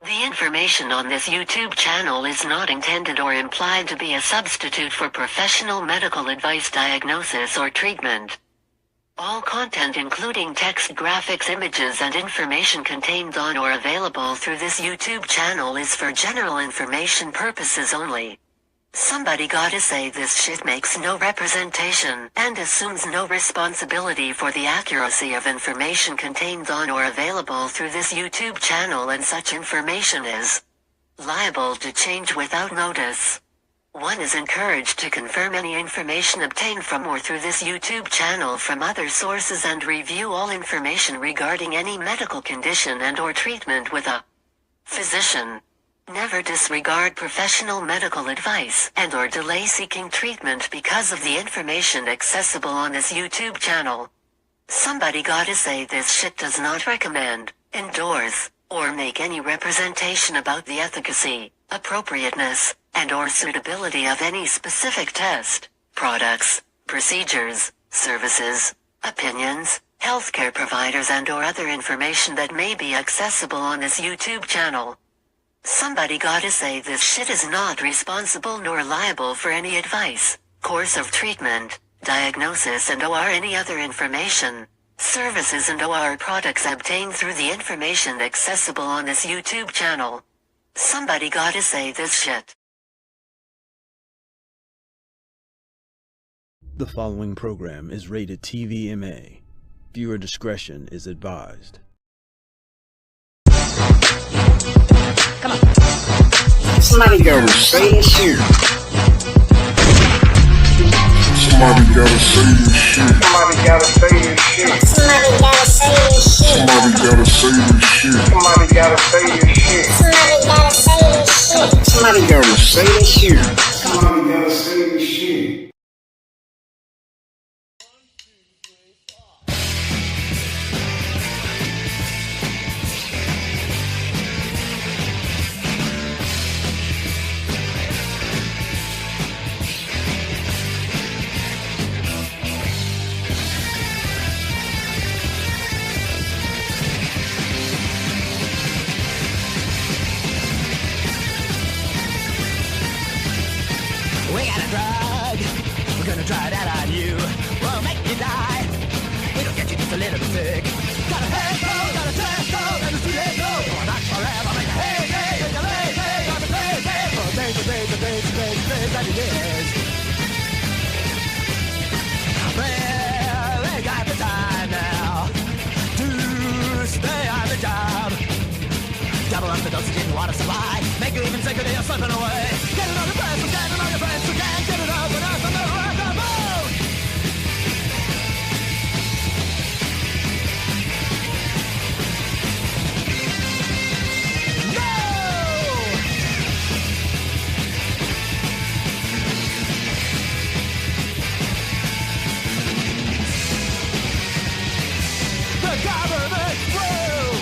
The information on this YouTube channel is not intended or implied to be a substitute for professional medical advice, diagnosis, or treatment. All content including text, graphics, images, and information contained on or available through this YouTube channel is for general information purposes only. Somebody gotta say this shit makes no representation and assumes no responsibility for the accuracy of information contained on or available through this YouTube channel, and such information is liable to change without notice. One is encouraged to confirm any information obtained from or through this YouTube channel from other sources and review all information regarding any medical condition and/or treatment with a physician. Never disregard professional medical advice and/or delay seeking treatment because of the information accessible on this YouTube channel. Somebody gotta say this shit does not recommend, endorse, or make any representation about the efficacy, appropriateness, and/or suitability of any specific test, products, procedures, services, opinions, healthcare providers, and/or other information that may be accessible on this YouTube channel. Somebody gotta say this shit is not responsible nor liable for any advice, course of treatment, diagnosis, and/or any other information, services, and/or products obtained through the information accessible on this YouTube channel. Somebody gotta say this shit. The following program is rated TVMA. Viewer discretion is advised. Come on. Somebody gotta say this shit. Somebody gotta say this shit. Somebody gotta say this shit. Somebody gotta say this shit. Somebody gotta say this shit. Somebody gotta say this shit. Somebody gotta say this shit. Somebody gotta say this shit. Somebody gotta say this shit. We got a drug, we're gonna try that on you. We'll make you die, it'll get you just a little bit sick. Got a head cold, got a chest cold, and a too late go. Or not forever, make a hey, hey, make a lay, hey, got a play, hey. For days and days and days and days and days and years. Well, we got the time now to stay on the job. Double up the dosage in water supply, make you even sicker than you're slipping away. Get it on your friends, get it on your friends, you can't get it up and up on the rock and roll. No! The government will!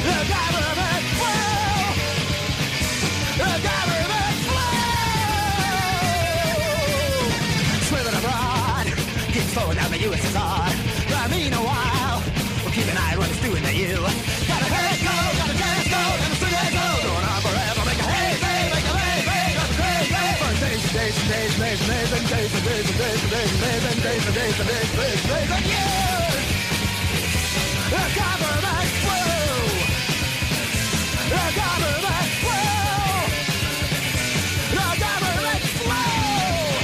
The government will! The government will! Swimming abroad, keeps flowing down the USSR. But meanwhile, we'll keep an eye on what it's doing to you. Got a head cold, got a chest cold, and a street head cold. Going on forever, make a hey, hey, make a lay, hey, got a hey, hey. For days and days and days and days and days and days and days and days and days and days and days and days and days and days and years. The government will! The government will! The government will!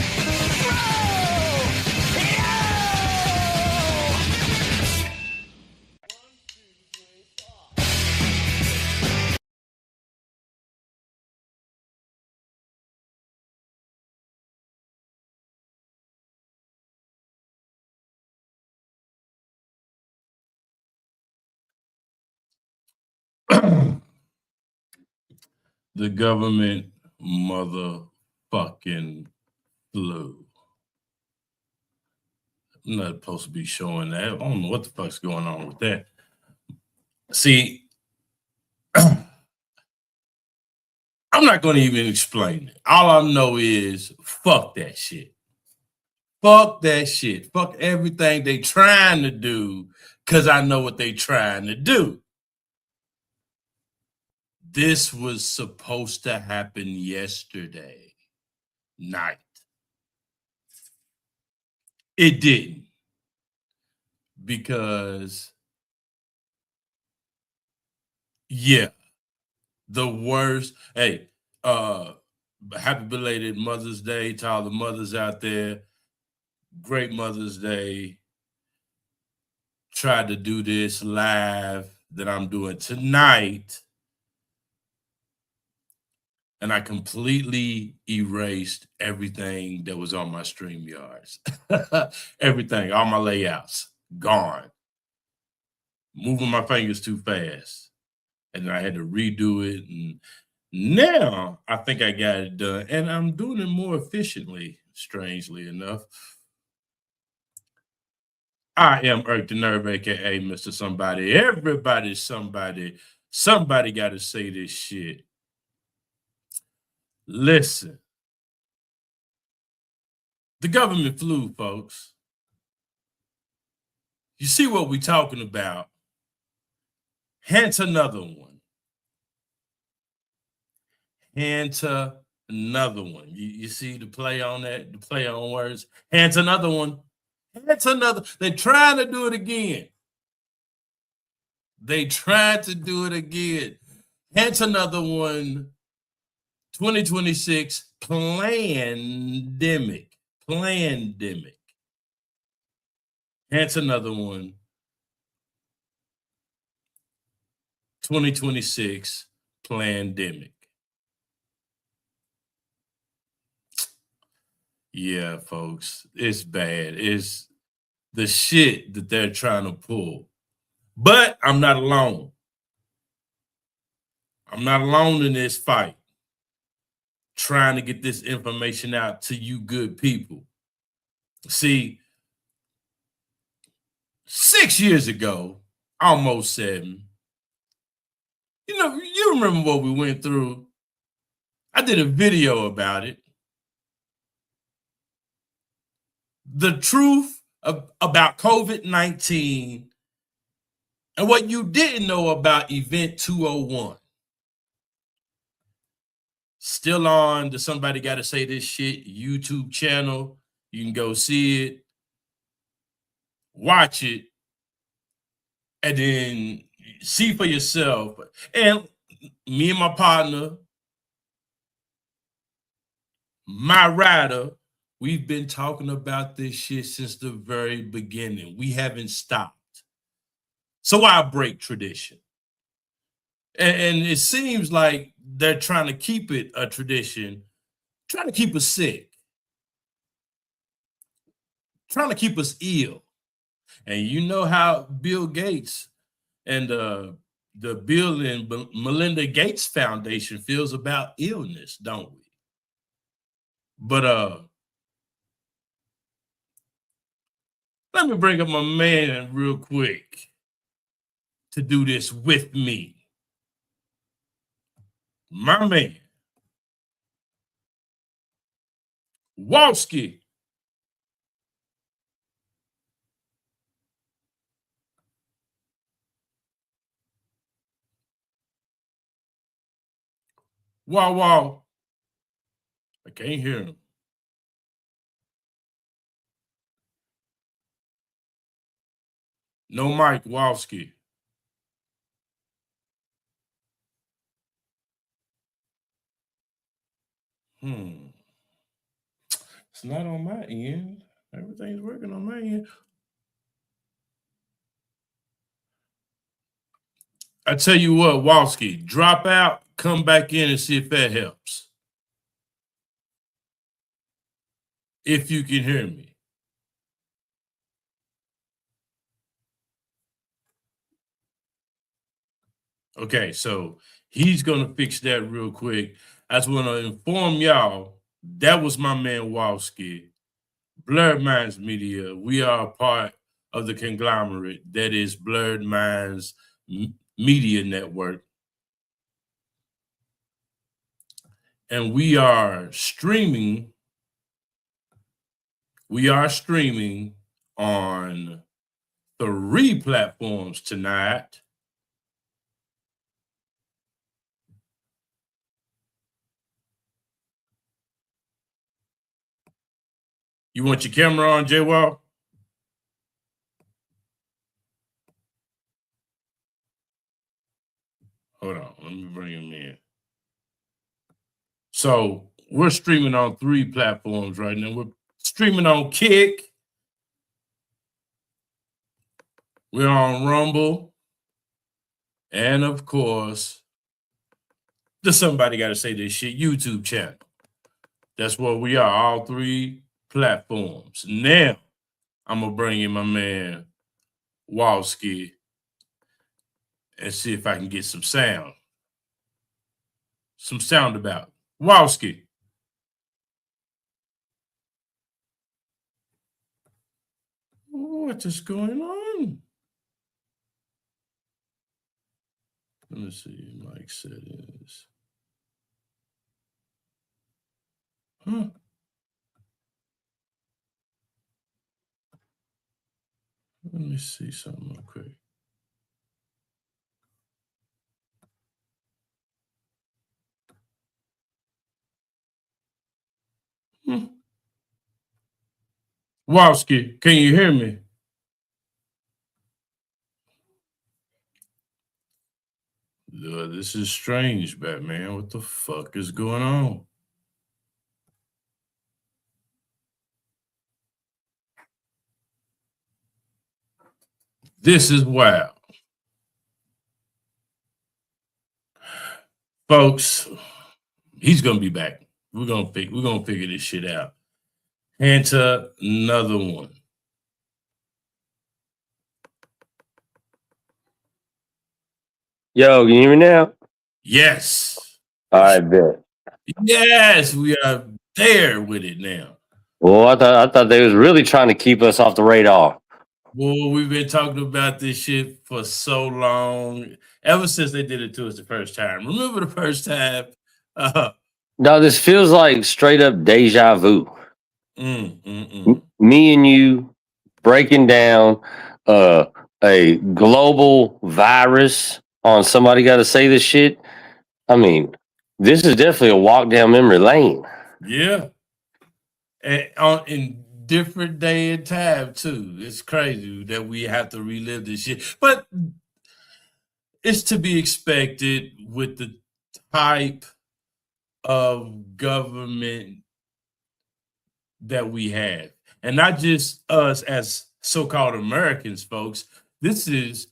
The government motherfucking flu. I'm not supposed to be showing that. I don't know what the fuck's going on with that. See, I'm not going to even explain it. All I know is fuck that shit. Fuck that shit. Fuck everything they trying to do because I know what they trying to do. This was supposed to happen yesterday night. It didn't, because yeah, the worst. Hey, happy belated Mother's Day to all the mothers out there. Great Mother's Day. Tried to do this live that I'm doing tonight, and I completely erased everything that was on my StreamYards. Everything, all my layouts, gone. Moving my fingers too fast. And I had to redo it. And now I think I got it done. And I'm doing it more efficiently, strangely enough. I am Irk the Nerve, aka Mr. Somebody. Everybody's somebody. Somebody got to say this shit. Listen. The government flu, folks. You see what we're talking about. Hence another one. HANTA another one. You see the play on that, the play on words. HANTA another one. HANTA another. They're trying to do it again. They tried to do it again. HANTA another one. 2026 pandemic. Pandemic. HANTA another one. 2026 pandemic. Yeah, folks, it's bad. It's the shit that they're trying to pull. But I'm not alone. I'm not alone in this fight, trying to get this information out to you good people. See, 6 years ago, almost 7, you remember what we went through. I did a video about it. The truth about COVID-19 and what you didn't know about Event 201. Still on the Somebody Gotta Say This Shit YouTube channel. You can go see it, watch it, and then see for yourself. And me and my partner, my rider, we've been talking about this shit since the very beginning. We haven't stopped. So I break tradition. And it seems like they're trying to keep it a tradition, trying to keep us sick, trying to keep us ill. And you know how Bill Gates and the Bill and Melinda Gates Foundation feels about illness, don't we? But let me bring up my man real quick to do this with me. My man, Walski. Wow. I can't hear him. No mic, Walski. It's not on my end. Everything's working on my end. I tell you what, Walski, drop out, come back in and see if that helps. If you can hear me. Okay, so he's going to fix that real quick. I just want to inform y'all, that was my man Walski. Blurred Minds Media. We are a part of the conglomerate that is Blurred Minds Media Network. And we are streaming. We are streaming on 3 platforms tonight. You want your camera on, J-Wall? Hold on, let me bring him in. So we're streaming on 3 platforms right now. We're streaming on Kick. We're on Rumble. And of course, the Somebody Gotta Say This Shit YouTube channel. That's where we are, all 3 platforms. Now, I'm gonna bring in my man Walski and see if I can get some sound. Some sound about Walski. What is going on? Let me see, mic settings. Huh? Let me see something real quick. Walski, can you hear me? This is strange, Batman. What the fuck is going on? This is wild. Folks, he's gonna be back. We're gonna figure this shit out. HANTA, another one. Yo, can you hear me now? Yes. All right, bet. Yes, we are there with it now. Well, I thought they was really trying to keep us off the radar. Well, we've been talking about this shit for so long, ever since they did it to us the first time. Remember the first time? No, this feels like straight up deja vu. Me and you breaking down a global virus on Somebody Gotta Say This Shit. I mean, this is definitely a walk down memory lane. Yeah. And in different day and time too. It's crazy that we have to relive this shit, but it's to be expected with the type of government that we have, and not just us as so-called Americans, folks. This is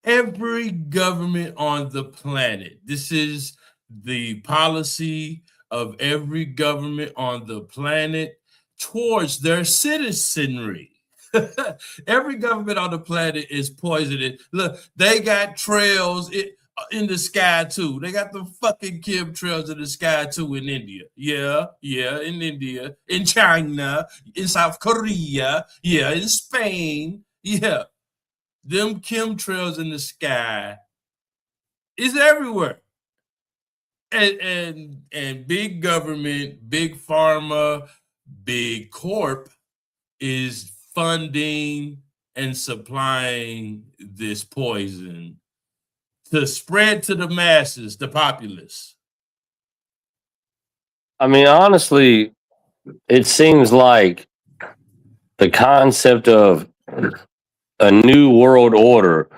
every government on the planet. This is the policy of every government on the planet towards their citizenry. Every government on the planet is poisoning. Look, they got trails in the sky too. They got the fucking chemtrails in the sky too in India. Yeah, in India, in China, in South Korea, in Spain. Yeah, them chemtrails in the sky is everywhere. And big government, big pharma, big corp is funding and supplying this poison to spread to the masses, the populace. I mean, honestly, it seems like the concept of a new world order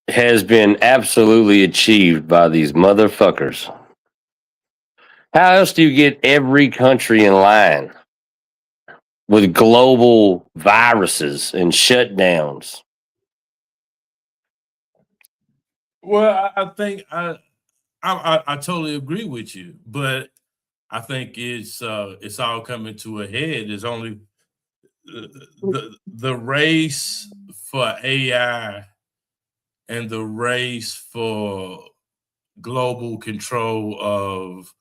has been absolutely achieved by these motherfuckers. How else do you get every country in line with global viruses and shutdowns? Well, I think I totally agree with you, but I think it's all coming to a head. It's only the race for AI and the race for global control of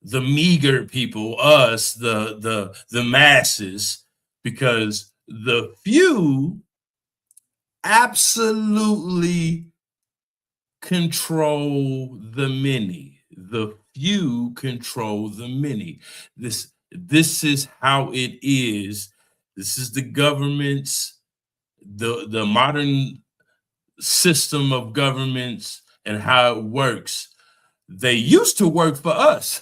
the meager people, us, the masses, because the few absolutely control the many. The few control the many. This is how it is. This is the government's, the modern system of governments and how it works. They used to work for us,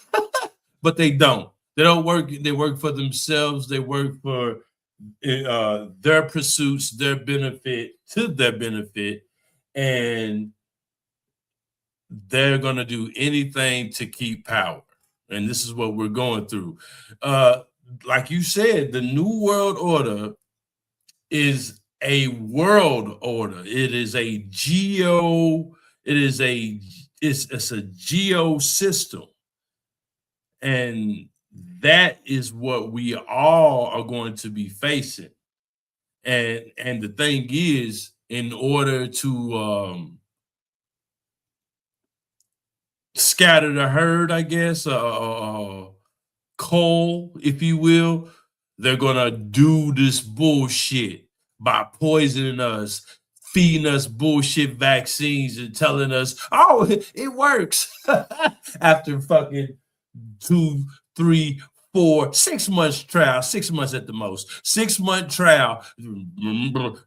but they don't. They don't work. They work for themselves. They work for their pursuits, their benefit, and they're gonna do anything to keep power. And this is what we're going through. Like you said, the New World Order is a world order. It is a geo. It's a geo system, and that is what we all are going to be facing. And the thing is, in order to scatter the herd, I guess, coal, if you will, they're gonna do this bullshit by poisoning us, feeding us bullshit vaccines, and telling us, "Oh, it works." After fucking 2, 3, 4, 6 months trial, 6 months at the most, 6-month trial.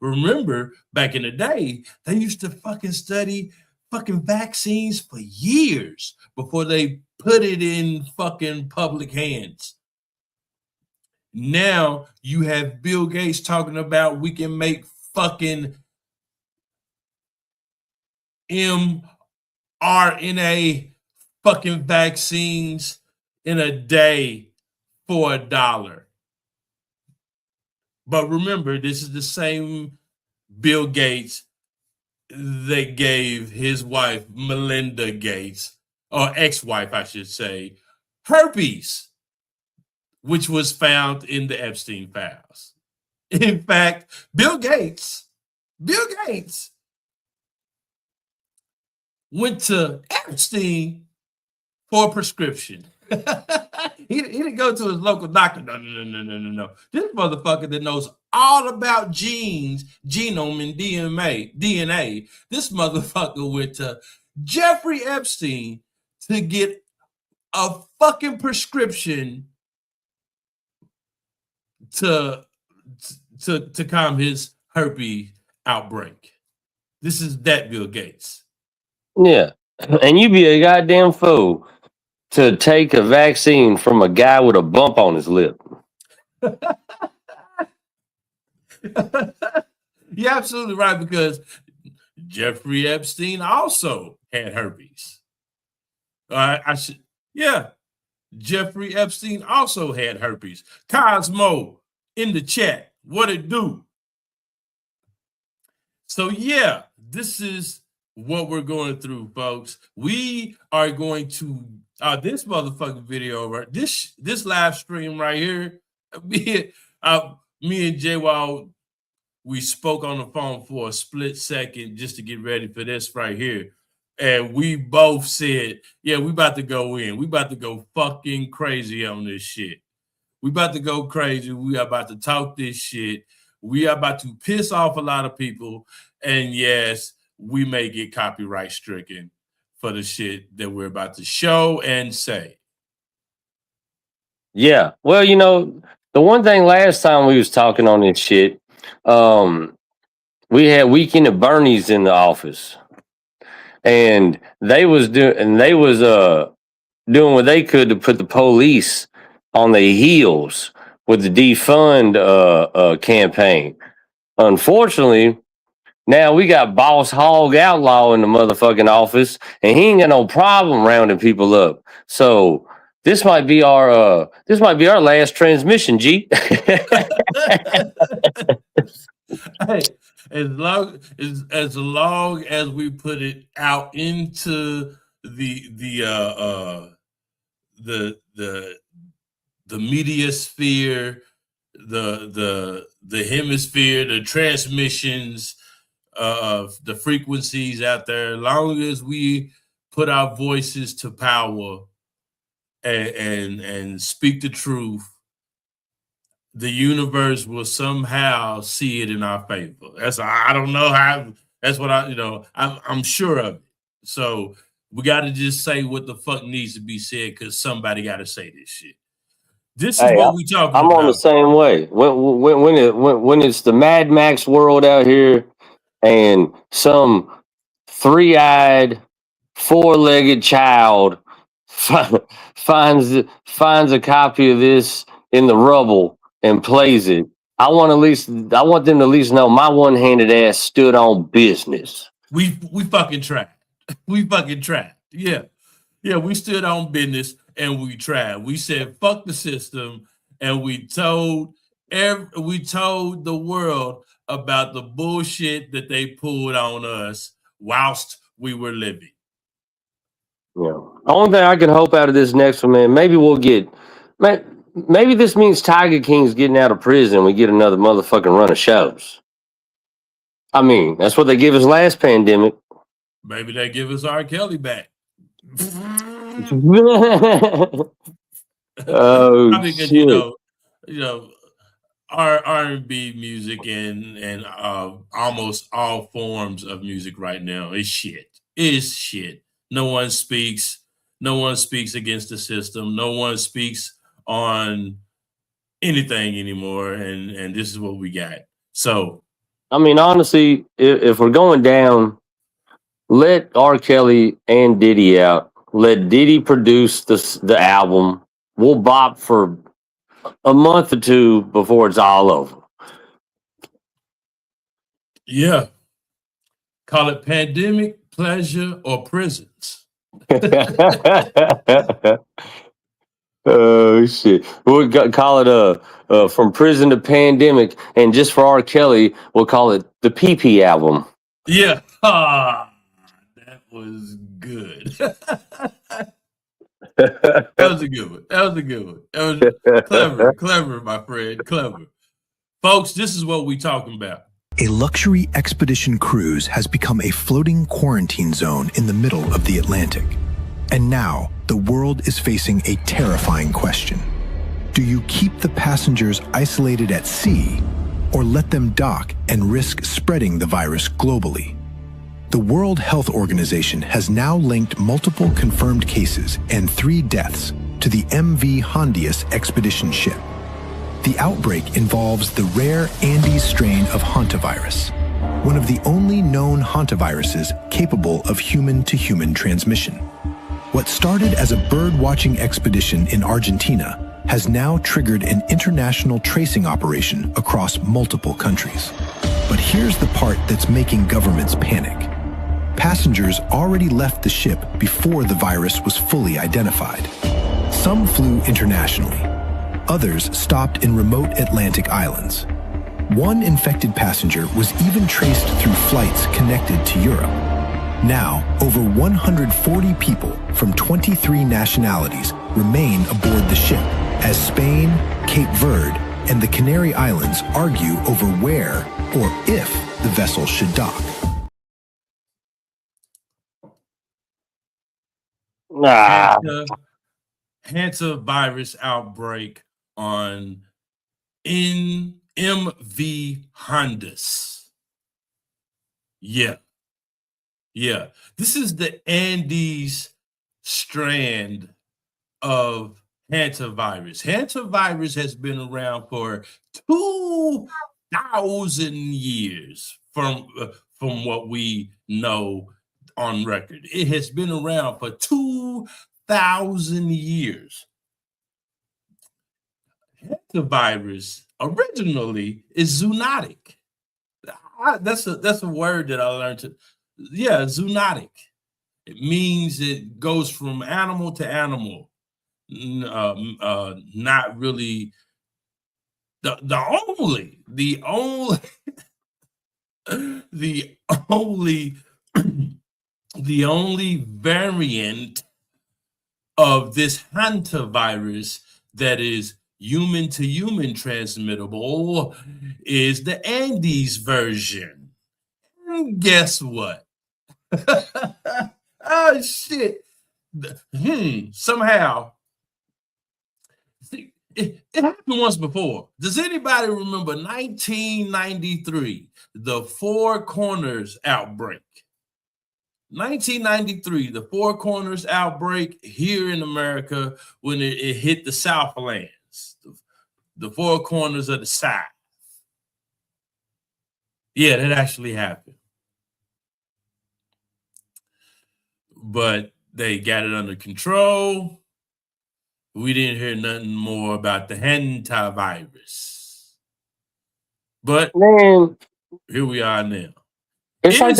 Remember, back in the day, they used to fucking study fucking vaccines for years before they put it in fucking public hands. Now you have Bill Gates talking about we can make fucking mRNA fucking vaccines in a day for $1. But remember, this is the same Bill Gates that gave his wife, Melinda Gates, or ex-wife, I should say, herpes, which was found in the Epstein files. In fact, Bill Gates went to Epstein for a prescription. He didn't go to his local doctor. No. This motherfucker that knows all about genes, genome, and DNA. This motherfucker went to Jeffrey Epstein to get a fucking prescription to calm his herpes outbreak. This is that Bill Gates. Yeah. And you be a goddamn fool to take a vaccine from a guy with a bump on his lip. You're absolutely right, because Jeffrey Epstein also had herpes. Jeffrey Epstein also had herpes. Cosmo in the chat, what it do? So yeah, this is what we're going through, folks. We are going to this motherfucking video, right? This live stream right here. Me and J-Wild, we spoke on the phone for a split second just to get ready for this right here. And we both said, yeah, we about to go in. We about to go fucking crazy on this shit. We about to go crazy. We are about to talk this shit. We are about to piss off a lot of people. And yes, we may get copyright stricken for the shit that we're about to show and say. Yeah. Well, you know, the one thing last time we was talking on this shit, we had Weekend at Bernie's in the office. And they was doing what they could to put the police on their heels with the defund campaign. Unfortunately, now we got Boss Hog Outlaw in the motherfucking office, and he ain't got no problem rounding people up. So this might be our last transmission, G. Hey, as long as we put it out into the media sphere, the hemisphere, the transmissions, the frequencies out there, as long as we put our voices to power and speak the truth, the universe will somehow see it in our favor. I don't know how. That's what I'm sure of it. So we got to just say what the fuck needs to be said, because somebody got to say this shit. This is what we talking about. I'm on the same way. When it's the Mad Max world out here, and some 3-eyed, 4-legged child finds a copy of this in the rubble and plays it. I want them to at least know my one-handed ass stood on business. We fucking tried. We fucking tried. Yeah. Yeah, we stood on business and we tried. We said fuck the system, and we told the world about the bullshit that they pulled on us whilst we were living. Yeah. Only thing I can hope out of this next one, man, maybe this means Tiger King's getting out of prison. We get another motherfucking run of shows. I mean, that's what they give us last pandemic. Maybe they give us R. Kelly back. Oh, I mean, because shit. R&B music and almost all forms of music right now is shit. Is shit. No one speaks against the system. No one speaks on anything anymore, and this is what we got. So, I mean, honestly, if we're going down, let R. Kelly and Diddy out. Let Diddy produce the album. We'll bop for a month or two before it's all over. yeah. Call it pandemic, pleasure, or prisons. Oh shit! We'll call it from prison to pandemic, and just for R. Kelly, we'll call it the PP album. Yeah, that was good. That was a good one. That was clever, my friend, clever. Folks, this is what we talking about. A luxury expedition cruise has become a floating quarantine zone in the middle of the Atlantic. And now, the world is facing a terrifying question. Do you keep the passengers isolated at sea, or let them dock and risk spreading the virus globally? The World Health Organization has now linked multiple confirmed cases and 3 deaths to the MV Hondius expedition ship. The outbreak involves the rare Andes strain of hantavirus, one of the only known hantaviruses capable of human-to-human transmission. What started as a bird-watching expedition in Argentina has now triggered an international tracing operation across multiple countries. But here's the part that's making governments panic. Passengers already left the ship before the virus was fully identified. Some flew internationally. Others stopped in remote Atlantic islands. One infected passenger was even traced through flights connected to Europe. Now, over 140 people from 23 nationalities remain aboard the ship, as Spain, Cape Verde, and the Canary Islands argue over where or if the vessel should dock. HANTA virus outbreak on MV Hondius. Yeah. This is the Andes strand of hantavirus. Hantavirus has been around for 2,000 years from what we know on record. It has been around for 2,000 years. Hantavirus originally is zoonotic. That's a word that I learned. Zoonotic. It means it goes from animal to animal. Not really the only variant of this hantavirus that is human to human transmittable is the Andes version. And guess what? Oh shit. Somehow it happened once before. Does anybody remember 1993, the Four Corners outbreak? 1993, the Four Corners outbreak here in America when it hit the Southlands, the Four Corners of the South. Yeah, that actually happened. But They got it under control. We didn't hear nothing more about the HANTA virus. But Man, here we are now. it's like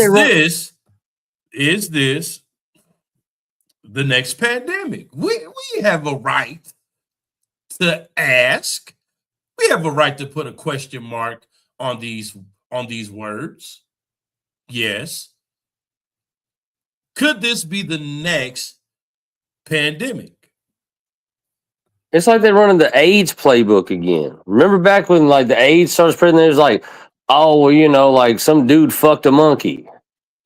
Is this the next pandemic? We have a right to ask. We have a right to put a question mark on these words. Yes. Could this be the next pandemic? It's like they're running the AIDS playbook again. Remember back when like the AIDS started spreading? It was like, oh well, you know, like some dude fucked a monkey.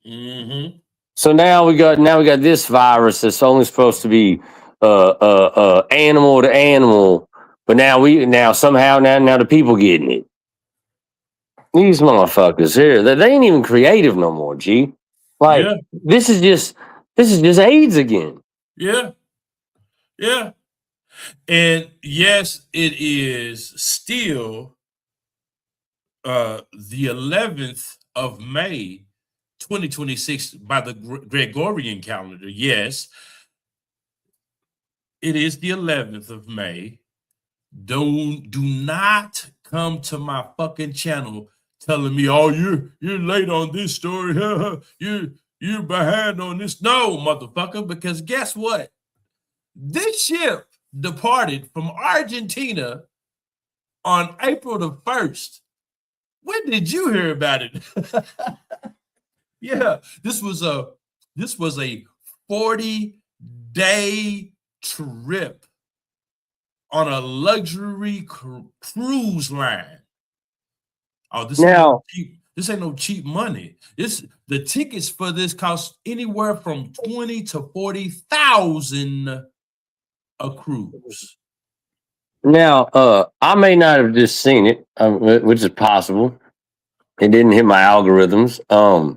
Mm-hmm. So now we got this virus that's only supposed to be animal to animal, but now somehow the people getting it. These motherfuckers here, they ain't even creative no more. G, like Yeah. this is just AIDS again. Yeah. Yeah. And yes, it is still the 11th of May, 2026 by the Gregorian calendar. Yes, it is the 11th of May. Do not come to my fucking channel telling me, oh, you're late on this story. you're behind on this. No, motherfucker, because guess what? This ship departed from Argentina on April the 1st. When did you hear about it? Yeah, this was a 40-day trip on a luxury cruise line. Oh, this ain't no cheap money. The tickets for this cost anywhere from 20 to 40,000 a cruise. Now, I may not have just seen it, which is possible. It didn't hit my algorithms. I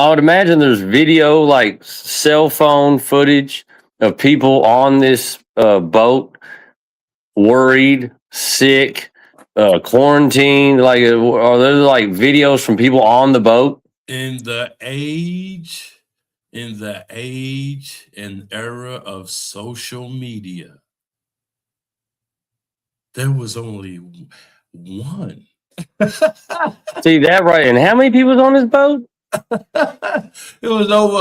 would imagine there's video, like cell phone footage of people on this boat, worried, sick, quarantined. Like, are there like videos from people on the boat? In the age and era of social media, there was only one. See that right? And how many people was on this boat? It was over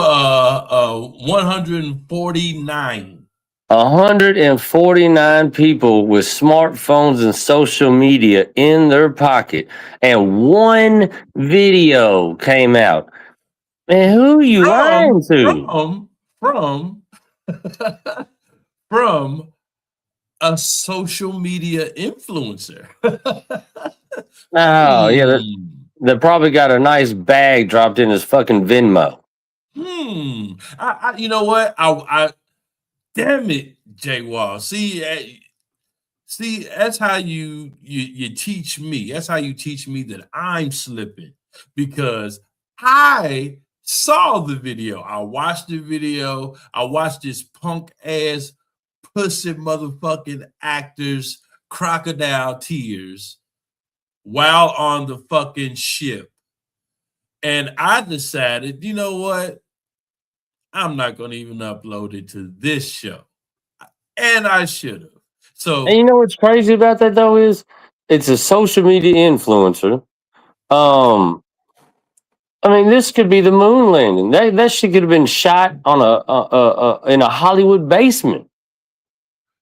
149. 149 people with smartphones and social media in their pocket, and one video came out. Man, who are you lying to? From a social media influencer. Oh, yeah, they probably got a nice bag dropped in his fucking Venmo. I you know what? I damn it, J Wall. See, that's how you teach me. That's how you teach me that I'm slipping, because I saw the video. I watched the video. I watched this punk ass pussy motherfucking actors crocodile tears while on the fucking ship. And I decided, you know what? I'm not going to even upload it to this show. And I should have. So, and you know what's crazy about that though is it's a social media influencer. I mean, this could be the moon landing. That shit could have been shot on in a Hollywood basement.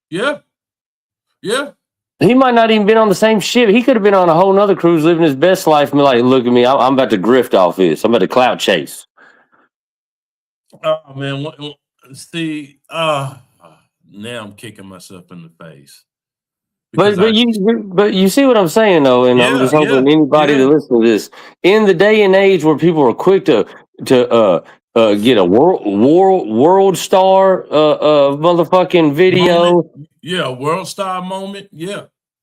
Yeah. He might not even been on the same ship. He could have been on a whole nother cruise, living his best life, and be like, "Look at me, I'm about to grift off this. I'm about to clout chase." Oh man, see, now I'm kicking myself in the face. But you see what I'm saying though, and I'm just hoping anybody that listens to this, in the day and age where people are quick to get a world star motherfucking video, world star moment,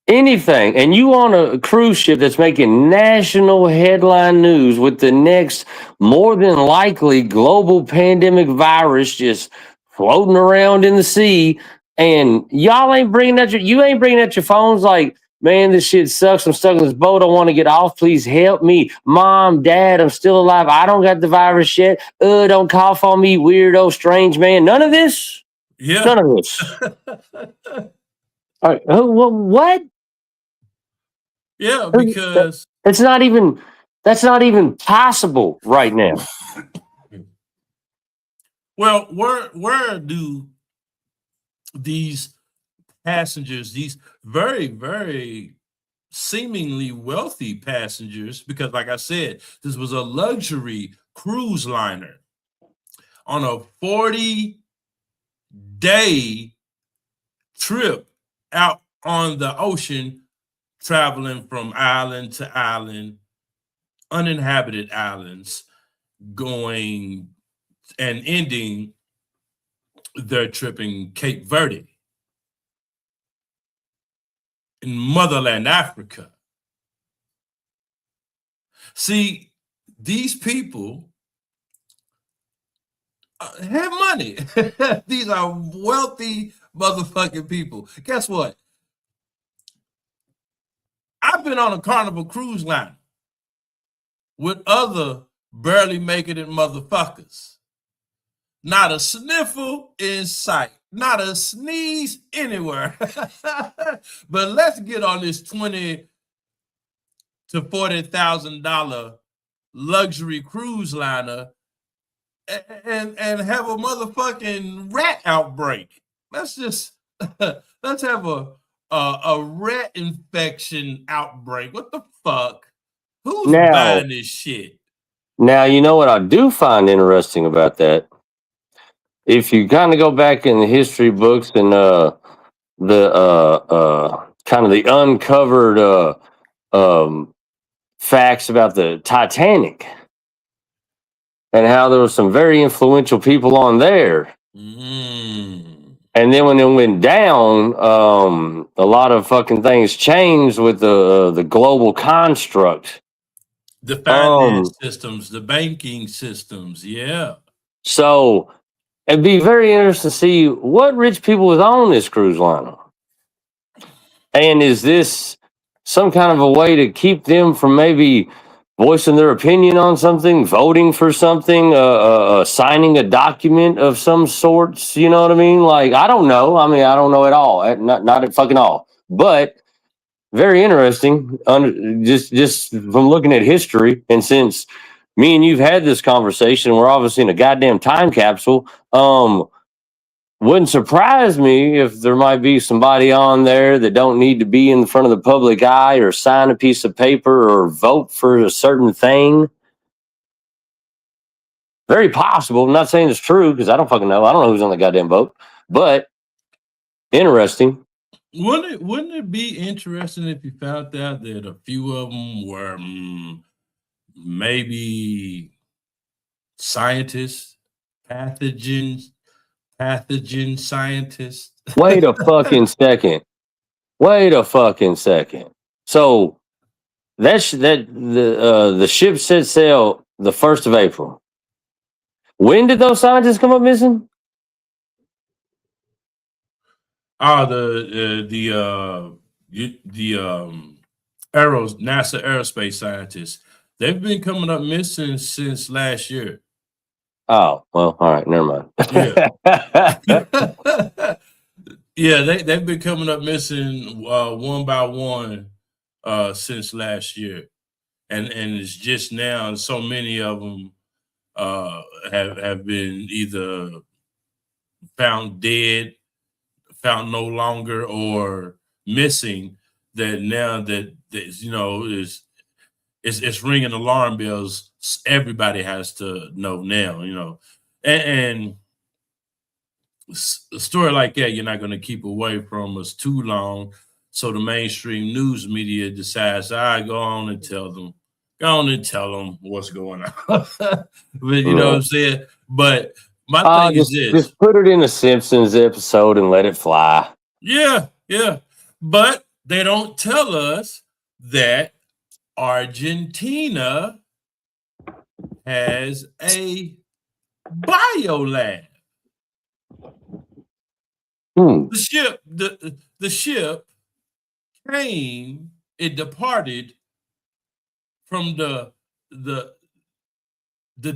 anything, and you on a cruise ship that's making national headline news with the next more than likely global pandemic virus just floating around in the sea. And y'all ain't bringing out your phones like, Man, this shit sucks. I'm stuck in this boat. I want to get off. Please help me. Mom, Dad, I'm still alive. I don't got the virus yet. Don't cough on me, weirdo, strange man. None of this? Yeah. None of this. All right. What? Yeah, because that's not even possible right now. Well, where do these passengers, these very, very seemingly wealthy passengers, because like I said, this was a luxury cruise liner on a 40-day trip out on the ocean, traveling from island to island, uninhabited islands, going and ending their trip in Cape Verde, in motherland Africa. See, these people have money. These are wealthy motherfucking people. Guess what? I've been on a Carnival cruise line with other barely making it motherfuckers. Not a sniffle in sight, not a sneeze anywhere. But let's get on this $20,000 to $40,000 luxury cruise liner and have a motherfucking rat outbreak. Let's just let's have a rat infection outbreak. What the fuck? Who's buying this shit? Now, you know what I do find interesting about that? If you kind of go back in the history books and the kind of the uncovered facts about the Titanic and how there were some very influential people on there. And then when it went down, a lot of fucking things changed with the global construct. The finance systems, the banking systems, yeah. So it'd be very interesting to see what rich people was on this cruise liner. And is this some kind of a way to keep them from maybe voicing their opinion on something, voting for something, signing a document of some sorts? You know what I mean? Like, I don't know. I mean, I don't know at all. Not at fucking all. But very interesting. Just from looking at history, and since me and you've had this conversation, we're obviously in a goddamn time capsule. Wouldn't surprise me if there might be somebody on there that don't need to be in front of the public eye or sign a piece of paper or vote for a certain thing. Very possible. I'm not saying it's true because I don't fucking know. I don't know who's on the goddamn boat, but interesting. Wouldn't it be interesting if you found out that a few of them were maybe scientists, pathogen scientists? Wait a fucking second. So the ship set sail the 1st of April. When did those scientists come up missing? NASA aerospace scientists. They've been coming up missing since last year. Oh, well, all right, never mind. Yeah, they've been coming up missing one by one since last year, and it's just now. So many of them have been either found dead, found no longer, or missing. That now that you know it's ringing alarm bells. Everybody has to know now, you know, and a story like that you're not going to keep away from us too long. So the mainstream news media decides, go on and tell them what's going on. But you know what I'm saying? But my thing is this. Just put it in a Simpsons episode and let it fly. Yeah. But they don't tell us that Argentina has a biolab. The ship departed from the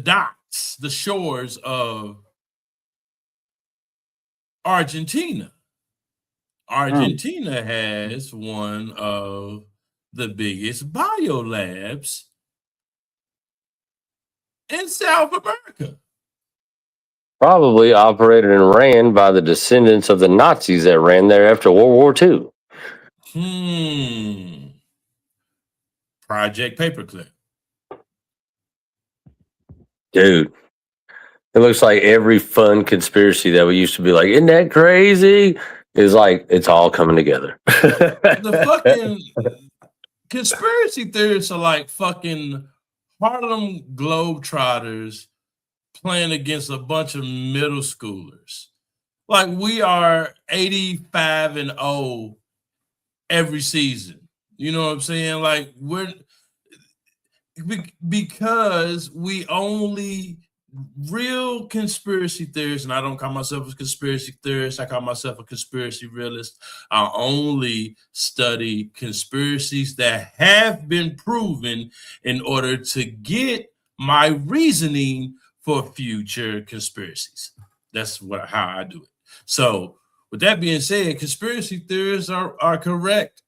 docks, the shores of Argentina. Argentina has one of the biggest biolabs in South America. Probably operated and ran by the descendants of the Nazis that ran there after World War II. Project Paperclip. Dude, it looks like every fun conspiracy that we used to be like, isn't that crazy? Is like, it's all coming together. The fucking conspiracy theorists are like fucking Harlem Globetrotters playing against a bunch of middle schoolers. Like, we are 85-0 every season. You know what I'm saying? Like, because we only real conspiracy theorists, and I don't call myself a conspiracy theorist, I call myself a conspiracy realist. I only study conspiracies that have been proven in order to get my reasoning for future conspiracies. That's how I do it. So with that being said, conspiracy theorists are correct.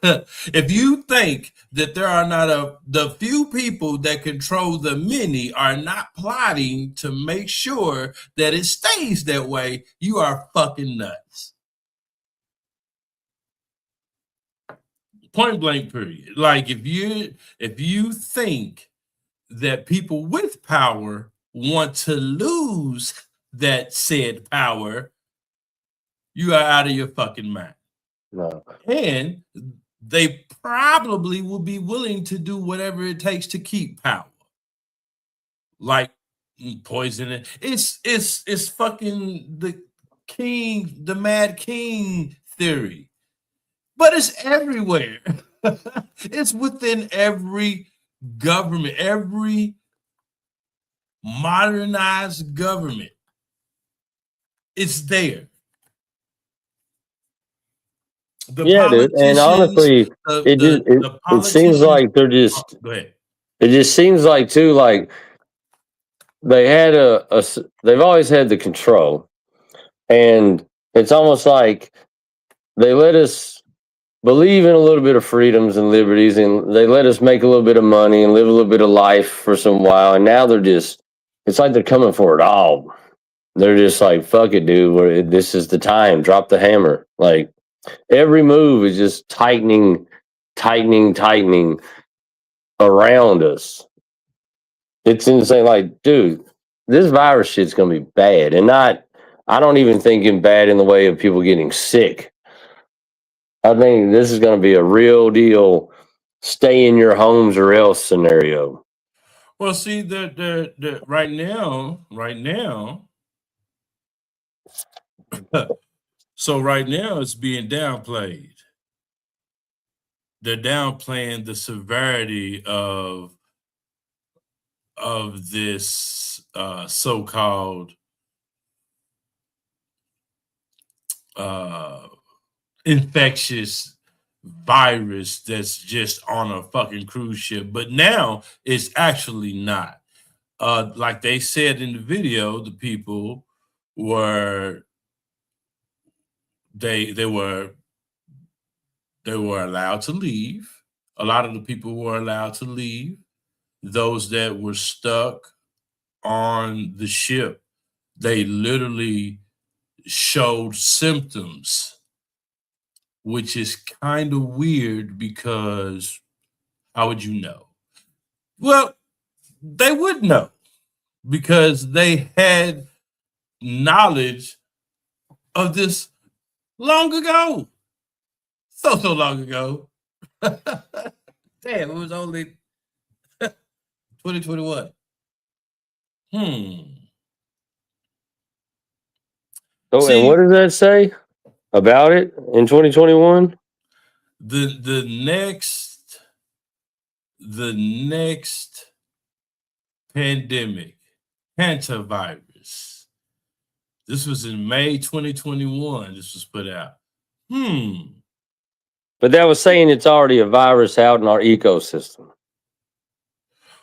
If you think that there are not the few people that control the many are not plotting to make sure that it stays that way, you are fucking nuts. Point blank period. Like, if you think that people with power want to lose that said power, you are out of your fucking mind. No. And they probably will be willing to do whatever it takes to keep power. Like poisoning. It's fucking the Mad King theory. But it's everywhere. It's within every government, every modernized government. It's there. Dude. And honestly, it seems like they're just. Go ahead. It just seems like too, like they had they've always had the control, and it's almost like they let us believe in a little bit of freedoms and liberties, and they let us make a little bit of money and live a little bit of life for some while, and now it's like they're coming for it all. They're just like, fuck it, dude, this is the time, drop the hammer. Like, every move is just tightening around us. It's insane. Like, dude, this virus shit's gonna be bad, and I don't even think in bad in the way of people getting sick. I think this is gonna be a real deal, stay in your homes or else scenario. Well, see, right now. So right now it's being downplayed. They're downplaying the severity of this so-called infectious virus that's just on a fucking cruise ship. But now it's actually not. Like they said in the video, the people were they were allowed to leave. A lot of the people were allowed to leave. Those that were stuck on the ship, they literally showed symptoms, which is kind of weird because how would you know? Well, they would know because they had knowledge of this long ago. So long ago. Damn, it was only 2021. Oh, and what does that say about it in 2021? The next pandemic, HANTA virus. This was in May 2021. This was put out. But that was saying it's already a virus out in our ecosystem.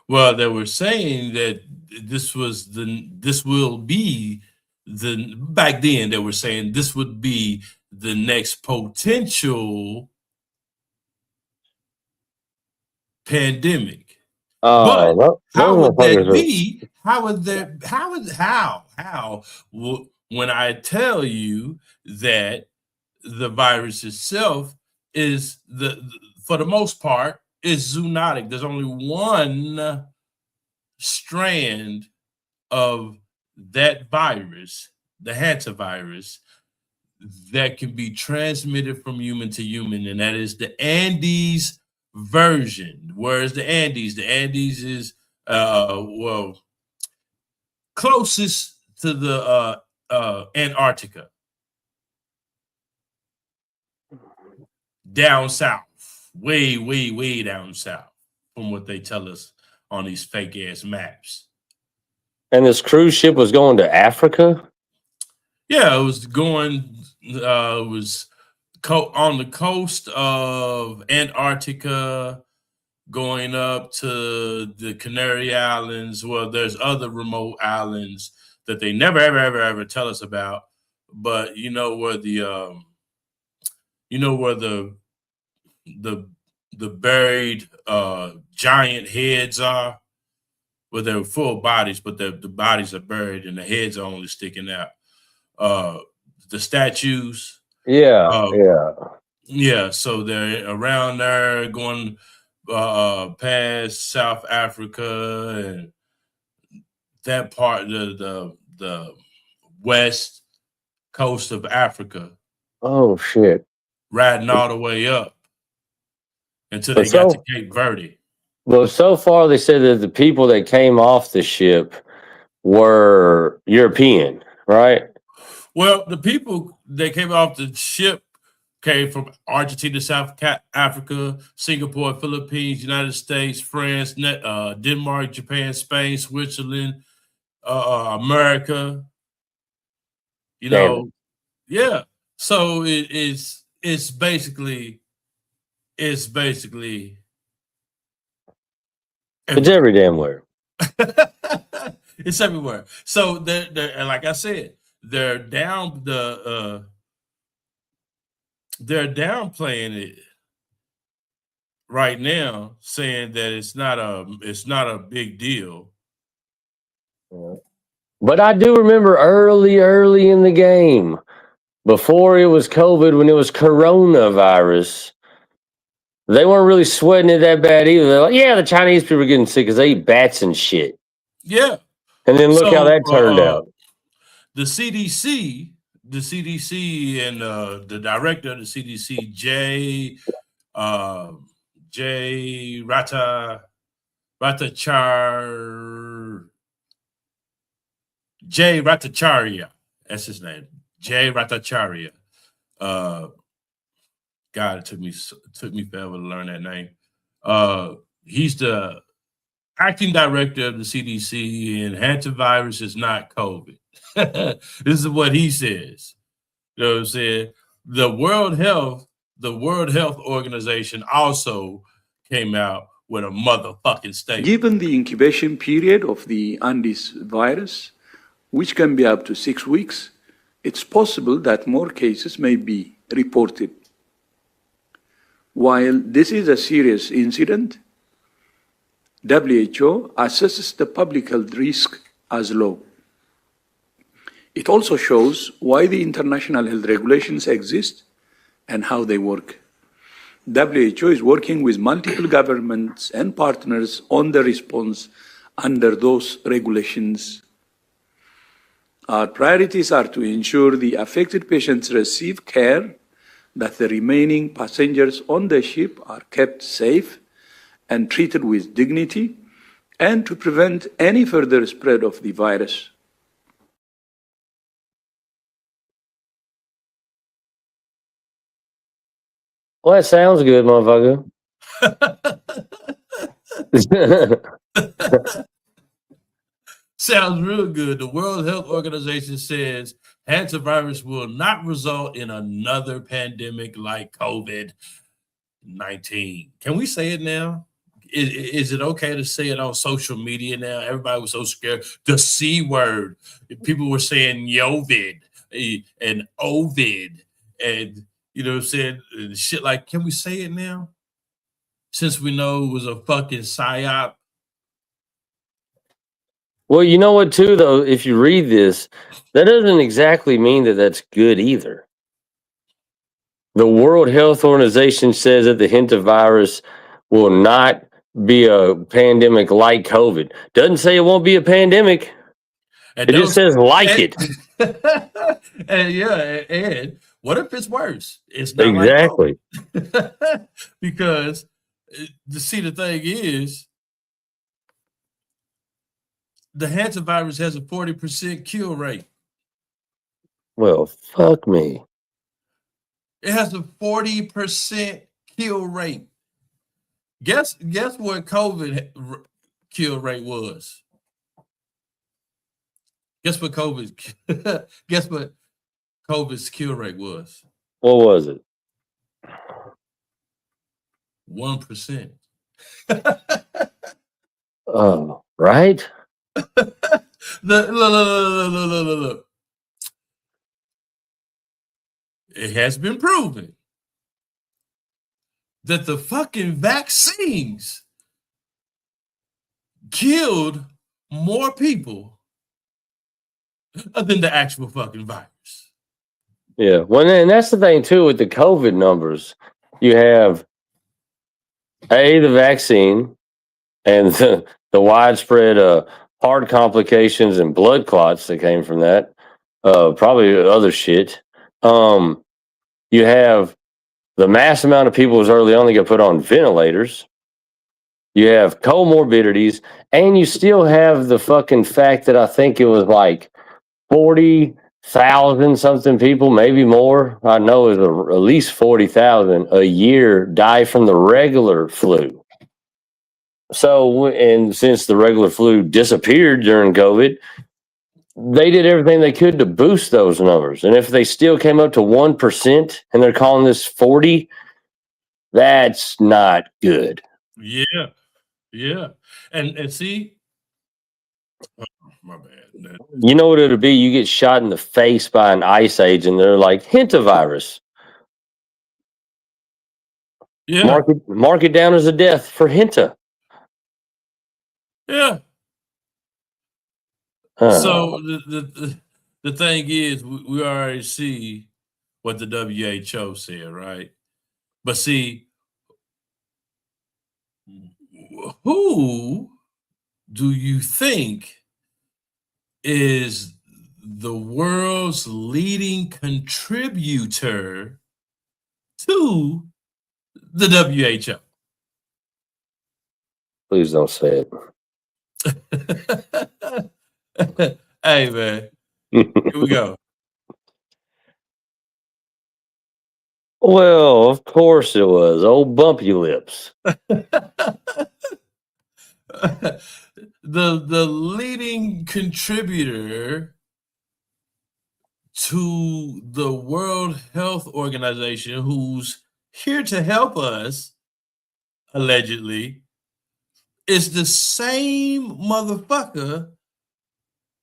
Well, they were saying that this will be back then they were saying this would be the next potential pandemic. Oh, But how those would that motherfuckers be? When I tell you that the virus itself is for the most part is zoonotic. There's only one strand of that virus, the hantavirus, that can be transmitted from human to human, and that is the Andes version. Where's the Andes? The Andes is closest to the Antarctica, down south, way down south, from what they tell us on these fake ass maps. And this cruise ship was going to Africa? Yeah, it was going. It was on the coast of Antarctica, going up to the Canary Islands. Well, there's other remote islands that they never ever tell us about. But you know where the buried giant heads are. Well, they're full bodies, but the bodies are buried and the heads are only sticking out. The statues. Yeah. So they're around there, going past South Africa and that part of the west coast of Africa. Oh shit! Riding all the way up until they got to Cape Verde. Well, so far they said that the people that came off the ship were European, right? Well, the people that came off the ship came from Argentina, South Africa, Singapore, Philippines, United States, France, Denmark, Japan, Spain, Switzerland, America. You know, yeah. So it's basically everywhere. It's every damn where. It's everywhere. So they're like I said, they're downplaying it right now, saying that it's not a big deal. But I do remember early in the game, before it was COVID, when it was coronavirus, they weren't really sweating it that bad either. They're like, yeah, the Chinese people are getting sick because they eat bats and shit. Yeah. And then look how that turned out. The CDC and the director of the CDC, Jay Ratacharya. That's his name. Jay Ratacharya. God, it took me forever to learn that name. He's the acting director of the CDC, and hantavirus is not COVID. This is what he says. You know what I'm saying? The World Health Organization also came out with a motherfucking statement. Given the incubation period of the Andes virus, which can be up to 6 weeks, it's possible that more cases may be reported. While this is a serious incident, WHO assesses the public health risk as low. It also shows why the international health regulations exist and how they work. WHO is working with multiple governments and partners on the response under those regulations. Our priorities are to ensure the affected patients receive care, that the remaining passengers on the ship are kept safe and treated with dignity, and to prevent any further spread of the virus. Well, that sounds good, motherfucker. Sounds real good. The World Health Organization says hantavirus will not result in another pandemic like COVID. 19. Can we say it now? Is it okay to say it on social media now? Everybody was so scared. The C word. People were saying Yovid and Ovid and you know what I'm saying? And shit like, can we say it now? Since we know it was a fucking psyop. Well, you know what, too, though, if you read this, that doesn't exactly mean that that's good either. The World Health Organization says that the HANTA virus will not be a pandemic like COVID. Doesn't say it won't be a pandemic. And it just says like it. And yeah, and what if it's worse? It's not exactly. Like COVID. Because the thing is, the HANTA virus has a 40% cure rate. Well, fuck me. It has a 40% kill rate. Guess what COVID kill rate was? Guess what COVID's kill rate was? What was it? 1%. Oh, right? Look. It has been proven that the fucking vaccines killed more people than the actual fucking virus. Yeah. Well, and that's the thing, too, with the COVID numbers. You have, the vaccine and the widespread heart complications and blood clots that came from that. Probably other shit. You have the mass amount of people who's early on that got put on ventilators. You have comorbidities, and you still have the fucking fact that I think it was like 40,000 something people, maybe more. I know it was at least 40,000 a year die from the regular flu. So, and since the regular flu disappeared during COVID, they did everything they could to boost those numbers. And if they still came up to 1% and they're calling this 40, that's not good. Yeah. And see, oh, my bad. You know what it'll be? You get shot in the face by an ice age and they're like, HANTA virus. Yeah. Mark it down as a death for HANTA. Yeah. So the thing is, we already see what the WHO said, right? But see, who do you think is the world's leading contributor to the WHO? Please don't say it. Hey, man. Here we go. Well, of course it was. Old Bumpy Lips. The leading contributor to the World Health Organization, who's here to help us, allegedly, is the same motherfucker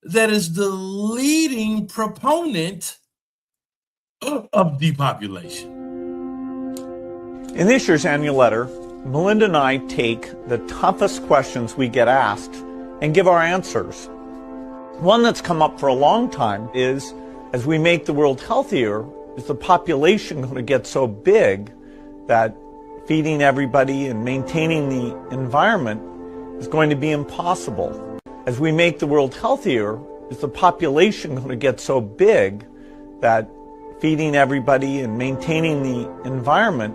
that is the leading proponent of depopulation. In this year's annual letter, Melinda and I take the toughest questions we get asked and give our answers. One that's come up for a long time is, as we make the world healthier, is the population going to get so big that feeding everybody and maintaining the environment is going to be impossible? As we make the world healthier, is the population going to get so big that feeding everybody and maintaining the environment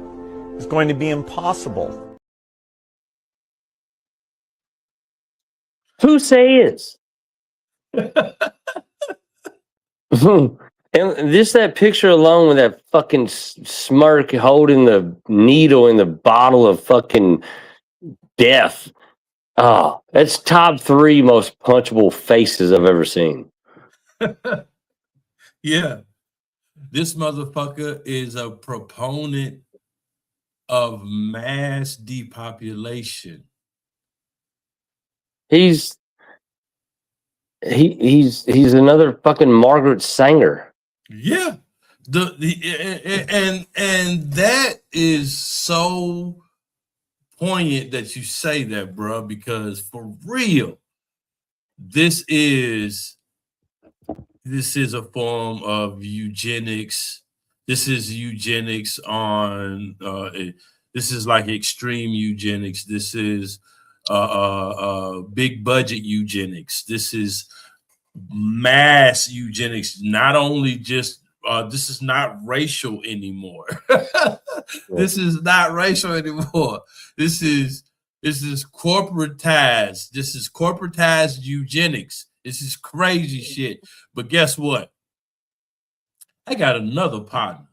is going to be impossible? Who says? And just that picture alone with that fucking smirk holding the needle in the bottle of fucking death. Oh, that's top 3 most punchable faces I've ever seen. Yeah. This motherfucker is a proponent of mass depopulation. He's another fucking Margaret Sanger. Yeah. And that is so poignant that you say that, bro, because for real, this is a form of eugenics. This is eugenics on this is like extreme eugenics. This is big budget eugenics. This is mass eugenics. Not only just this is not racial anymore. This is not racial anymore. This is corporatized. This is corporatized eugenics. This is crazy shit. But guess what? I got another partner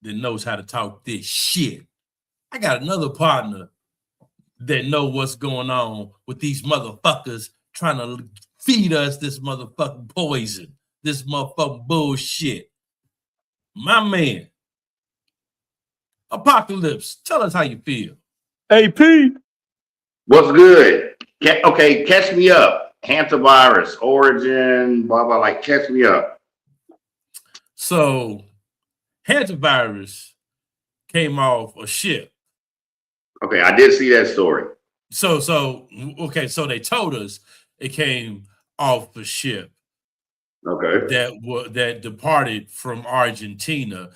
that knows how to talk this shit. I got another partner that know what's going on with these motherfuckers trying to feed us this motherfucking poison, this motherfucking bullshit. My man, Apocalypse, tell us how you feel. AP. What's good? Okay, catch me up. Hantavirus, origin, blah, blah, like, catch me up. So, hantavirus came off a ship. Okay, I did see that story. So they told us it came off a ship. Okay. That departed from Argentina.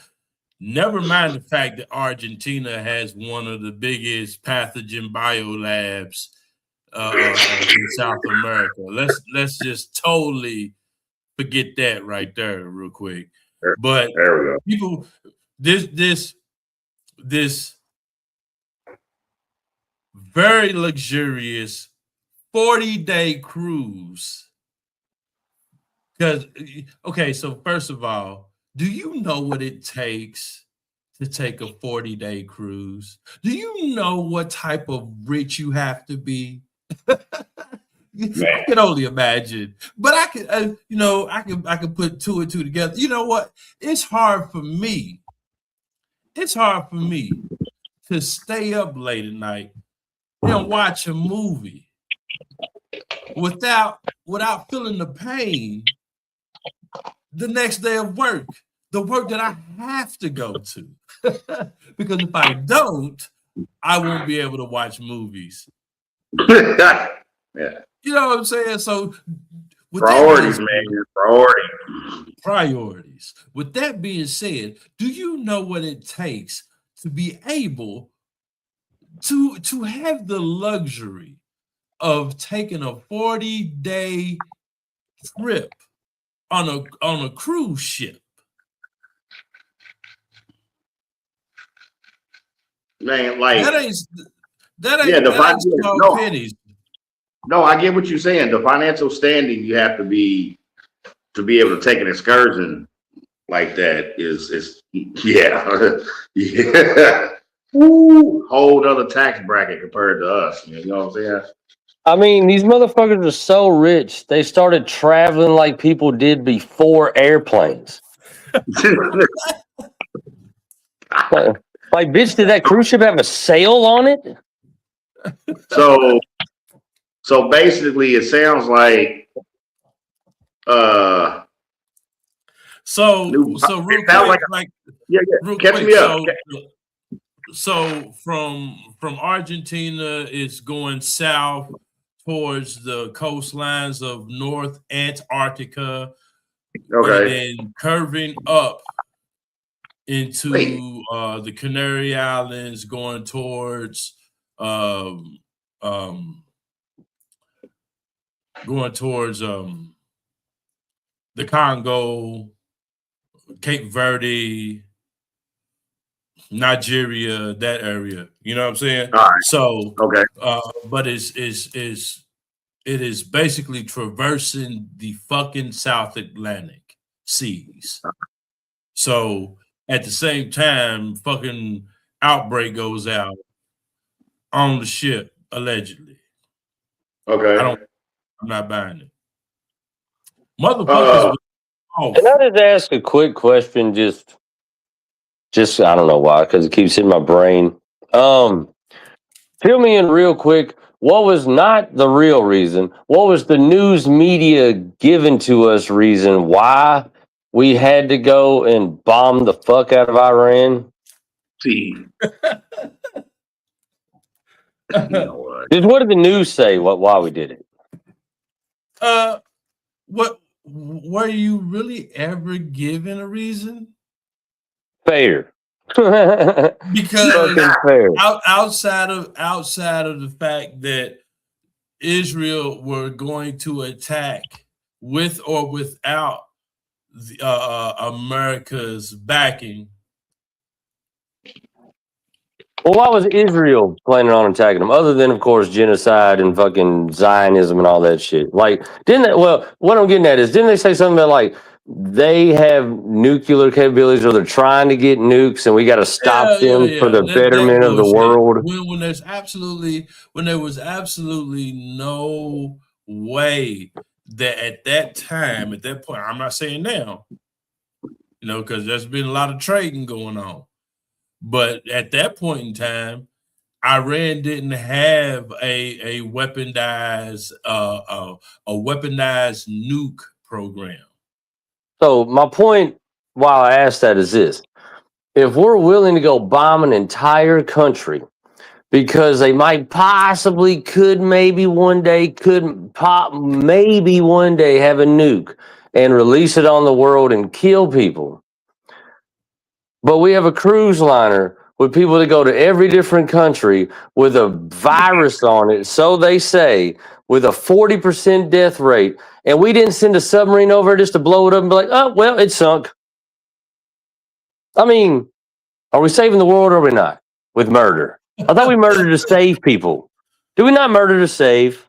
Never mind the fact that Argentina has one of the biggest pathogen biolabs in South America. Let's just totally forget that right there, real quick. But there we people, go. this very luxurious 40-day cruise. Because, okay, so first of all, do you know what it takes to take a 40-day cruise? Do you know what type of rich you have to be? I can only imagine, but I can, I can put two and two together. You know what? It's hard for me. It's hard for me to stay up late at night and watch a movie without feeling the pain the next day of work, the work that I have to go to. Because if I don't, I won't be able to watch movies. Yeah. You know what I'm saying? So priorities, man. Priorities. With that being said, do you know what it takes to be able to have the luxury of taking a 40-day trip on a cruise ship? Man, like that ain't pennies. No, I get what you're saying. The financial standing you have to be able to take an excursion like that is yeah. Yeah. Woo, whole other tax bracket compared to us. You know what I'm saying? I mean, these motherfuckers are so rich, they started traveling like people did before airplanes. Like, bitch, did that cruise ship have a sail on it? So basically, it sounds like real quick, real catch quick, me up. So from Argentina, it's going south towards the coastlines of North Antarctica, okay, and then curving up into the Canary Islands, going towards the Congo, Cape Verde, Nigeria, that area. You know what I'm saying? All right. So okay, but it is basically traversing the fucking South Atlantic seas. So at the same time, fucking outbreak goes out on the ship, allegedly. Okay. I'm not buying it. Motherfuckers. Can I just ask a quick question? Just I don't know why, because it keeps in my brain. Fill me in real quick. What was not the real reason? What was the news media given to us reason why we had to go and bomb the fuck out of Iran? See, you know what? What did the news say? Why we did it? What were you really ever given a reason? Fair. Because Fucking fair. outside of the fact that Israel were going to attack with or without America's backing. Well, why was Israel planning on attacking them? Other than, of course, genocide and fucking Zionism and all that shit. Like, didn't they? Well, what I'm getting at is, didn't they say something about like they have nuclear capabilities or they're trying to get nukes and we got to stop them for the betterment of the world? When there was absolutely no way that at that point, I'm not saying now, because there's been a lot of trading going on. But at that point in time, Iran didn't have a weaponized nuke program. So my point, while I asked that, is this: if we're willing to go bomb an entire country because they might maybe one day have a nuke and release it on the world and kill people. But we have a cruise liner with people that go to every different country with a virus on it, so they say, with a 40% death rate, and we didn't send a submarine over just to blow it up and be like, oh, well, it sunk. I mean, are we saving the world or are we not with murder? I thought we murdered to save people. Do we not murder to save?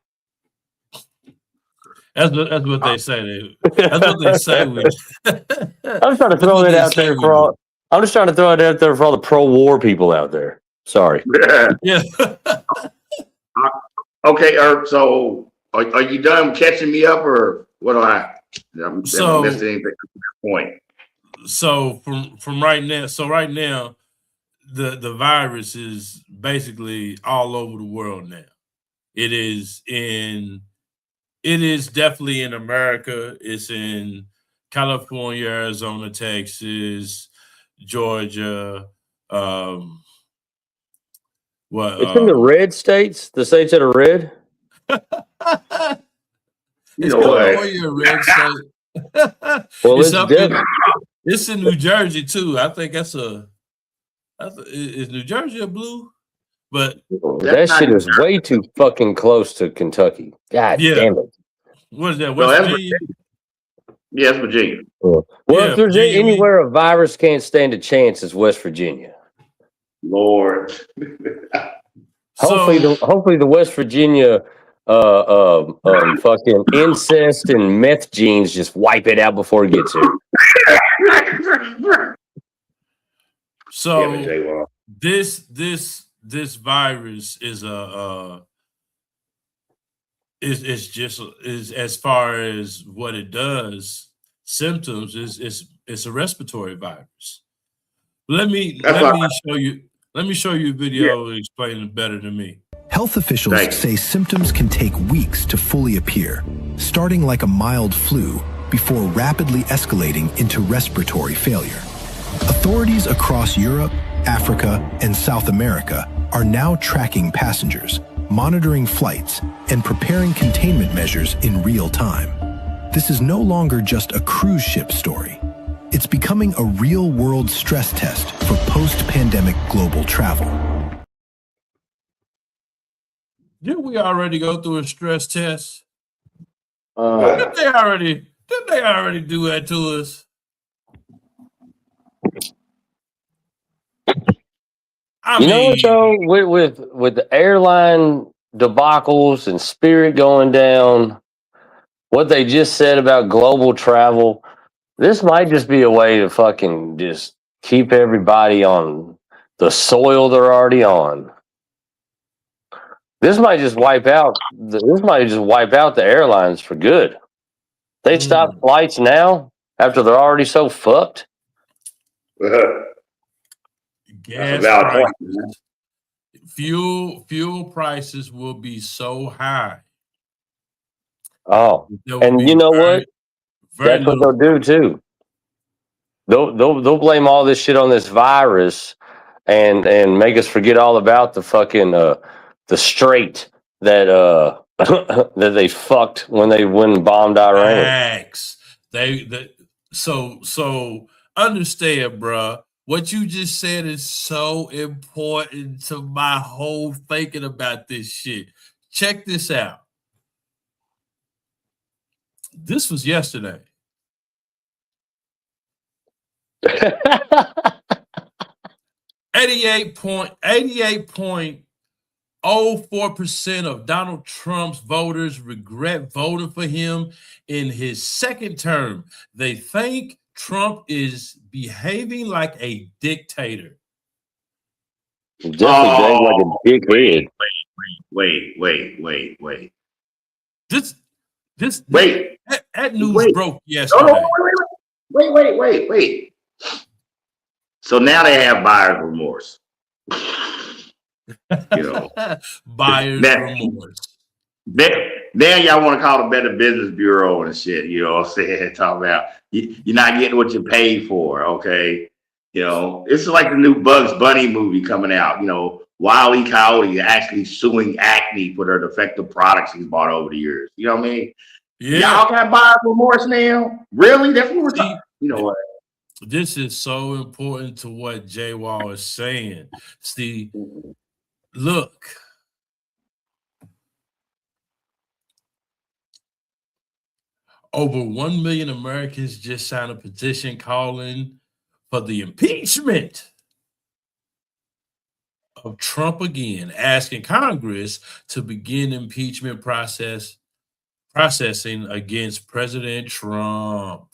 That's what they say. That's what they say. I'm trying to throw it out there for all. I'm just trying to throw it out there for all the pro-war people out there. Sorry. Yeah. Okay, Herb. So, are you done catching me up, or what do I? Missed anything at this point. So from right now, the virus is basically all over the world now. It is definitely in America. It's in California, Arizona, Texas, Georgia. It's in the red states, the states that are red. It's California, a red state. Well, it's in New Jersey too. I think is New Jersey a blue? But that shit is way too fucking close to Kentucky. God damn it. What is that? West Virginia? Yes, Virginia. Well, if there's anywhere a virus can't stand a chance, it's West Virginia. Lord. Hopefully the West Virginia fucking incest and meth genes just wipe it out before it gets here. So this virus is is as far as what it does, symptoms it's a respiratory virus. Let me show you a video explaining it better than me. Health officials say symptoms can take weeks to fully appear, starting like a mild flu before rapidly escalating into respiratory failure. Authorities across Europe, Africa, and South America are now tracking passengers, monitoring flights, and preparing containment measures in real time. This is no longer just a cruise ship story. It's becoming a real-world stress test for post-pandemic global travel. Didn't we already go through a stress test? Didn't they already do that to us? Know what though, with the airline debacles and Spirit going down, what they just said about global travel, this might just be a way to fucking just keep everybody on the soil they're already on. This might just wipe out the airlines for good. They stop flights now after they're already so fucked. Gas prices. Fuel prices will be so high. Oh, There will and be you know what? very That's what little. they'll do too. They'll blame all this shit on this virus and make us forget all about the fucking the strait that that they fucked when they went and bombed Iran. Facts. So understand, bruh. What you just said is so important to my whole thinking about this shit. Check this out. This was yesterday. 88.04% of Donald Trump's voters regret voting for him in his second term. They think Trump is behaving like a dictator. Definitely behave like a dickhead. Wait. This Wait. that news Wait. broke No, yesterday. wait. So now they have buyer's remorse. You know, Buyer's that, remorse. then y'all want to call the Better Business Bureau and shit. You know what I'm saying? Talking about you're not getting what you paid for. Okay. You know, it's like the new Bugs Bunny movie coming out. You know, Wile E. Coyote actually suing Acme for their defective products he's bought over the years. You know what I mean? Yeah. Y'all got buyer's remorse now? Really? That's what we're talking. You know what? This is so important to what Jay Wall is saying. See, look. Over 1 million Americans just signed a petition calling for the impeachment of Trump again, asking Congress to begin impeachment processing against President Trump.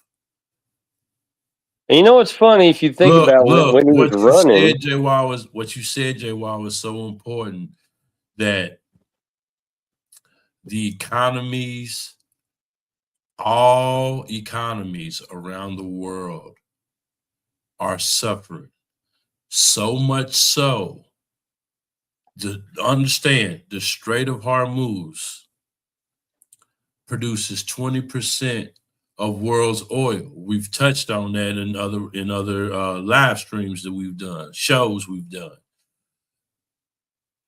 And you know what's funny? If you think about when he was running, what you said, Jay Wall, was so important that the economies, all economies around the world are suffering. So much so, to understand, the Strait of Hormuz produces 20% of world's oil. We've touched on that in other live streams that we've done, shows we've done.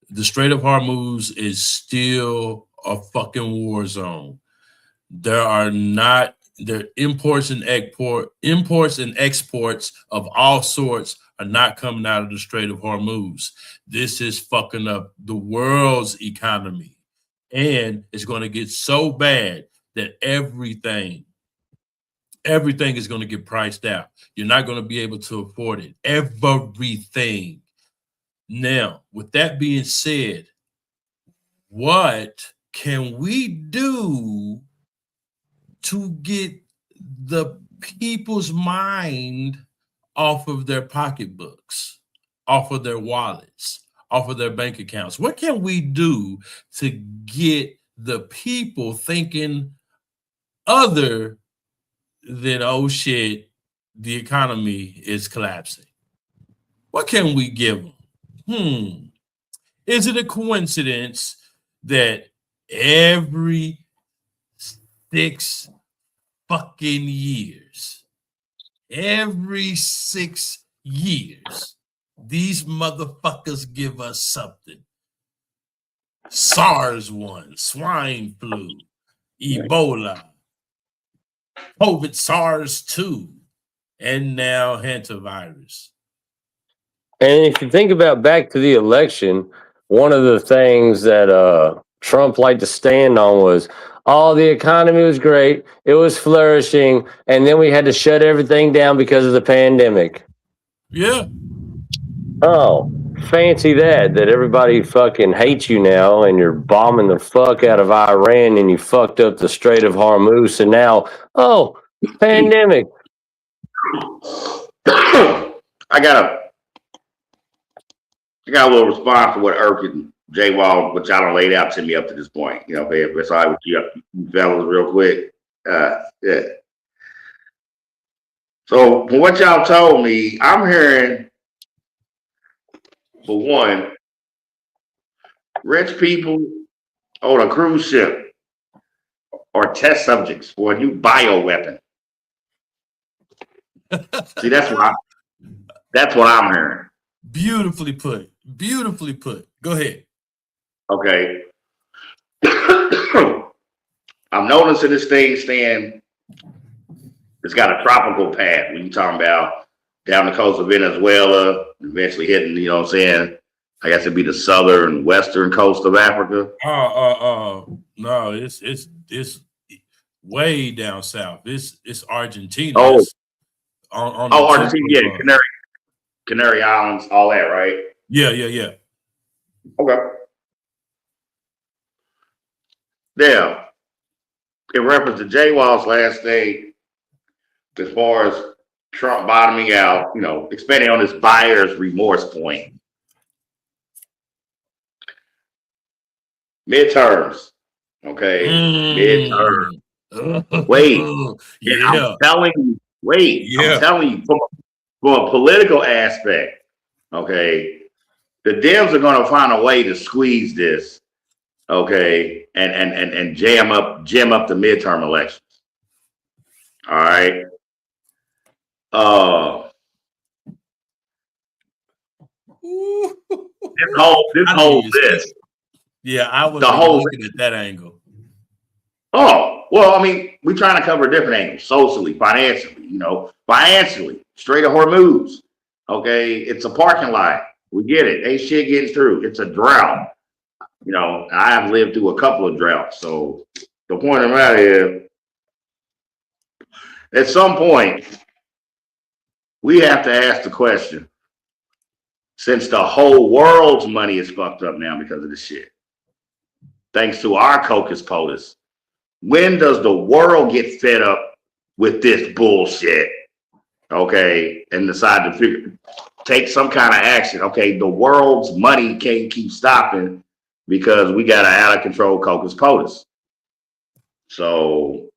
The Strait of Hormuz is still a fucking war zone. Imports and exports of all sorts are not coming out of the Strait of Hormuz. This is fucking up the world's economy. And it's going to get so bad that everything is going to get priced out. You're not going to be able to afford it. Everything. Now, with that being said, what can we do to get the people's mind off of their pocketbooks, off of their wallets, off of their bank accounts? What can we do to get the people thinking other than, oh shit, the economy is collapsing? What can we give them? Is it a coincidence that every 6 fucking years, every 6 years, these motherfuckers give us something? SARS 1, swine flu, Ebola, COVID SARS 2, and now hantavirus. and if you think about back to the election, one of the things that Trump liked to stand on was, oh, the economy was great, it was flourishing, and then we had to shut everything down because of the pandemic. Yeah. Oh, fancy that everybody fucking hates you now, and you're bombing the fuck out of Iran, and you fucked up the Strait of Hormuz, and now, oh, pandemic. I got a little response to what Irk and Jay Wall, which y'all laid out to me up to this point. You know, if it's all right with you fellas, real quick. Yeah. So from what y'all told me, I'm hearing, for one, Rich people on a cruise ship are test subjects for a new bioweapon. See, that's what I'm hearing. Beautifully put. Beautifully put. Go ahead. Okay. I'm noticing this thing staying. It's got a tropical path. When you talking about down the coast of Venezuela, eventually hitting, you know what I'm saying? I guess it'd be the southern, western coast of Africa. No, it's way down south. It's Argentina. Oh, It's on the Argentina, tip yeah, of, Canary Islands, all that, right? yeah. Okay. Now, in reference to Jay Wall's last thing, as far as Trump bottoming out, you know, expanding on this buyer's remorse point. Midterms, okay? Midterms. Wait, Yeah. I'm telling you, Yeah. I'm telling you, from a political aspect, okay, the Dems are going to find a way to squeeze this, okay, and jam up the midterm elections. All right. This whole list. Yeah, I was looking at that angle. Oh, well, I mean, we're trying to cover different angles, socially, financially, you know, Strait of Hormuz. Okay, it's a parking lot. We get it. Ain't shit getting through. It's a drought. You know, I have lived through a couple of droughts. So the point of the matter is, at some point, we have to ask the question, since the whole world's money is fucked up now because of this shit, thanks to our cocus potus, when does the world get fed up with this bullshit, okay, and decide to take some kind of action? Okay, the world's money can't keep stopping because we got an out of control cocus potus. So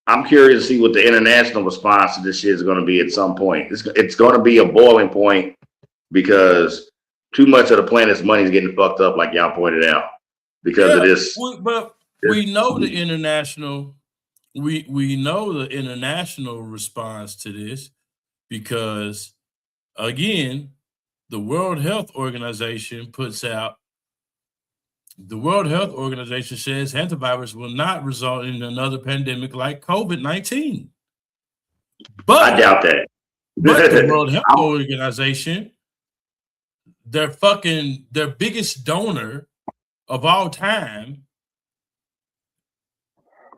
I'm curious to see what the international response to this shit is going to be at some point. It's going to be a boiling point because too much of the planet's money is getting fucked up, like y'all pointed out, because of this. But we know the international. We know the international response to this because, again, the World Health Organization puts out. The World Health Organization says hantavirus will not result in another pandemic like COVID-19. But I doubt that. But the World Health Organization, their biggest donor of all time,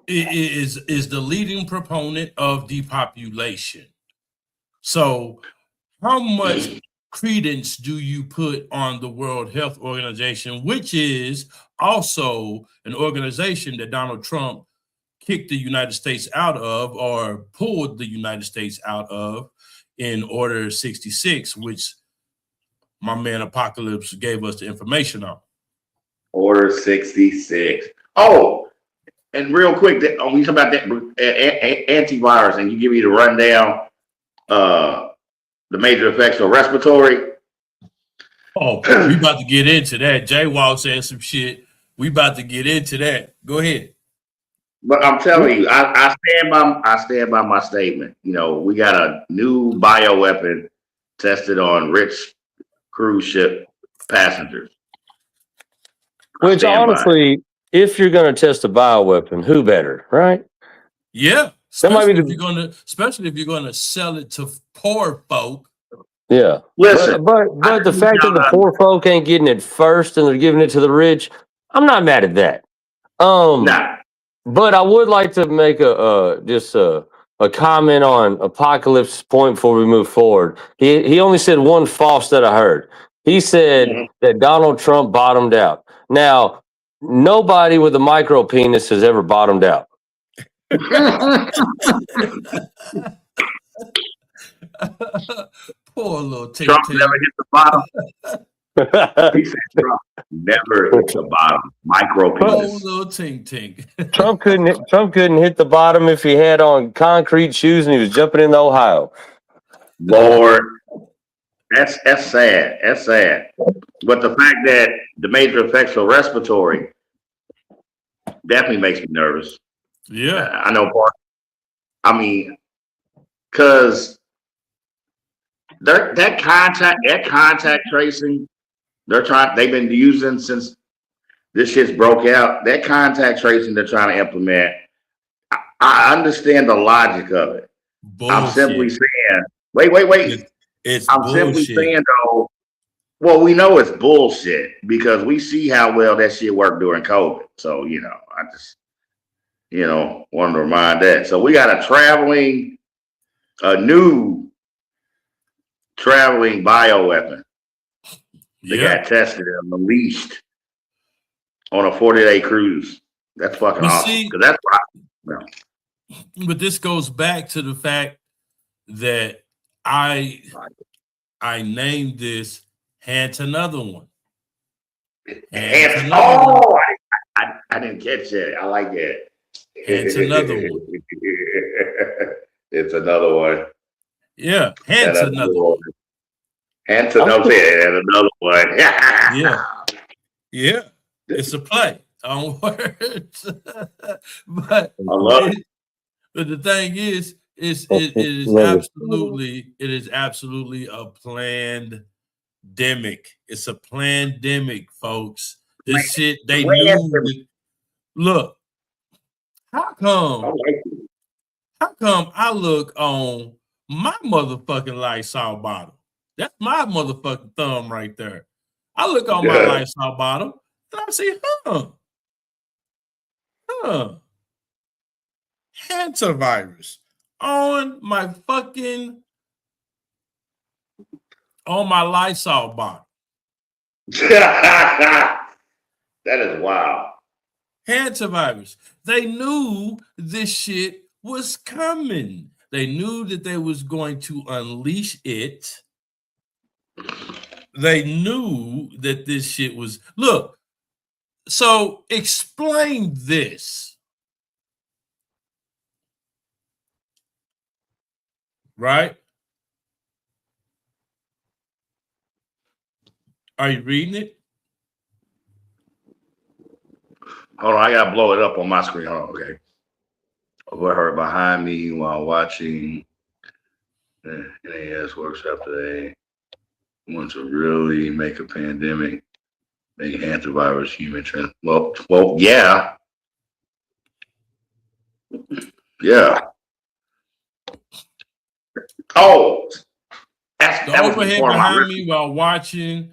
is the leading proponent of depopulation. So how much credence do you put on the World Health Organization, which is also an organization that Donald Trump kicked the United States out of, or pulled the United States out of, in Order 66, which my man Apocalypse gave us the information on. Order 66. Oh, and real quick, when you talk about that antivirus, and you give me the rundown, the major effects of respiratory. Oh, we about to get into that. Jay Wall said some shit. We about to get into that. Go ahead. But I'm telling you, I stand by my statement. You know, we got a new bioweapon tested on rich cruise ship passengers. Which honestly, if you're going to test a bioweapon, who better, right? Yeah, especially if you're gonna sell it to poor folk. Yeah, listen, but the fact that the poor folk ain't getting it first and they're giving it to the rich, I'm not mad at that. Nah. But I would like to make a comment on Apocalypse's point before we move forward. He only said one false that I heard. He said that Donald Trump bottomed out. Now, nobody with a micro penis has ever bottomed out. Poor little Tink. Trump never hit the bottom. He said Trump never hit the bottom. Micro penis. Poor little Tink. Trump couldn't hit the bottom if he had on concrete shoes and he was jumping into Ohio. Lord. That's sad. That's sad. But the fact that the major effects are respiratory definitely makes me nervous. Yeah. I know part. I mean, because that contact tracing they've been using since this shit's broke out. That contact tracing they're trying to implement. I understand the logic of it. I'm simply Bullshit. saying, wait. It's I'm simply bullshit. saying though, well, we know it's bullshit because we see how well that shit worked during COVID. So, I just, wanted to remind that. So we got a new traveling bioweapon that Yeah. got tested and released on a 40-day cruise. That's fucking But awesome. see, Because that's why. but this goes back to the fact that I named this Hant Another One. Hant Another One. Oh, I didn't catch that. I like that. Hant Another One. It's another one. Yeah, Hant Another One. And another one. Yeah. Yeah. It's a play on words. But I love it. But the thing is, it is absolutely a planned demic. It's a pandemic, folks. This shit they knew. Look, how come I look on my motherfucking Lysol bottle? That's my motherfucking thumb right there. I look on my Lysol bottle and I say, hantavirus on my Lysol bottle. That is wild. Hantavirus. They knew this shit was coming. They knew that they was going to unleash it. They knew that this shit was. Look, so explain this. Right? Are you reading it? Hold on, I gotta blow it up on my screen. Hold on, okay. What heard behind me while watching the NAS workshop today. Want to really make a pandemic, make hantavirus human trend. Well, yeah. Yeah. Oh, The overhead behind me while watching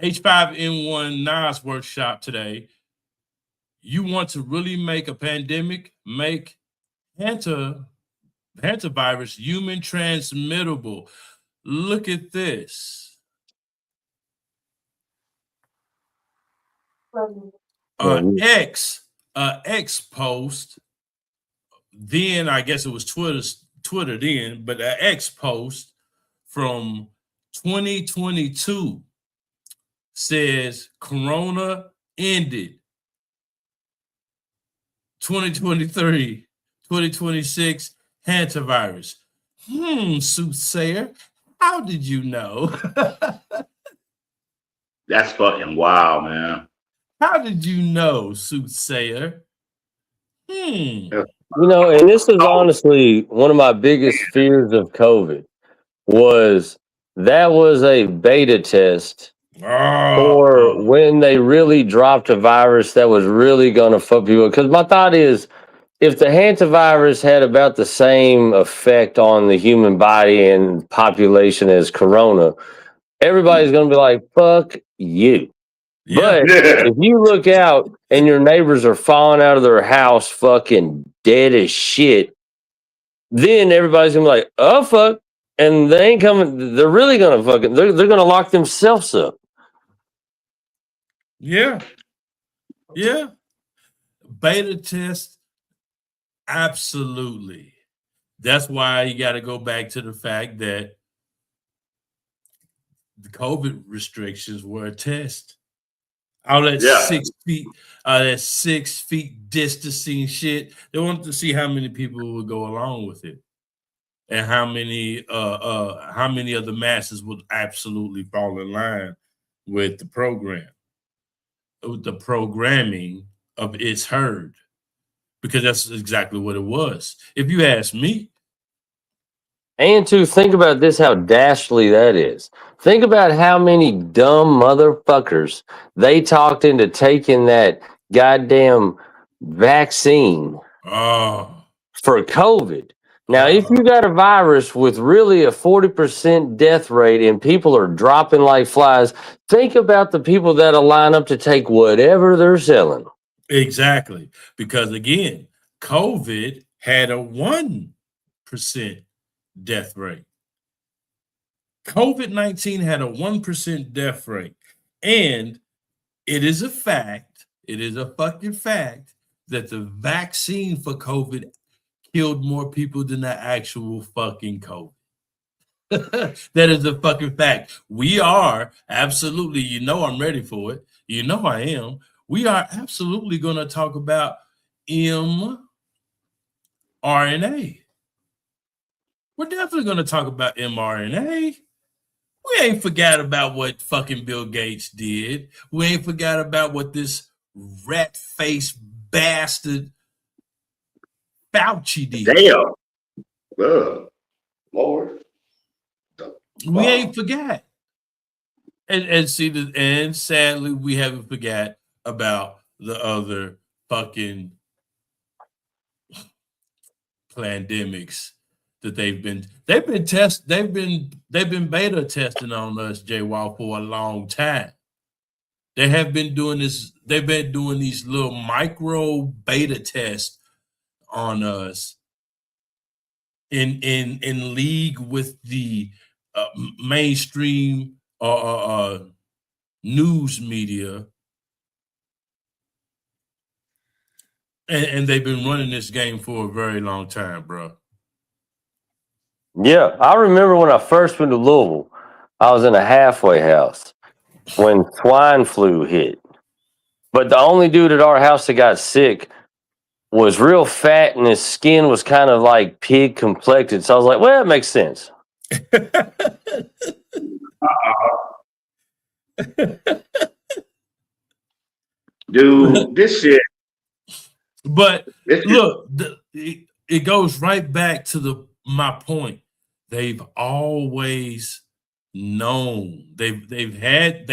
H5N1 NAS workshop today. You want to really make a pandemic, make hantavirus human transmittable. Look at this. X post, then I guess it was Twitter then, but an X post from 2022 says Corona ended. 2023, 2026, hantavirus. Soothsayer, how did you know? That's fucking wild, man. How did you know, Soothsayer? And this is honestly one of my biggest fears of COVID was that was a beta test for when they really dropped a virus that was really going to fuck people. Because my thought is, if the hantavirus had about the same effect on the human body and population as Corona, everybody's going to be like, fuck you. Yeah. But if you look out and your neighbors are falling out of their house fucking dead as shit, then everybody's going to be like, oh, fuck. And they ain't coming. They're really going to fucking, they're going to lock themselves up. Yeah. Yeah. Beta test. Absolutely. That's why you got to go back to the fact that the COVID restrictions were a test. All that 6 feet, that 6 feet distancing shit. They wanted to see how many people would go along with it. and how many of the masses would absolutely fall in line with the program, with the programming of its herd, because that's exactly what it was. If you ask me, And to think about this, how dastardly that is. Think about how many dumb motherfuckers they talked into taking that goddamn vaccine for COVID. Now, if you got a virus with really a 40% death rate and people are dropping like flies, think about the people that'll line up to take whatever they're selling. exactly, because again, COVID had a 1% death rate. COVID-19 had a 1% death rate. And it is a fact, it is a fucking fact that the vaccine for COVID killed more people than the actual fucking COVID. That is a fucking fact. We are absolutely, you know, I'm ready for it. You know, I am. We are absolutely going to talk about mRNA. We're definitely going to talk about mRNA. We ain't forgot about what fucking Bill Gates did. We ain't forgot about what this rat-faced bastard Fauci did. Damn. Lord. We ain't forgot. And see, and sadly, we haven't forgot about the other fucking pandemics that they've been beta testing on us, J-Wall, for a long time. They have been doing this, they've been doing these little micro beta tests on us in league with the mainstream news media. And they've been running this game for a very long time, bro. Yeah, I remember when I first went to Louisville, I was in a halfway house when swine flu hit. But the only dude at our house that got sick was real fat and his skin was kind of like pig complected. So I was like, well, that makes sense. Dude, this shit. But look, it goes right back to my point. They've always known. They've had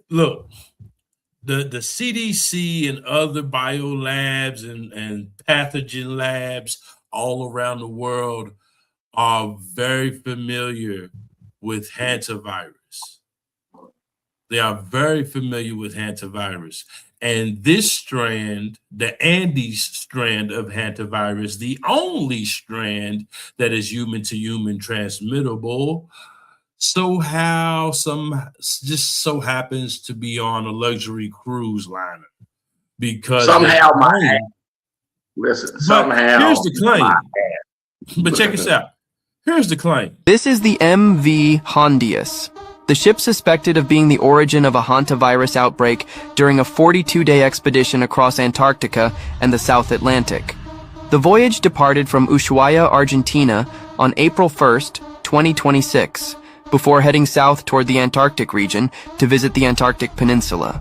look, the CDC and other bio labs and pathogen labs all around the world are very familiar with hantavirus. They are very familiar with hantavirus. And this strand, the Andes strand of hantavirus, the only strand that is human-to-human transmittable, just so happens to be on a luxury cruise liner. Because somehow somehow here's the claim. But check this out. Here's the claim. This is the MV Hondius, the ship suspected of being the origin of a hantavirus outbreak during a 42-day expedition across Antarctica and the South Atlantic. The voyage departed from Ushuaia, Argentina on April 1st, 2026, before heading south toward the Antarctic region to visit the Antarctic Peninsula,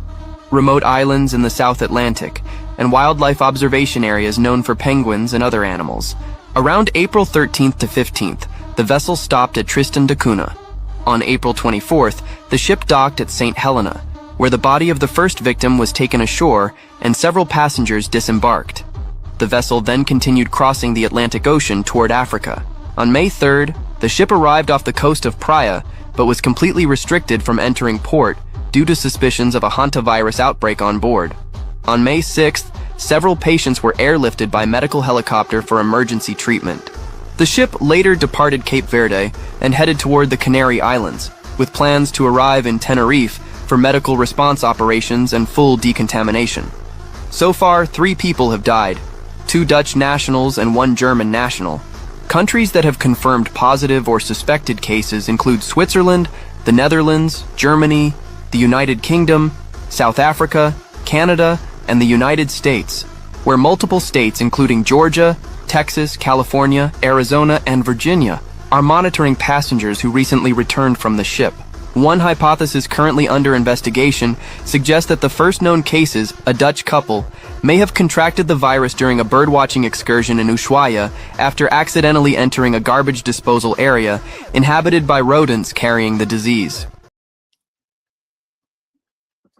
remote islands in the South Atlantic, and wildlife observation areas known for penguins and other animals. Around April 13th to 15th, the vessel stopped at Tristan da Cunha. On April 24th, the ship docked at St. Helena, where the body of the first victim was taken ashore and several passengers disembarked. The vessel then continued crossing the Atlantic Ocean toward Africa. On May 3rd, the ship arrived off the coast of Praia, but was completely restricted from entering port due to suspicions of a hantavirus outbreak on board. On May 6th, several patients were airlifted by medical helicopter for emergency treatment. The ship later departed Cape Verde and headed toward the Canary Islands, with plans to arrive in Tenerife for medical response operations and full decontamination. So far, 3 people have died, 2 Dutch nationals and 1 German national. Countries that have confirmed positive or suspected cases include Switzerland, the Netherlands, Germany, the United Kingdom, South Africa, Canada, and the United States, where multiple states including Georgia, Texas, California, Arizona, and Virginia are monitoring passengers who recently returned from the ship. One hypothesis currently under investigation suggests that the first known cases, a Dutch couple, may have contracted the virus during a birdwatching excursion in Ushuaia after accidentally entering a garbage disposal area inhabited by rodents carrying the disease.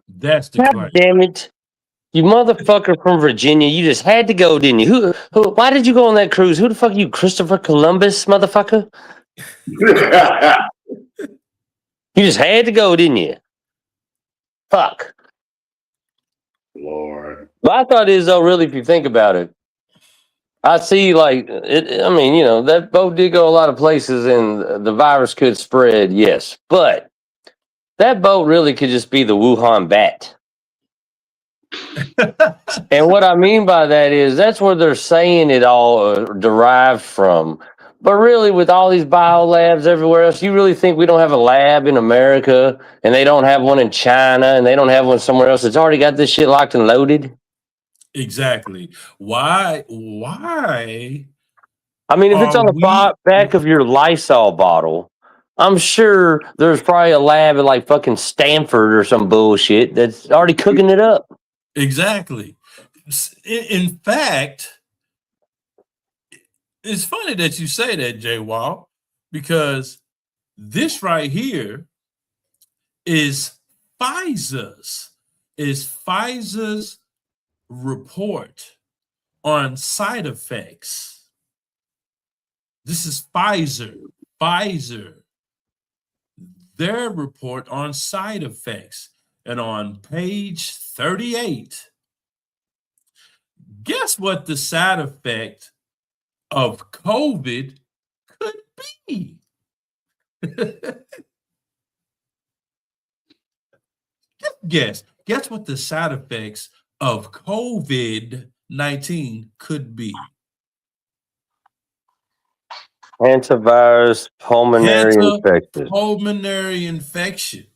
That's the God claim. damn it. You motherfucker from Virginia, you just had to go, didn't you? Why did you go on that cruise? Who the fuck are you, Christopher Columbus, motherfucker? You just had to go, didn't you? Fuck. Lord. But I thought it is, though, really, if you think about it. I see, like, I mean, you know, that boat did go a lot of places and the virus could spread, yes. But that boat really could just be the Wuhan bat. And what I mean by that is that's where they're saying it all derived from. But really, with all these biolabs everywhere else, you really think we don't have a lab in America and they don't have one in China and they don't have one somewhere else that's already got this shit locked and loaded? Exactly. Why? I mean, if it's on the back of your Lysol bottle, I'm sure there's probably a lab at like fucking Stanford or some bullshit that's already cooking it up. Exactly. In fact, it's funny that you say that, Jay Wall, because this right here is Pfizer's report on side effects. This is Pfizer, their report on side effects. And on page 38, guess what the side effect of COVID could be? Guess what the side effects of COVID-19 could be. Hantavirus pulmonary infection. Pulmonary infection.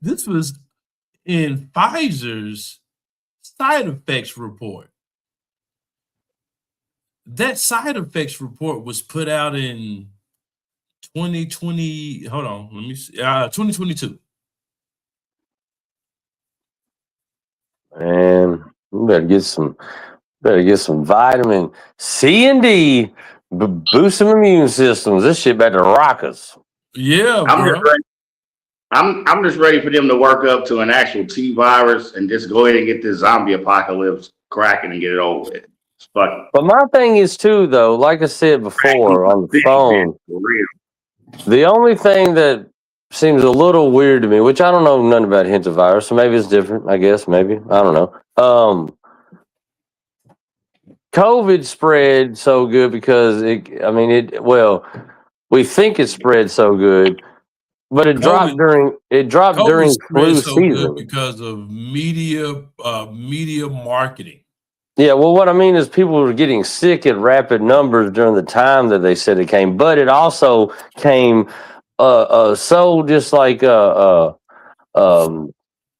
This was in Pfizer's side effects report. That side effects report was put out in 2020. Hold on, let me see. 2022. Man, you better get some vitamin C and D, boost some immune systems. This shit better rock us. Yeah, I'm just ready for them to work up to an actual T virus and just go ahead and get this zombie apocalypse cracking and get it over with. But my thing is too, though, like I said before on the phone, the only thing that seems a little weird to me, which I don't know nothing about hantavirus, so maybe it's different. I guess maybe I don't know. COVID spread so good because we think it spread so good, but it dropped during flu so season good because of media marketing. Yeah, well, what I mean is people were getting sick at rapid numbers during the time that they said it came, but it also came so just like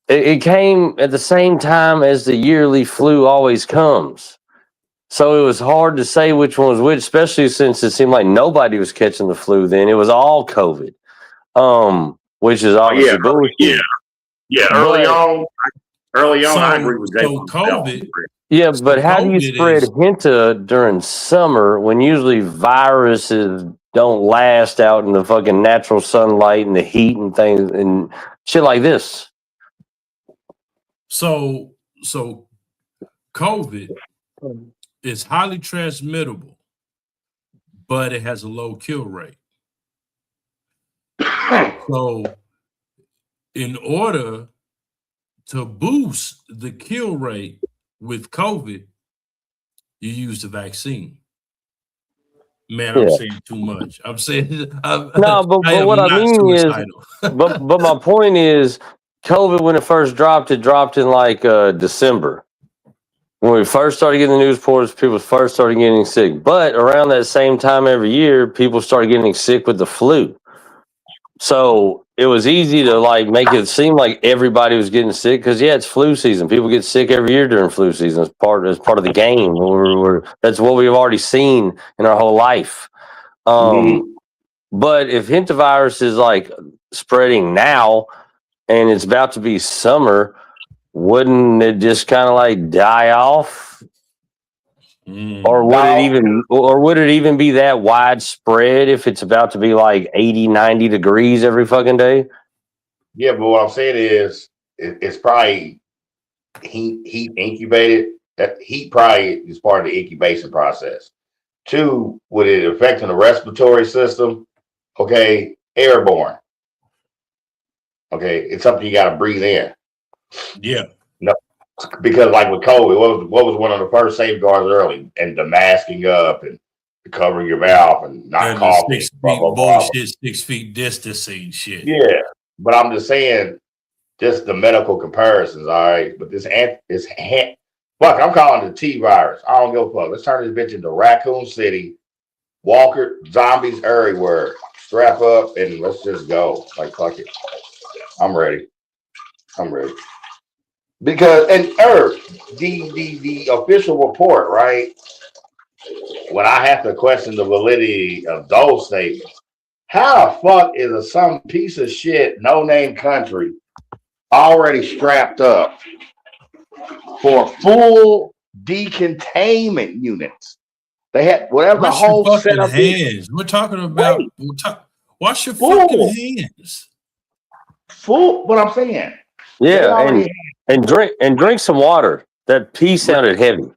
it came at the same time as the yearly flu always comes. So it was hard to say which one was which, especially since it seemed like nobody was catching the flu then. It was all COVID, which is obviously bullshit. Yeah. Early on, I agree with that. So COVID. Yeah, but how do you spread Henta during summer when usually viruses don't last out in the fucking natural sunlight and the heat and things and shit like this? So COVID is highly transmittable, but it has a low kill rate. So in order to boost the kill rate with COVID, you use the vaccine. Man, I'm saying too much. I'm saying no, but what I mean is, but my point is, COVID when it first dropped, it dropped in like December. When we first started getting the news reports, people first started getting sick. But around that same time every year, people started getting sick with the flu. So it was easy to like make it seem like everybody was getting sick because it's flu season. People get sick every year during flu season. It's part of the game. That's what we've already seen in our whole life. But if hantavirus is like spreading now and it's about to be summer, wouldn't it just kind of like die off? Or would it even be that widespread if it's about to be like 80, 90 degrees every fucking day? Yeah, but what I'm saying is it's probably heat incubated. That heat probably is part of the incubation process. 2, with it affecting the respiratory system, okay, airborne. Okay, it's something you got to breathe in. Yeah. No, because like with COVID, what was one of the first safeguards early? And the masking up and covering your mouth and not coughing. 6 feet bullshit, 6 feet distancing shit. Yeah, but I'm just saying, just the medical comparisons, all right? But fuck, I'm calling it the T virus. I don't give a fuck. Let's turn this bitch into Raccoon City, Walker, zombies everywhere. Strap up and let's just go. Like, fuck it. I'm ready. Because, and the official report, right? When I have to question the validity of those statements, how the fuck is some piece of shit, no-name country already strapped up for full decontainment units? They had whatever wash the whole your setup hands. We're talking about wash your full, fucking hands. Full, what I'm saying. Yeah, and drink some water. That pee sounded heavy.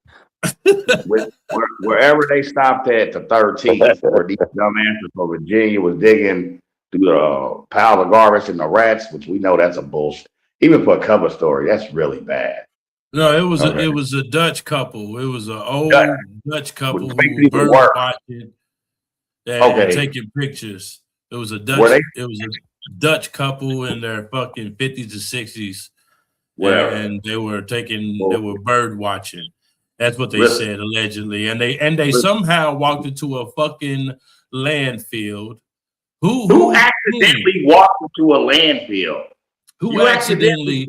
Wherever they stopped at the 13th, where these dumbasses from Virginia was digging through the pile of garbage and the rats, which we know that's a bullshit. Even for a cover story, that's really bad. No, it was a Dutch couple. It was an old Dutch couple who were bird watching and taking pictures. It was a Dutch couple in their fucking 50s and 60s. And they were bird watching. That's what they said allegedly. And they somehow walked into a fucking landfill. Who accidentally walked into a landfill? Who accidentally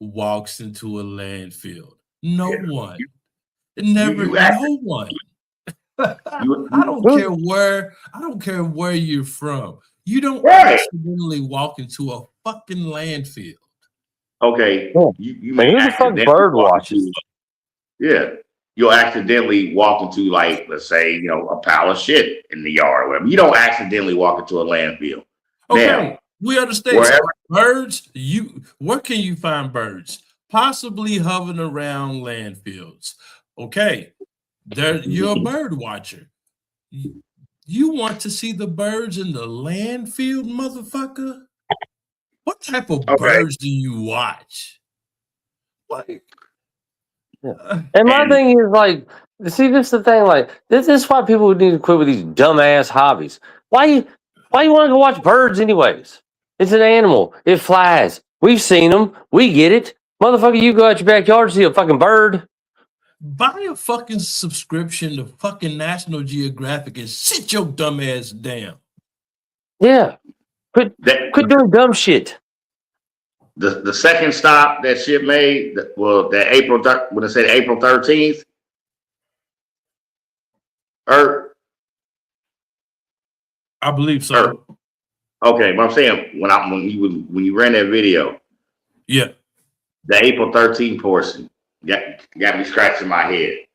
walks into a landfill? No one. No one. I don't care where you're from. You don't accidentally walk into a fucking landfill. Okay. You who the fuck bird watches? Yeah. You'll accidentally walk into, like, let's say, a pile of shit in the yard or whatever. You don't accidentally walk into a landfill. Okay. Now, we understand. Birds, where can you find birds? Possibly hovering around landfills. Okay. You're a bird watcher. You want to see the birds in the landfill, motherfucker? What type of birds do you watch? Like, and my thing is like, see, this is the thing. Like, this is why people need to quit with these dumbass hobbies. Why you want to go watch birds anyways? It's an animal. It flies. We've seen them. We get it, motherfucker. You go out your backyard and see a fucking bird. Buy a fucking subscription to fucking National Geographic and sit your dumb ass down. Yeah. Quit doing dumb shit. The second stop that shit made, when it said April 13th, I believe so. Okay, but I'm saying when you ran that video, yeah, the April 13th portion got me scratching my head.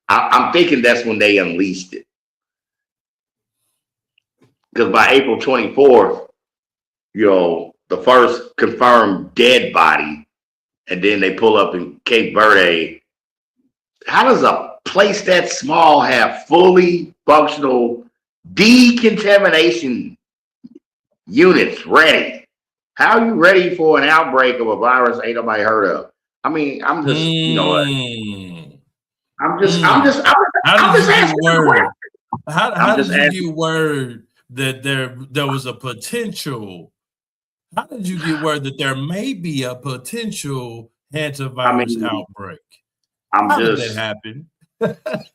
I'm thinking that's when they unleashed it, because by April 24th, the first confirmed dead body, and then they pull up in Cape Verde. How does a place that small have fully functional decontamination units ready? How are you ready for an outbreak of a virus ain't nobody heard of? I mean, I'm just, How did you get word that there was a potential? How did you get word that there may be a potential hantavirus outbreak? How did that happen?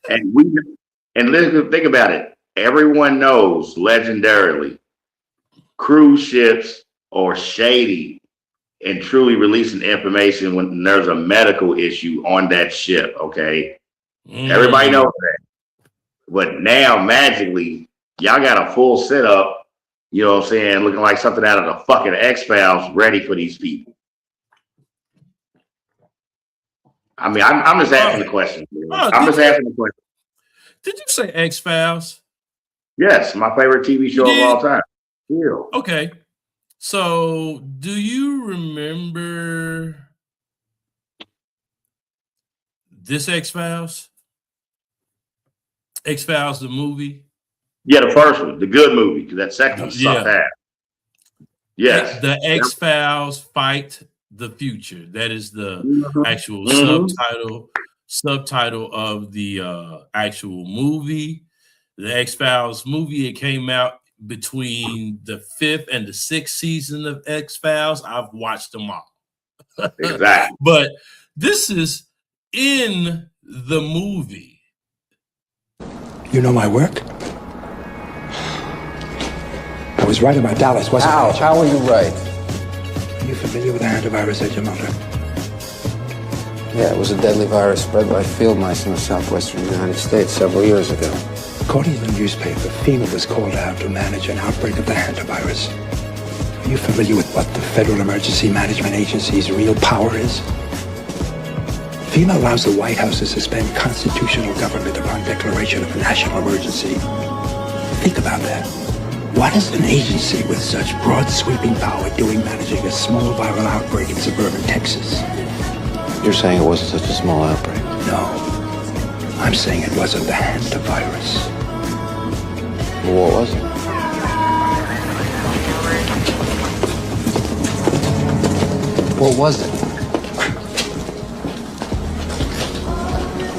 and listen, think about it. everyone knows legendarily cruise ships are shady and truly releasing information when there's a medical issue on that ship. Okay. Everybody knows that. But now magically, y'all got a full setup, you know what I'm saying, looking like something out of the fucking X-Files ready for these people. I mean, I'm just asking the question. I'm just asking the question. Did you say X-Files? Yes, my favorite TV show of all time. Yeah. Okay. So, do you remember this X-Files? X-Files, the movie? Yeah, the first one, the good movie, because that second one sucked ass. Yes. The X-Files Fight the Future. That is the actual subtitle of the actual movie. The X-Files movie, it came out between the 5th and the 6th season of X-Files. I've watched them all. Exactly. But this is in the movie. You know my work? I was right about Dallas, wasn't I? How were you right? Are you familiar with the HANTA virus at your mother? Yeah, it was a deadly virus spread by field mice in the southwestern United States several years ago. According to the newspaper, FEMA was called out to manage an outbreak of the HANTA virus. Are you familiar with what the Federal Emergency Management Agency's real power is? FEMA allows the White House to suspend constitutional government upon declaration of a national emergency. Think about that. What is an agency with such broad sweeping power doing managing a small viral outbreak in suburban Texas? You're saying it wasn't such a small outbreak? No. I'm saying it wasn't the HANTA virus. Well, what was it? What was it?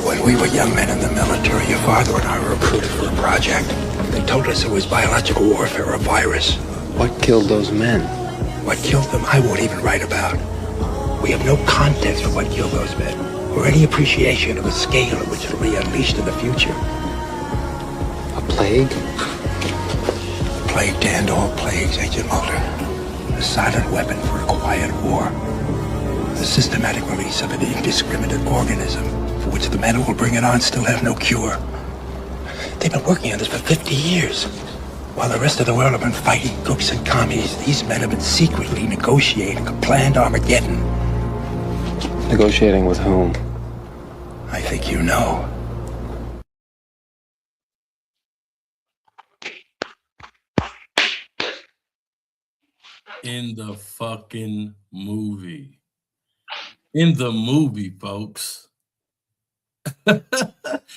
When we were young men in the military, your father and I were recruited for a project. They told us it was biological warfare, a virus. What killed those men? What killed them, I won't even write about. We have no context for what killed those men, or any appreciation of the scale at which it'll be unleashed in the future. A plague? The plague to end all plagues, Agent Mulder. A silent weapon for a quiet war. The systematic release of an indiscriminate organism, for which the men who will bring it on still have no cure. They've been working on this for 50 years. While the rest of the world have been fighting crooks and commies, these men have been secretly negotiating a planned Armageddon. Negotiating with whom? I think you know. In the fucking movie. In the movie, folks.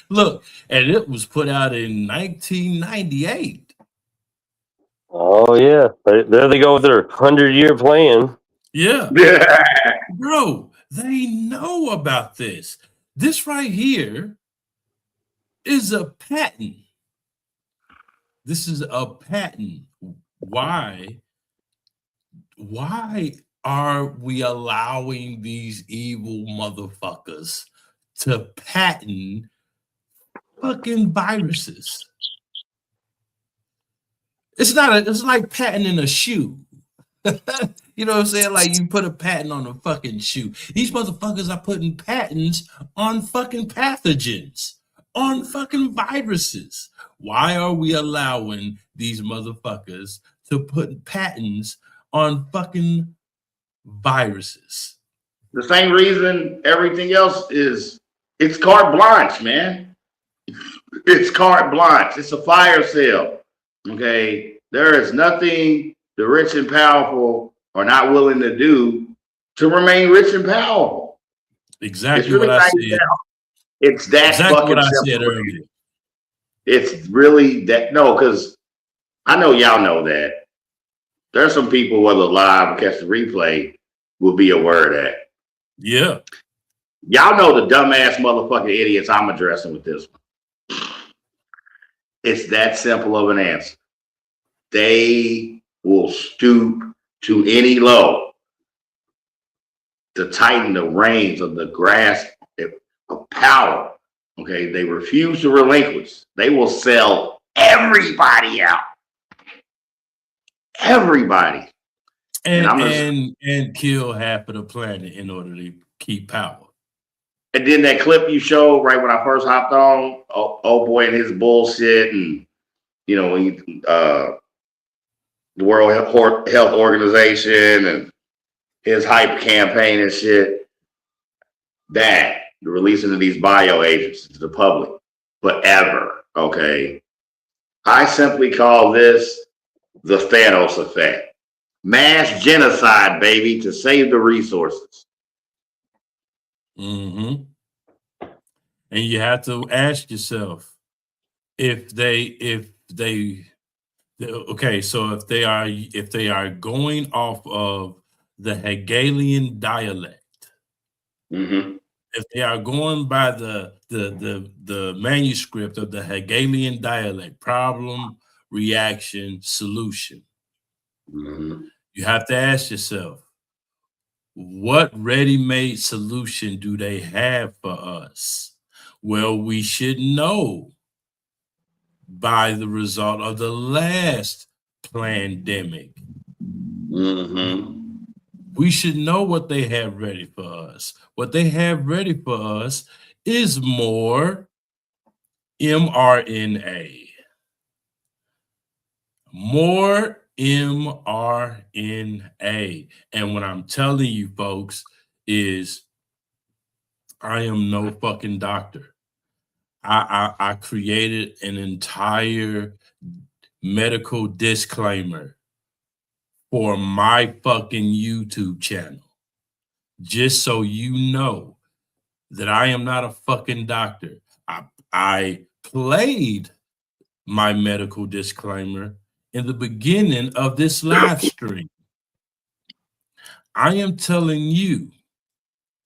Look, and it was put out in 1998. Oh yeah, there they go with their 100-year plan. Yeah. Bro, they know about this. This right here is a patent. This is a patent. Why are we allowing these evil motherfuckers to patent fucking viruses? It's like patenting a shoe. You know what I'm saying? Like you put a patent on a fucking shoe. These motherfuckers are putting patents on fucking pathogens, on fucking viruses. Why are we allowing these motherfuckers to put patents on fucking viruses? The same reason everything else is, it's carte blanche, man. It's carte blanche. It's a fire sale. Okay. There is nothing the rich and powerful are not willing to do to remain rich and powerful. Exactly what I said. It's that exactly fucking what I simple. said earlier. It's really that. No, because I know y'all know that. There's some people, whether live or catch the replay, will be aware of that. Yeah. Y'all know the dumbass motherfucking idiots I'm addressing with this one. It's that simple of an answer. They will stoop to any low to tighten the reins of the grasp of power. Okay, they refuse to relinquish. They will sell everybody out. Everybody. And kill half of the planet in order to keep power. And then that clip you showed right when I first hopped on, oh boy and his bullshit, and you know, the World Health Organization and his hype campaign and shit. That the releasing of these bioagents to the public forever. Okay, I simply call this the Thanos effect. Mass genocide, baby, to save the resources. Mm-hmm. And you have to ask yourself if they okay, so if they are going off of the Hegelian dialect, mm-hmm. if they are going by the manuscript of the Hegelian dialect, problem, reaction, solution, mm-hmm. you have to ask yourself, what ready-made solution do they have for us? Well, we should know by the result of the last pandemic. Mm-hmm. We should know what they have ready for us. What they have ready for us is more mRNA. More mRNA. And what I'm telling you folks is I am no fucking doctor. I created an entire medical disclaimer for my fucking YouTube channel, just so you know that I am not a fucking doctor. I played my medical disclaimer in the beginning of this live stream. I am telling you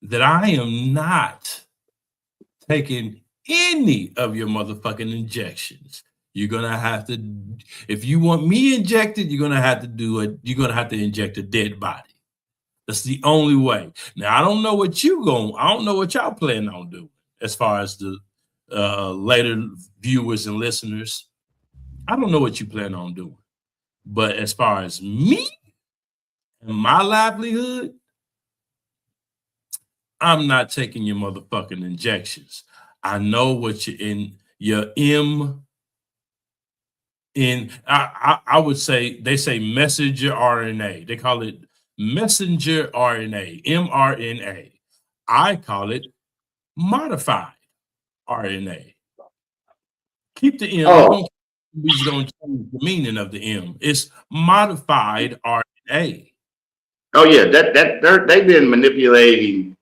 that I am not taking any of your motherfucking injections. You're gonna have to, if you want me injected, you're gonna have to do it. You're gonna have to inject a dead body. That's the only way. Now I don't know what I don't know what y'all plan on doing as far as the later viewers and listeners. I don't know what you plan on doing. But as far as me and my livelihood, I'm not taking your motherfucking injections. I know what you're in your I would say, they say messenger RNA. They call it messenger RNA, mRNA. I call it modified RNA. Keep the M. Oh. We're going to change the meaning of the M. It's modified RNA. Oh yeah, they've been manipulating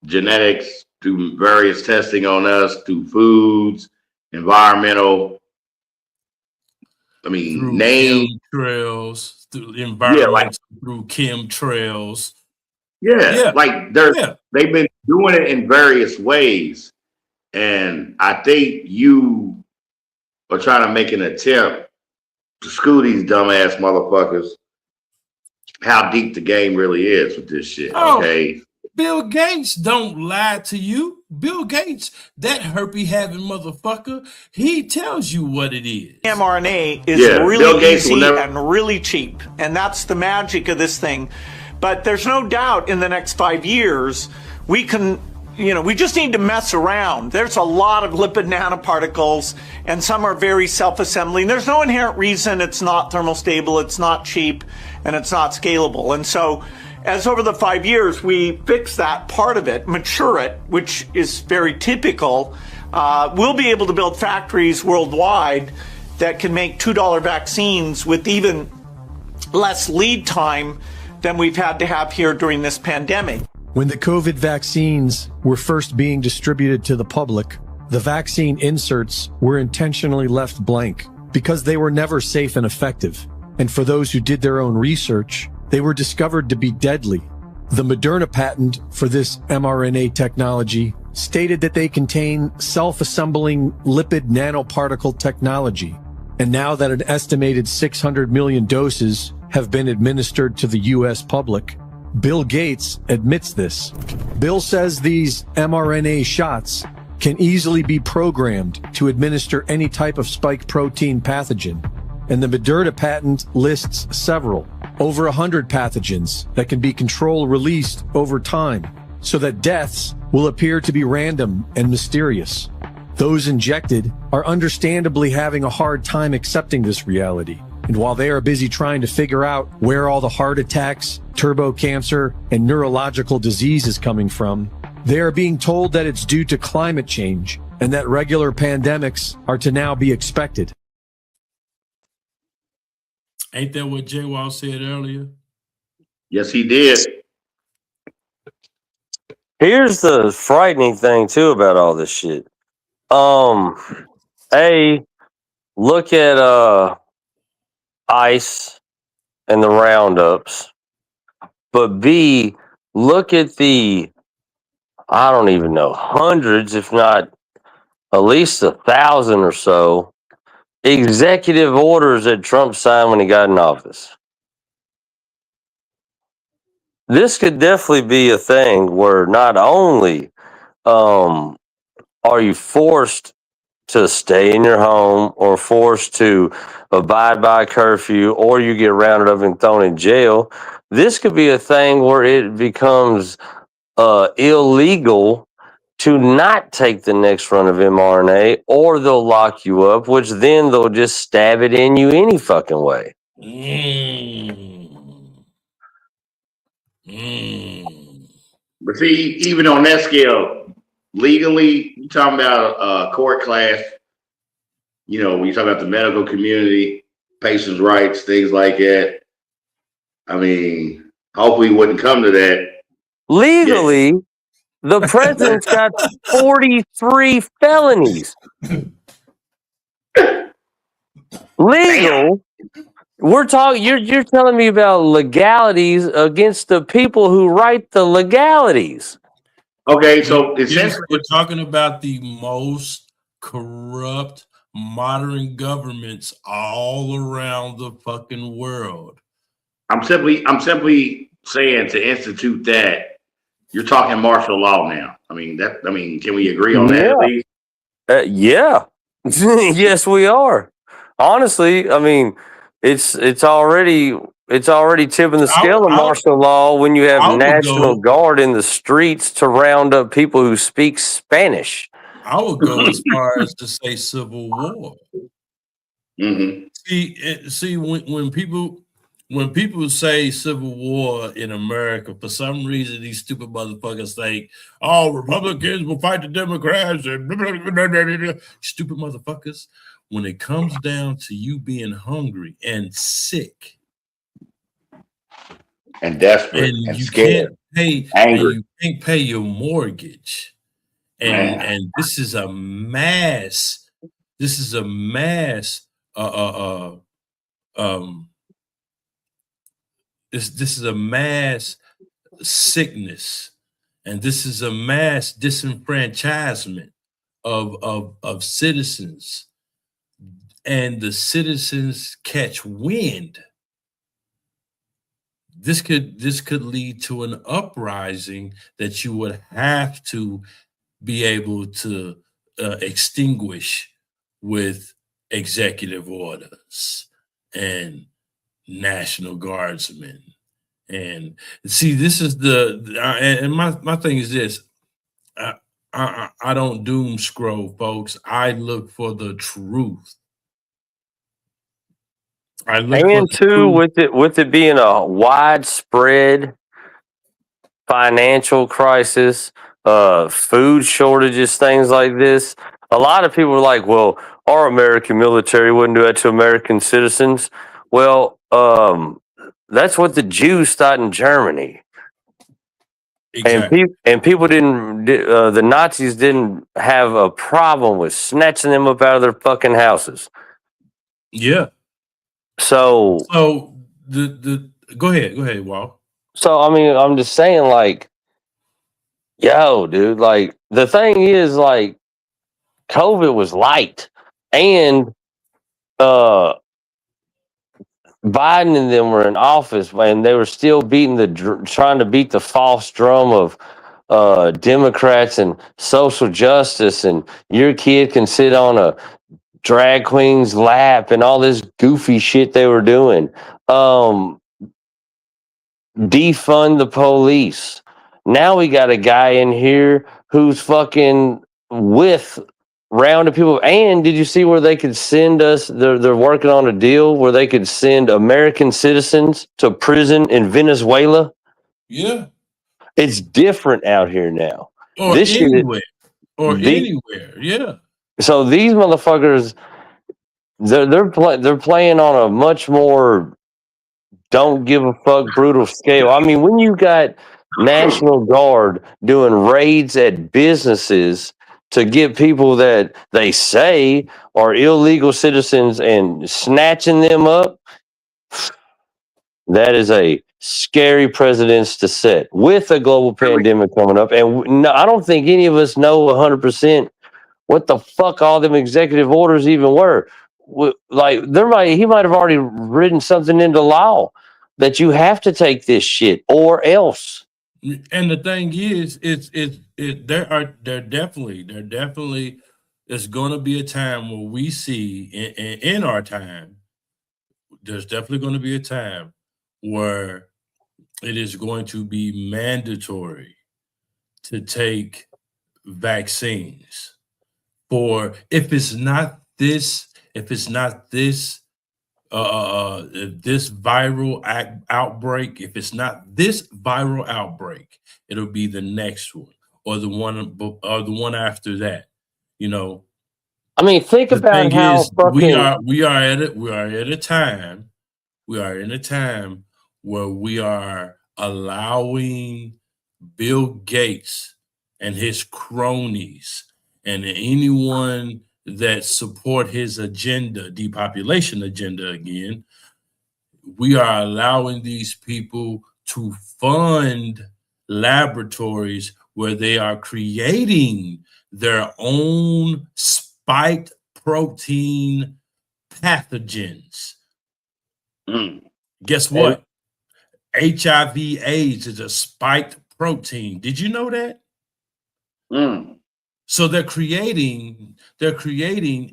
genetics through various testing on us, through foods, environmental. I mean, through name chemtrails, through environment, through chemtrails. Yeah, like they've been doing it in various ways, and I think you are trying to make an attempt to school these dumbass motherfuckers how deep the game really is with this shit. Okay. Bill Gates don't lie to you. Bill Gates, that herpes having motherfucker, he tells you what it is. mRNA is really easy and really cheap, and that's the magic of this thing. But there's no doubt in the next 5 years, we can, we just need to mess around. There's a lot of lipid nanoparticles, and some are very self-assembling. There's no inherent reason it's not thermostable, it's not cheap, and it's not scalable. And so, as over the 5 years, we fix that part of it, mature it, which is very typical, we'll be able to build factories worldwide that can make $2 vaccines with even less lead time than we've had to have here during this pandemic. When the COVID vaccines were first being distributed to the public, the vaccine inserts were intentionally left blank because they were never safe and effective. And for those who did their own research, they were discovered to be deadly. The Moderna patent for this mRNA technology stated that they contain self-assembling lipid nanoparticle technology. And now that an estimated 600 million doses have been administered to the US public, Bill Gates admits this. Bill says these mRNA shots can easily be programmed to administer any type of spike protein pathogen. And the Moderna patent lists several, over 100 pathogens that can be control released over time, so that deaths will appear to be random and mysterious. Those injected are understandably having a hard time accepting this reality. And while they are busy trying to figure out where all the heart attacks, turbo cancer, and neurological disease is coming from, they are being told that it's due to climate change and that regular pandemics are to now be expected. Ain't that what Jay Wall said earlier? Yes, he did. Here's the frightening thing too about all this shit. Look at ICE and the roundups, but B, look at the, I don't even know, hundreds, if not at least 1,000 or so executive orders that Trump signed when he got in office. This could definitely be a thing where not only are you forced to stay in your home or forced to abide by curfew or you get rounded up and thrown in jail, this could be a thing where it becomes illegal to not take the next run of mRNA, or they'll lock you up, which then they'll just stab it in you any fucking way. But see, even on that scale, legally, you're talking about court class, you know, when you talk about the medical community, patients' rights, things like that. I mean, hopefully it wouldn't come to that. Legally, the president's got 43 felonies. Legal. We're talking. You're telling me about legalities against the people who write the legalities. Okay, so we're talking about the most corrupt modern governments all around the fucking world. I'm simply saying to institute that. You're talking martial law now. I mean, can we agree on that at least? Yeah. Yes, we are. Honestly, I mean, it's already tipping the scale of martial law when you have National Guard in the streets to round up people who speak Spanish. I would go as far as to say civil war. Mm-hmm. See, when people say civil war in America, for some reason, these stupid motherfuckers think, oh, Republicans will fight the Democrats and blah, blah, blah, blah, blah. Stupid motherfuckers. When it comes down to you being hungry and sick and desperate and scared, angry, and you can't pay your mortgage, and this is a mass. This is a mass. This is a mass sickness, and this is a mass disenfranchisement of citizens, and the citizens catch wind. This could lead to an uprising that you would have to be able to extinguish with executive orders and National Guardsmen. And see, this is and my thing is this. I don't doom scroll, folks. I look for the truth. And too, with it being a widespread financial crisis, food shortages, things like this, a lot of people are like, well, our American military wouldn't do that to American citizens. Well, that's what the Jews thought in Germany. Exactly. And people the Nazis didn't have a problem with snatching them up out of their fucking houses. Yeah. So go ahead, Walt. So I mean, I'm just saying, like, yo, dude, like the thing is, like, COVID was light, and Biden and them were in office, and they were still trying to beat the false drum of Democrats and social justice, and your kid can sit on a drag queen's lap and all this goofy shit they were doing. Defund the police. Now we got a guy in here who's fucking with rounding people. And did you see where they could send us? They're working on a deal where they could send American citizens to prison in Venezuela. Yeah. It's different out here now. Or This shit, anywhere. Or anywhere. Yeah. so these motherfuckers, they're playing on a much more don't give a fuck brutal scale. I mean, when you got National Guard doing raids at businesses to get people that they say are illegal citizens and snatching them up, that is a scary precedence to set with a global pandemic coming up. And no, I don't think any of us know 100% what the fuck all them executive orders even were. Like he might have already written something into law that you have to take this shit or else. And the thing is, there definitely there's going to be a time where we see in our time, there's definitely going to be a time where it is going to be mandatory to take vaccines for if it's not this viral outbreak, if it's not this viral outbreak, it'll be the next one or the one after that. You know, I mean, think the about thing how is, fucking we are in a time where we are allowing Bill Gates and his cronies and anyone that support his agenda, depopulation agenda again, we are allowing these people to fund laboratories where they are creating their own spiked protein pathogens. Guess what? HIV AIDS is a spiked protein. Did you know that? So they're creating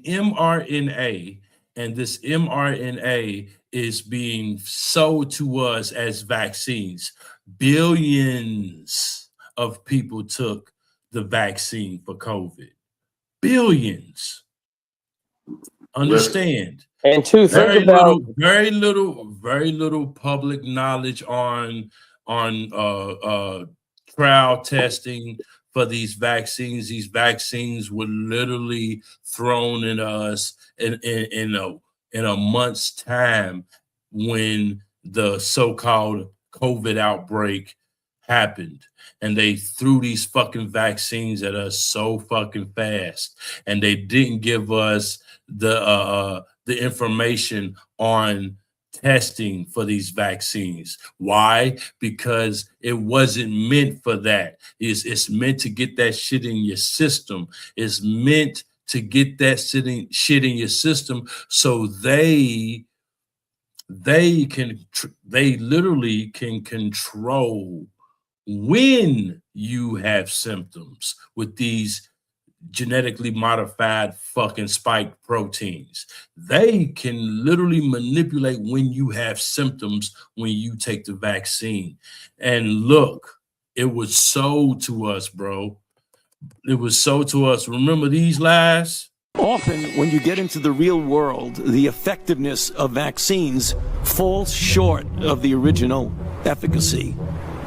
mRNA, and this mRNA is being sold to us as vaccines. Billions of people took the vaccine for COVID. Billions. Understand. And two, think about very little public knowledge on trial testing for these vaccines. These vaccines were literally thrown at us in a month's time when the so-called COVID outbreak happened, and they threw these fucking vaccines at us so fucking fast, and they didn't give us the information on testing for these vaccines. Why? Because it wasn't meant for that. It's meant to get that shit in your system. It's meant to get that shit in your system so they literally can control when you have symptoms with these genetically modified fucking spike proteins. They can literally manipulate when you have symptoms when you take the vaccine. And look, it was sold to us, bro. It was sold to us. Remember these lies? Often, when you get into the real world, the effectiveness of vaccines falls short of the original efficacy.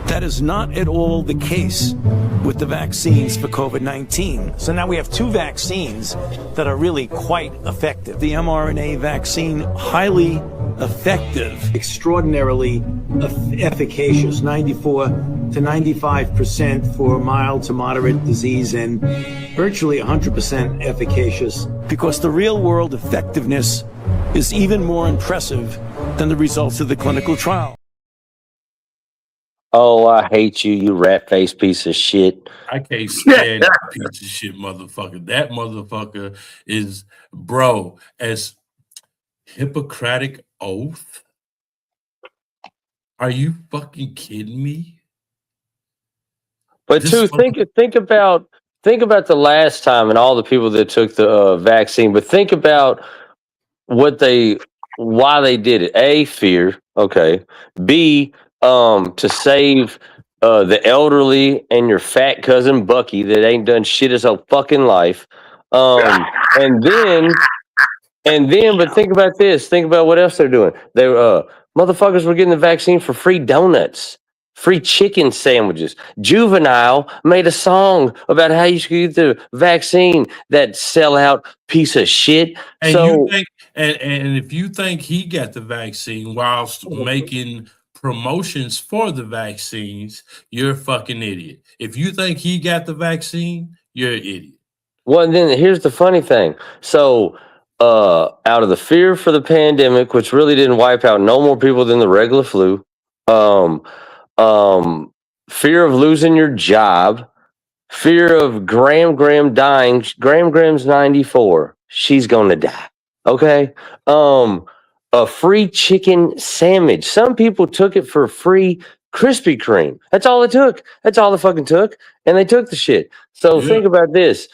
That is not at all the case with the vaccines for COVID-19. So now we have two vaccines that are really quite effective. The mRNA vaccine, highly effective, extraordinarily efficacious, 94 to 95% for mild to moderate disease, and virtually 100% efficacious, because the real world effectiveness is even more impressive than the results of the clinical trial. Oh, I hate you, you rat-faced piece of shit. I can't stand that piece of shit motherfucker. That motherfucker is, bro, as Hippocratic oath? Are you fucking kidding me? But too, think about the last time and all the people that took the vaccine. But think about why they did it. A, fear. Okay. B, to save the elderly and your fat cousin Bucky that ain't done shit his whole fucking life. And then, but think about this. Think about what else they're doing. They motherfuckers were getting the vaccine for free donuts, free chicken sandwiches. Juvenile made a song about how you should get the vaccine. That sellout piece of shit. And So you think, and if you think he got the vaccine whilst making promotions for the vaccines, you're a fucking idiot. If you think he got the vaccine, you're an idiot. well, then here's the funny thing. So, out of the fear for the pandemic, which really didn't wipe out no more people than the regular flu, um, fear of losing your job, fear of Graham dying. Graham's 94. She's gonna die. Okay. A free chicken sandwich. Some people took it for free Krispy Kreme. That's all it took. That's all it fucking took. And they took the shit. So think about this.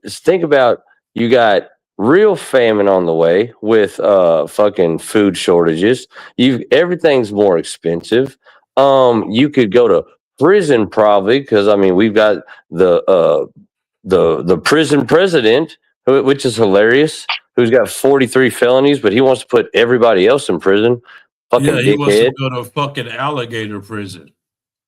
Think about you got real famine on the way with fucking food shortages. Everything's more expensive. You could go to prison probably because I mean we've got the prison president, which is hilarious, who's got 43 felonies, but he wants to put everybody else in prison. Fucking Yeah, he wants dickhead. to go to fucking alligator prison.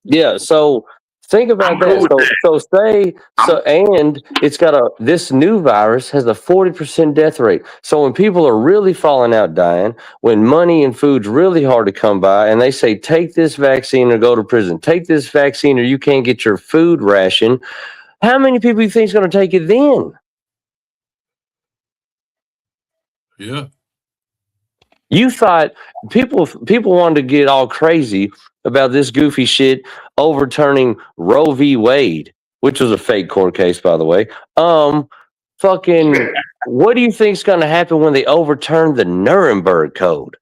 Yeah, so think about that. And it's got this new virus has a 40% death rate. So when people are really falling out dying, when money and food's really hard to come by, and they say, take this vaccine or go to prison, take this vaccine or you can't get your food ration, how many people do you think is going to take it then? Yeah. You thought people wanted to get all crazy about this goofy shit overturning Roe v. Wade, which was a fake court case, by the way. Fucking, what do you think's going to happen when they overturn the Nuremberg Code?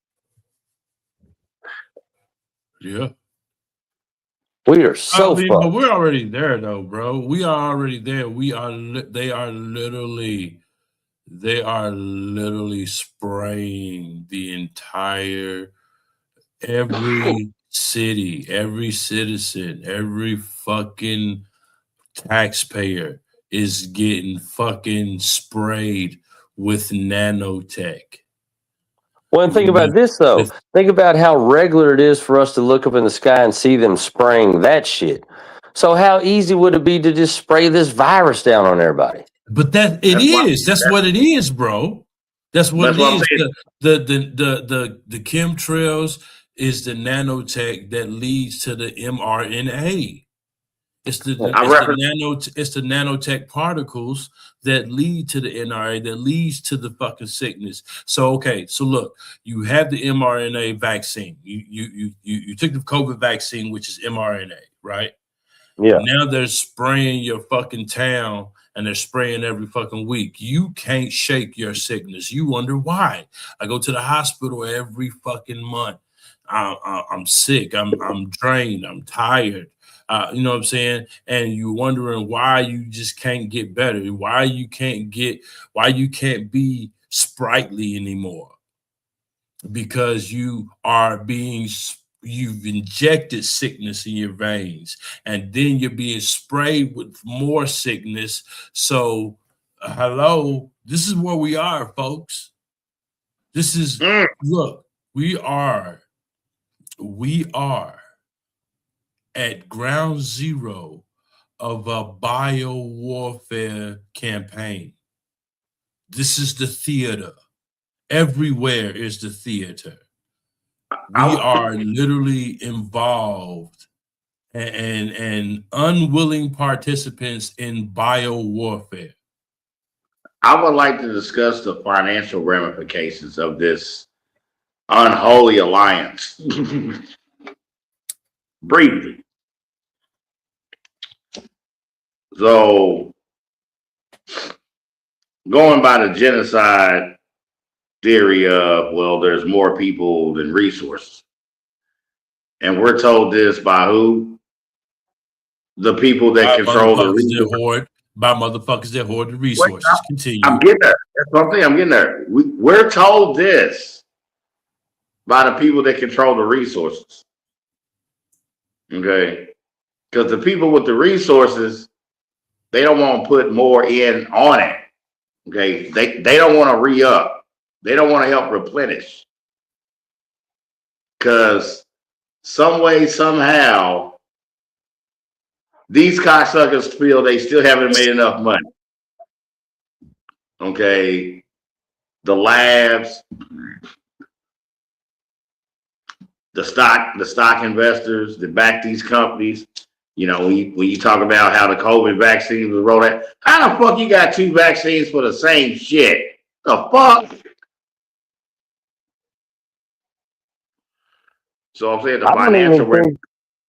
Yeah. We are so fucked. But we're already there, though, bro. We are already there. They are literally spraying the entire, every city, every citizen, every fucking taxpayer is getting fucking sprayed with nanotech. Well, and think about this, though. Think about how regular it is for us to look up in the sky and see them spraying that shit. So how easy would it be to just spray this virus down on everybody? But that's what it is, bro. That's what it is. The chemtrails is the nanotech that leads to the mRNA. It's the nanotech particles that lead to the NRA, that leads to the fucking sickness. So so look, you have the mRNA vaccine. You took the COVID vaccine, which is mRNA, right? Yeah. Now they're spraying your fucking town, and they're spraying every fucking week. You can't shake your sickness. You wonder why. I go to the hospital every fucking month. I'm sick. I'm drained. I'm tired. You know what I'm saying? And you're wondering why you just can't get better. Why you can't be sprightly anymore. Because you've injected sickness in your veins, and then you're being sprayed with more sickness. So, hello, this is where we are, folks. This is look, we are at ground zero of a bio warfare campaign. This is the theater. Everywhere is the theater. We are literally involved and unwilling participants in bio warfare. I would like to discuss the financial ramifications of this unholy alliance briefly. So, going by the genocide theory of, well, there's more people than resources. And we're told this by who? the people that control the resources. By motherfuckers that hoard the resources. Continue. I'm getting there. That's what I'm saying. I'm getting there. We're told this by the people that control the resources. Okay? Because the people with the resources, they don't want to put more in on it. Okay? They don't want to re-up. They don't want to help replenish. Because some way, somehow, these cocksuckers feel they still haven't made enough money. Okay, the labs, the stock investors that back these companies. You know, when you talk about how the COVID vaccine was rolled out, how the fuck you got 2 vaccines for the same shit? The fuck? So I'm saying the financial.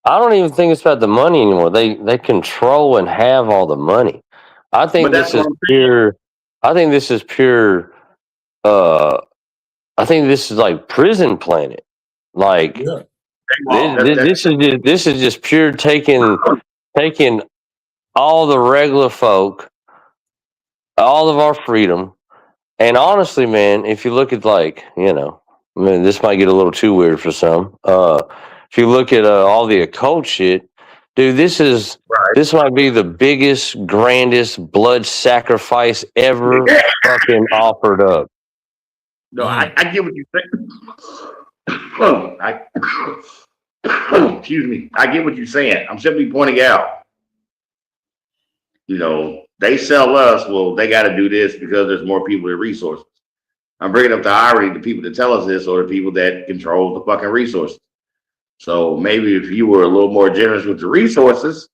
I don't even think it's about the money anymore. They control and have all the money. I think this is pure. I think this is pure. I think this is like prison planet. Like this is just pure taking all the regular folk, all of our freedom. And honestly, man, if you look at like, you know, I mean, this might get a little too weird for some. If you look at all the occult shit, dude, this might be the biggest, grandest blood sacrifice ever fucking offered up. No, I get what you're saying. Excuse me. I get what you're saying. I'm simply pointing out, you know, they sell us, well, they got to do this because there's more people and resources. I'm bringing up the irony, the people that tell us this are the people that control the fucking resources. So maybe if you were a little more generous with the resources,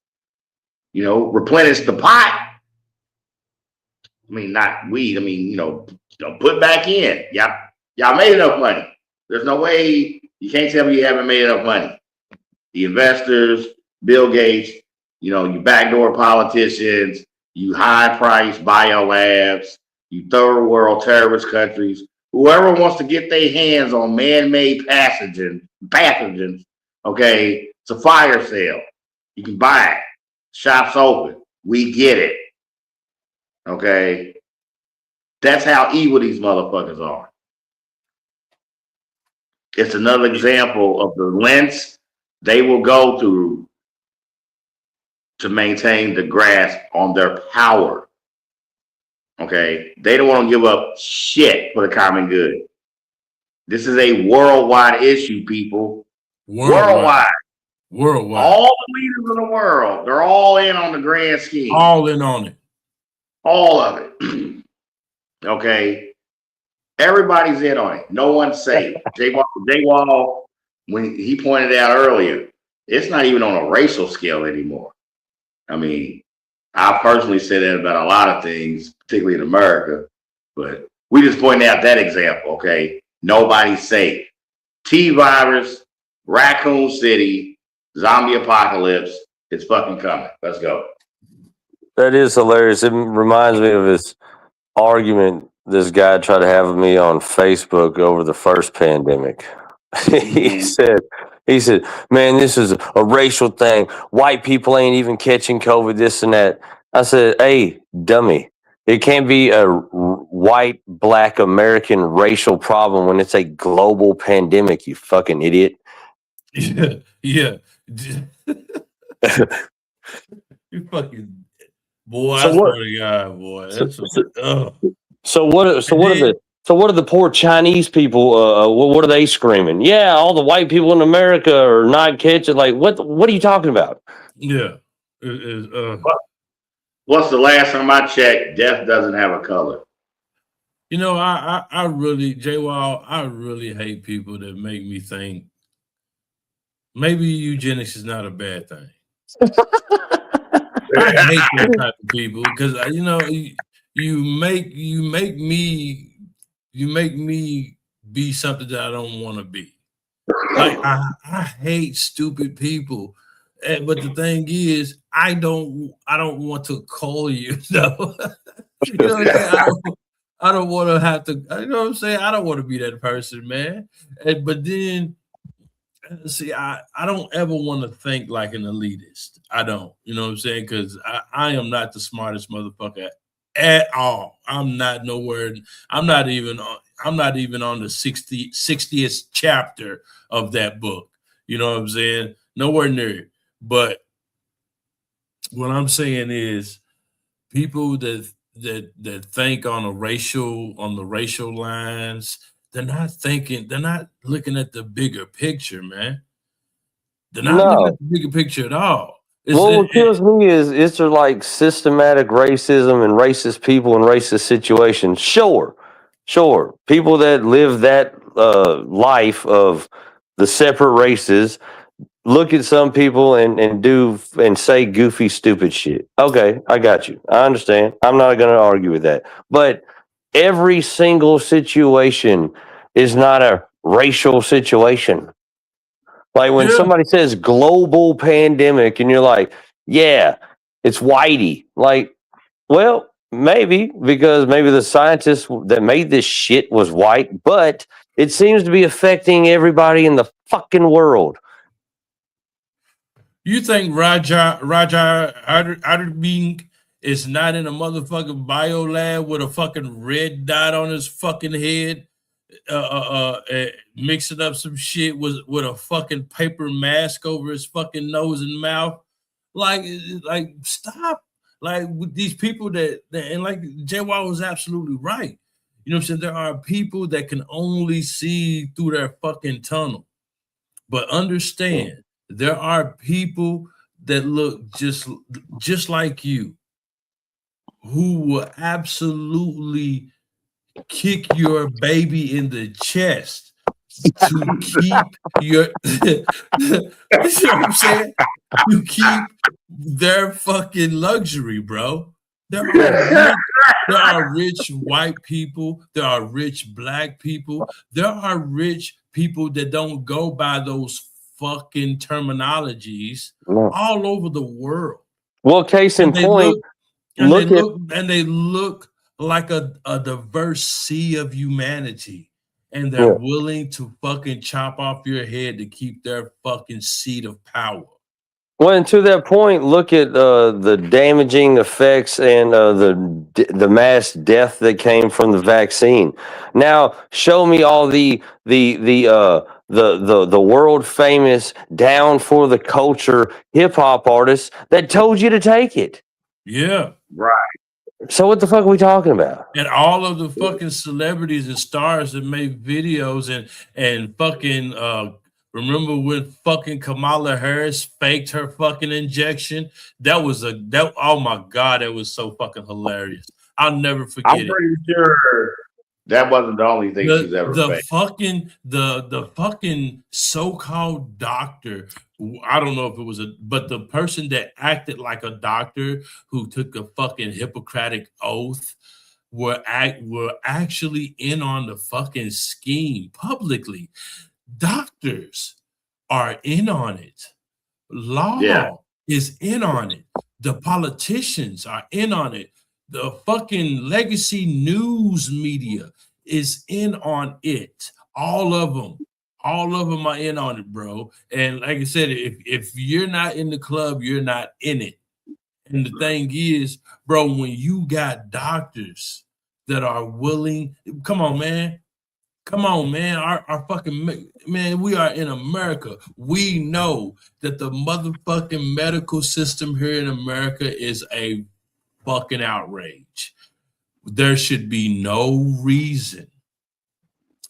you know, replenish the pot. I mean, not we. I mean, you know, put back in. Y'all made enough money. There's no way you can't tell me you haven't made enough money. The investors, Bill Gates, you know, you backdoor politicians, you high-price biolabs, you third world terrorist countries, whoever wants to get their hands on man-made pathogens, okay, it's a fire sale. You can buy it. Shop's open. We get it. Okay? That's how evil these motherfuckers are. It's another example of the lengths they will go through to maintain the grasp on their power. Okay? They don't want to give up shit for the common good. This is a worldwide issue, people. Worldwide. All the leaders in the world, they're all in on the grand scheme. All in on it. All of it. Okay? Everybody's in on it. No one's safe. Jay Wall, when he pointed out earlier, it's not even on a racial scale anymore. I mean, I personally say that about a lot of things, particularly in America, but we just pointed out that example, okay? Nobody's safe. T-virus, Raccoon City, zombie apocalypse, it's fucking coming. Let's go. That is hilarious. It reminds me of this argument this guy tried to have with me on Facebook over the first pandemic. He said, man, this is a racial thing. White people ain't even catching COVID, this and that. I said, hey, dummy, it can't be a white, black American racial problem when it's a global pandemic, you fucking idiot. Yeah. You fucking boy, I So what- swear to God, boy. So what are the poor Chinese people? What are they screaming? Yeah, all the white people in America are not catching. Like, what are you talking about? Yeah. What's the last time I checked? Death doesn't have a color. You know, I really, J-Wall, I really hate people that make me think maybe eugenics is not a bad thing. I hate that type of people because you know you make me be something that I don't want to be. Like I hate stupid people, but the thing is, I don't want to call you. No, you know what I'm saying? I don't want to have to. You know what I'm saying? I don't want to be that person, man. But then See, I don't ever want to think like an elitist. I don't, you know what I'm saying? Because I am not the smartest motherfucker at all. I'm not nowhere. I'm not even on the 60th chapter of that book. You know what I'm saying? Nowhere near it. But what I'm saying is people that think on the racial lines, they're not looking at the bigger picture, man. They're not looking at No. the bigger picture at all. Well, what kills me is there like systematic racism and racist people in racist situations? Sure. People that live that life of the separate races look at some people and do and say goofy, stupid shit. Okay, I got you. I understand. I'm not going to argue with that. But every single situation is not a racial situation. Like when somebody says global pandemic and you're like, yeah, it's whitey. Like, well, maybe because maybe the scientist that made this shit was white, but it seems to be affecting everybody in the fucking world. You think Raja Adderbink is not in a motherfucking bio lab with a fucking red dot on his fucking head, mixing up some shit with a fucking paper mask over his fucking nose and mouth? Like stop. Like with these people that and like JY was absolutely right. You know what I'm saying? There are people that can only see through their fucking tunnel. But understand, there are people that look just like you who will absolutely kick your baby in the chest to keep your you know what I'm saying? To keep their fucking luxury, bro. There are rich white people, there are rich black people, there are rich people that don't go by those fucking terminologies all over the world. Well, case in point, they look like a diverse sea of humanity, and they're willing to fucking chop off your head to keep their fucking seat of power. Well, and to that point, look at the damaging effects and the mass death that came from the vaccine. Now, show me all the world famous down for the culture hip hop artists that told you to take it. Yeah, right. So what the fuck are we talking about? And all of the fucking celebrities and stars that made videos and fucking remember when fucking Kamala Harris faked her fucking injection? Oh my God, that was so fucking hilarious. I'll never forget it. I'm pretty sure that wasn't the only thing she's ever faked. The fucking so-called doctor, I don't know if it was but the person that acted like a doctor who took a fucking Hippocratic oath were actually in on the fucking scheme publicly. Doctors are in on it. Law is in on it. The politicians are in on it. The fucking legacy news media is in on it. All of them are in on it, bro. And like I said, if you're not in the club, you're not in it. And the thing is, bro, when you got doctors that are willing, come on, man. Our fucking man, we are in America. We know that the motherfucking medical system here in America is a fucking outrage. There should be no reason.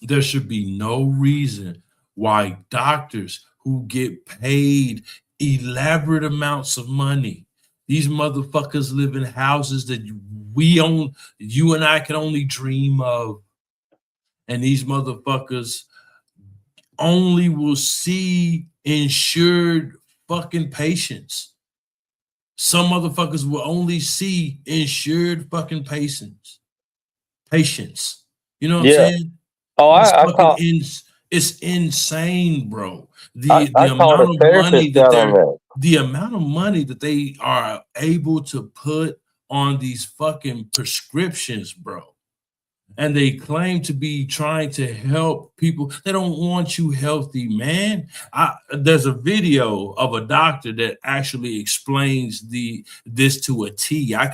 There should be no reason why doctors who get paid elaborate amounts of money, these motherfuckers live in houses that you and I can only dream of. And these motherfuckers only will see insured fucking patients. Some motherfuckers will only see insured fucking patients. You know what I'm saying? Oh, it's insane, bro. The amount of money that they are able to put on these fucking prescriptions, bro. and they claim to be trying to help people. They don't want you healthy, man. There's a video of a doctor that actually explains this to a T. I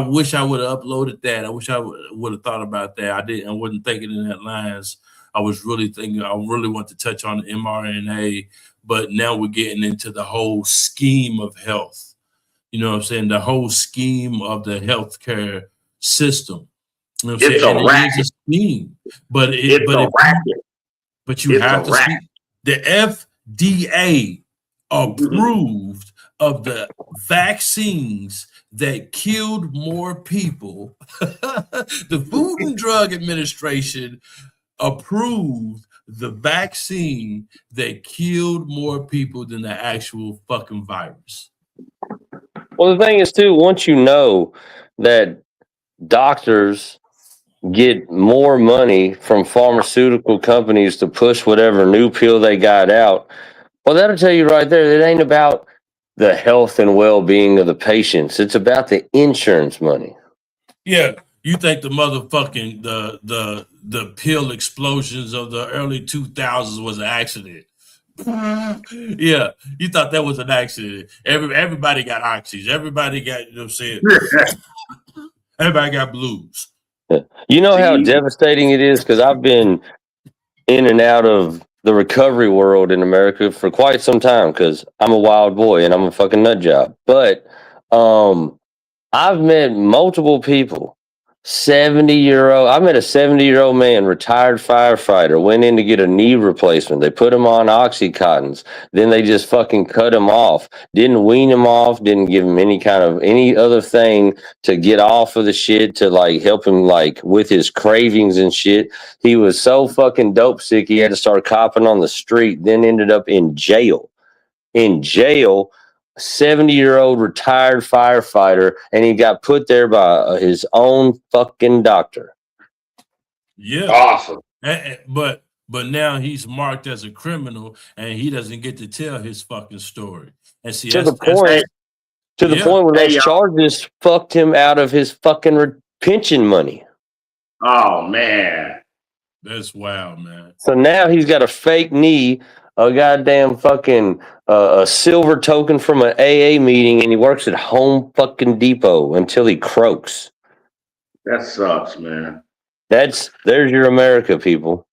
wish I would have uploaded that. I wish I would have thought about that. I wasn't thinking in that lines. I was really thinking, I really want to touch on the mRNA, but now we're getting into the whole scheme of health. You know what I'm saying? The whole scheme of the healthcare system. You know what I'm It's saying? a racket. It is a scheme, but you It's have a to racket. see the FDA approved of the vaccines that killed more people. The Food and Drug Administration approved the vaccine that killed more people than the actual fucking virus. Well, the thing is, too, once you know that doctors get more money from pharmaceutical companies to push whatever new pill they got out, well, that'll tell you right there, it ain't about the health and well-being of the patients. It's about the insurance money. Yeah, you think the motherfucking the pill explosions of the early 2000s was an accident? Yeah, you thought that was an accident. Everybody got oxys. Everybody got, you know what I'm saying? Everybody got blues. You know how devastating it is? Because I've been in and out of the recovery world in America for quite some time because I'm a wild boy and I'm a fucking nut job. But I've met multiple people, 70-year-old. I met a 70-year-old man, retired firefighter, went in to get a knee replacement. They put him on Oxycontins. Then they just fucking cut him off. Didn't wean him off. Didn't give him any other thing to get off of the shit, to like help him like with his cravings and shit. He was so fucking dope sick he had to start copping on the street. Then ended up in jail. 70-year-old retired firefighter, and he got put there by his own fucking doctor. Yeah, awesome. But now he's marked as a criminal, and he doesn't get to tell his fucking story. And see, To the point where those charges fucked him out of his fucking pension money. Oh man, that's wild, man. So now he's got a fake knee, a goddamn fucking a silver token from an AA meeting, and he works at Home fucking Depot until he croaks. That sucks, man. There's your America, people.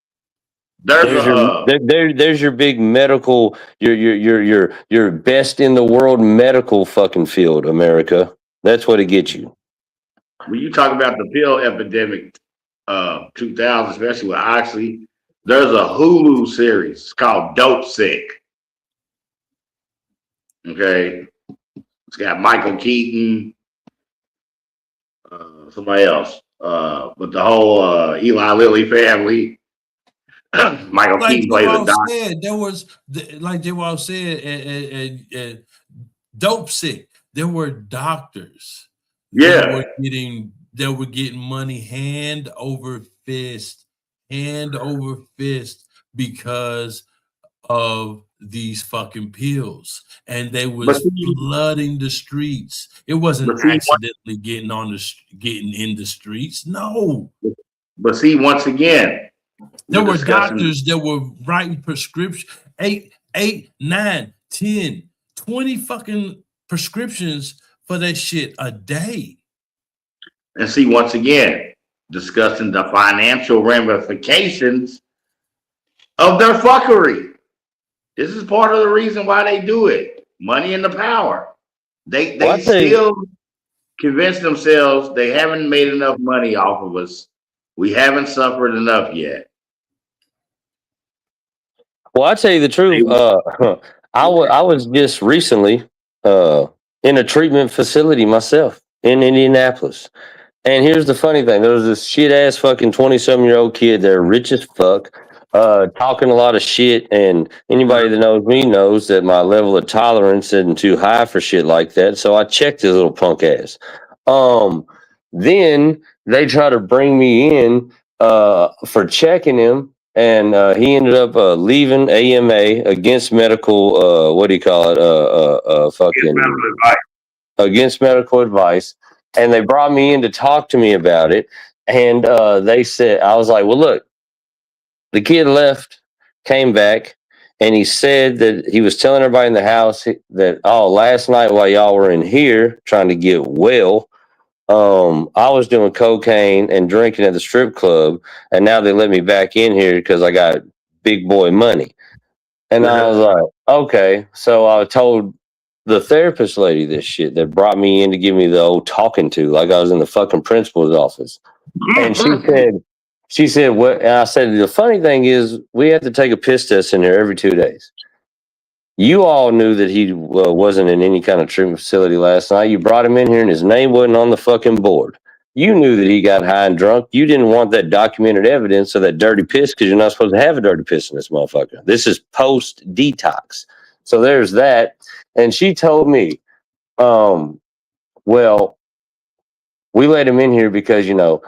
There's your big medical, your best in the world medical fucking field, America. That's what it gets you. When you talk about the pill epidemic, 2000, especially with Oxy, there's a Hulu series called Dope Sick. Okay, it's got Michael Keaton, somebody else, but the whole Eli Lilly family. Michael Keaton plays a doctor. There was, like J-Wall said, Dope Sick. There were doctors. Yeah, that were getting money hand over fist, because of these fucking pills, and they was flooding the streets. It wasn't accidentally getting in the streets. No. But see, once again, there were doctors that were writing prescriptions, 8, 9, 10, 20 fucking prescriptions for that shit a day. And see, once again, discussing the financial ramifications of their fuckery. This is part of the reason why they do it. Money and the power. They still convince themselves they haven't made enough money off of us. We haven't suffered enough yet. Well, I tell you the truth. I was just recently in a treatment facility myself in Indianapolis. And here's the funny thing. There was this shit ass fucking 20-some-year-old kid there, rich as fuck, talking a lot of shit. And anybody that knows me knows that my level of tolerance isn't too high for shit like that. So I checked his little punk ass. Then they try to bring me in for checking him. And he ended up leaving AMA against medical, what do you call it? Against medical advice. And they brought me in to talk to me about it. And they said, I was like, well, look, the kid left, came back, and he said that he was telling everybody in the house that, oh, last night while y'all were in here trying to get well, I was doing cocaine and drinking at the strip club, and now they let me back in here because I got big boy money. And I was like, okay. So I told the therapist lady this shit that brought me in to give me the old talking to, like I was in the fucking principal's office. And she said, what? And I said, the funny thing is, we have to take a piss test in here every 2 days. You all knew that he wasn't in any kind of treatment facility last night. You brought him in here and his name wasn't on the fucking board. You knew that he got high and drunk. You didn't want that documented evidence of that dirty piss because you're not supposed to have a dirty piss in this motherfucker. This is post detox. So there's that. And she told me, well, we let him in here because, you know,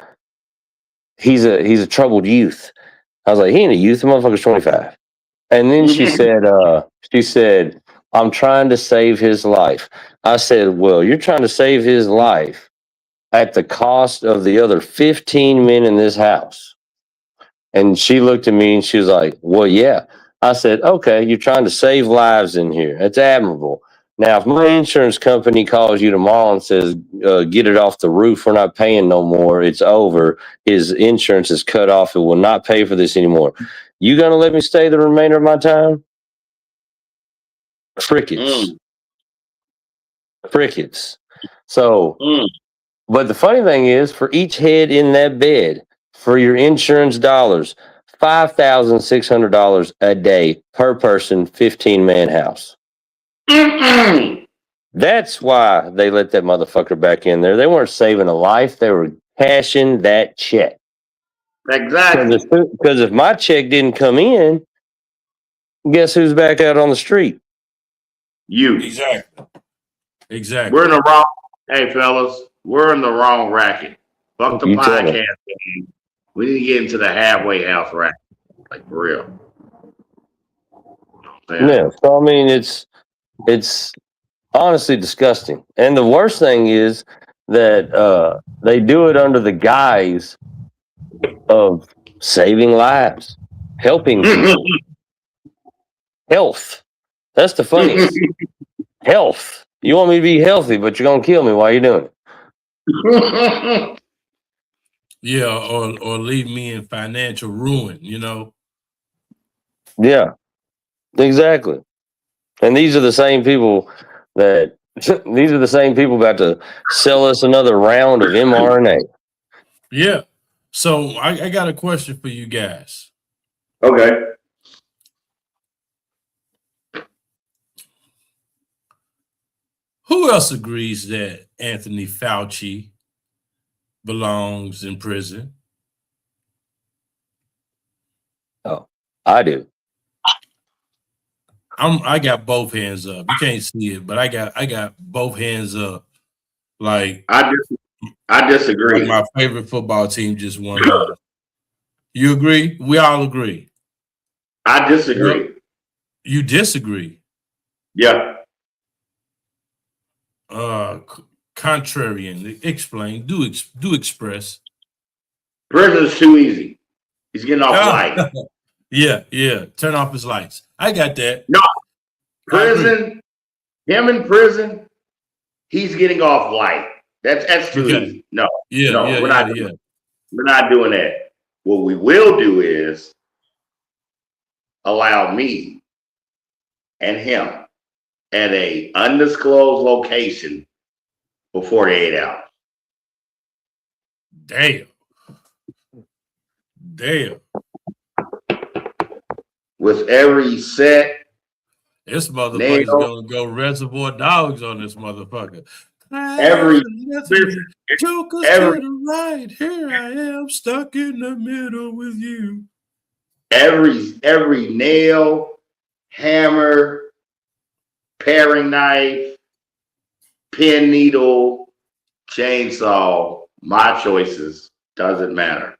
he's a troubled youth. I was like, he ain't a youth. The motherfucker's 25. And then she said, I'm trying to save his life. I said, well, you're trying to save his life at the cost of the other 15 men in this house. And she looked at me and she was like, well, yeah. I said, okay, you're trying to save lives in here. That's admirable. Now, if my insurance company calls you tomorrow and says, get it off the roof, we're not paying no more, it's over, his insurance is cut off, it will not pay for this anymore, you going to let me stay the remainder of my time? Crickets. Crickets. So, but the funny thing is, for each head in that bed, for your insurance dollars, $5,600 a day per person, 15-man house. That's why they let that motherfucker back in there. They weren't saving a life. They were cashing that check. Exactly. Because if my check didn't come in, guess who's back out on the street? You. Exactly. We're in the wrong. Hey, fellas, we're in the wrong racket. Fuck the podcast. We need to get into the halfway house racket. Like, for real. Yeah. So, I mean, it's honestly disgusting. And the worst thing is that they do it under the guise of saving lives, helping people. Health. That's the funniest. Health. You want me to be healthy, but you're going to kill me while you're doing it. Yeah, or leave me in financial ruin, you know? Yeah, exactly. And these are the same people that about to sell us another round of mRNA. Yeah. So I got a question for you guys. Okay. Who else agrees that Anthony Fauci belongs in prison? Oh, I do. I got both hands up. You can't see it, but I got both hands up. Like I disagree. Like my favorite football team just won. You agree? We all agree. I disagree. You disagree? Yeah. Contrarian. Explain. Do express. Prison's too easy. He's getting off light. Yeah. Turn off his lights. I got that. No. Prison. Him in prison. He's getting off light. That's too easy. No. We're not doing that. What we will do is allow me and him at a undisclosed location for 48 hours. Damn. With every set. This motherfucker's gonna go Reservoir Dogs on this motherfucker. Every Joker's to the right. Here I am, stuck in the middle with you. Every nail, hammer, paring knife, pin needle, chainsaw, my choices, doesn't matter.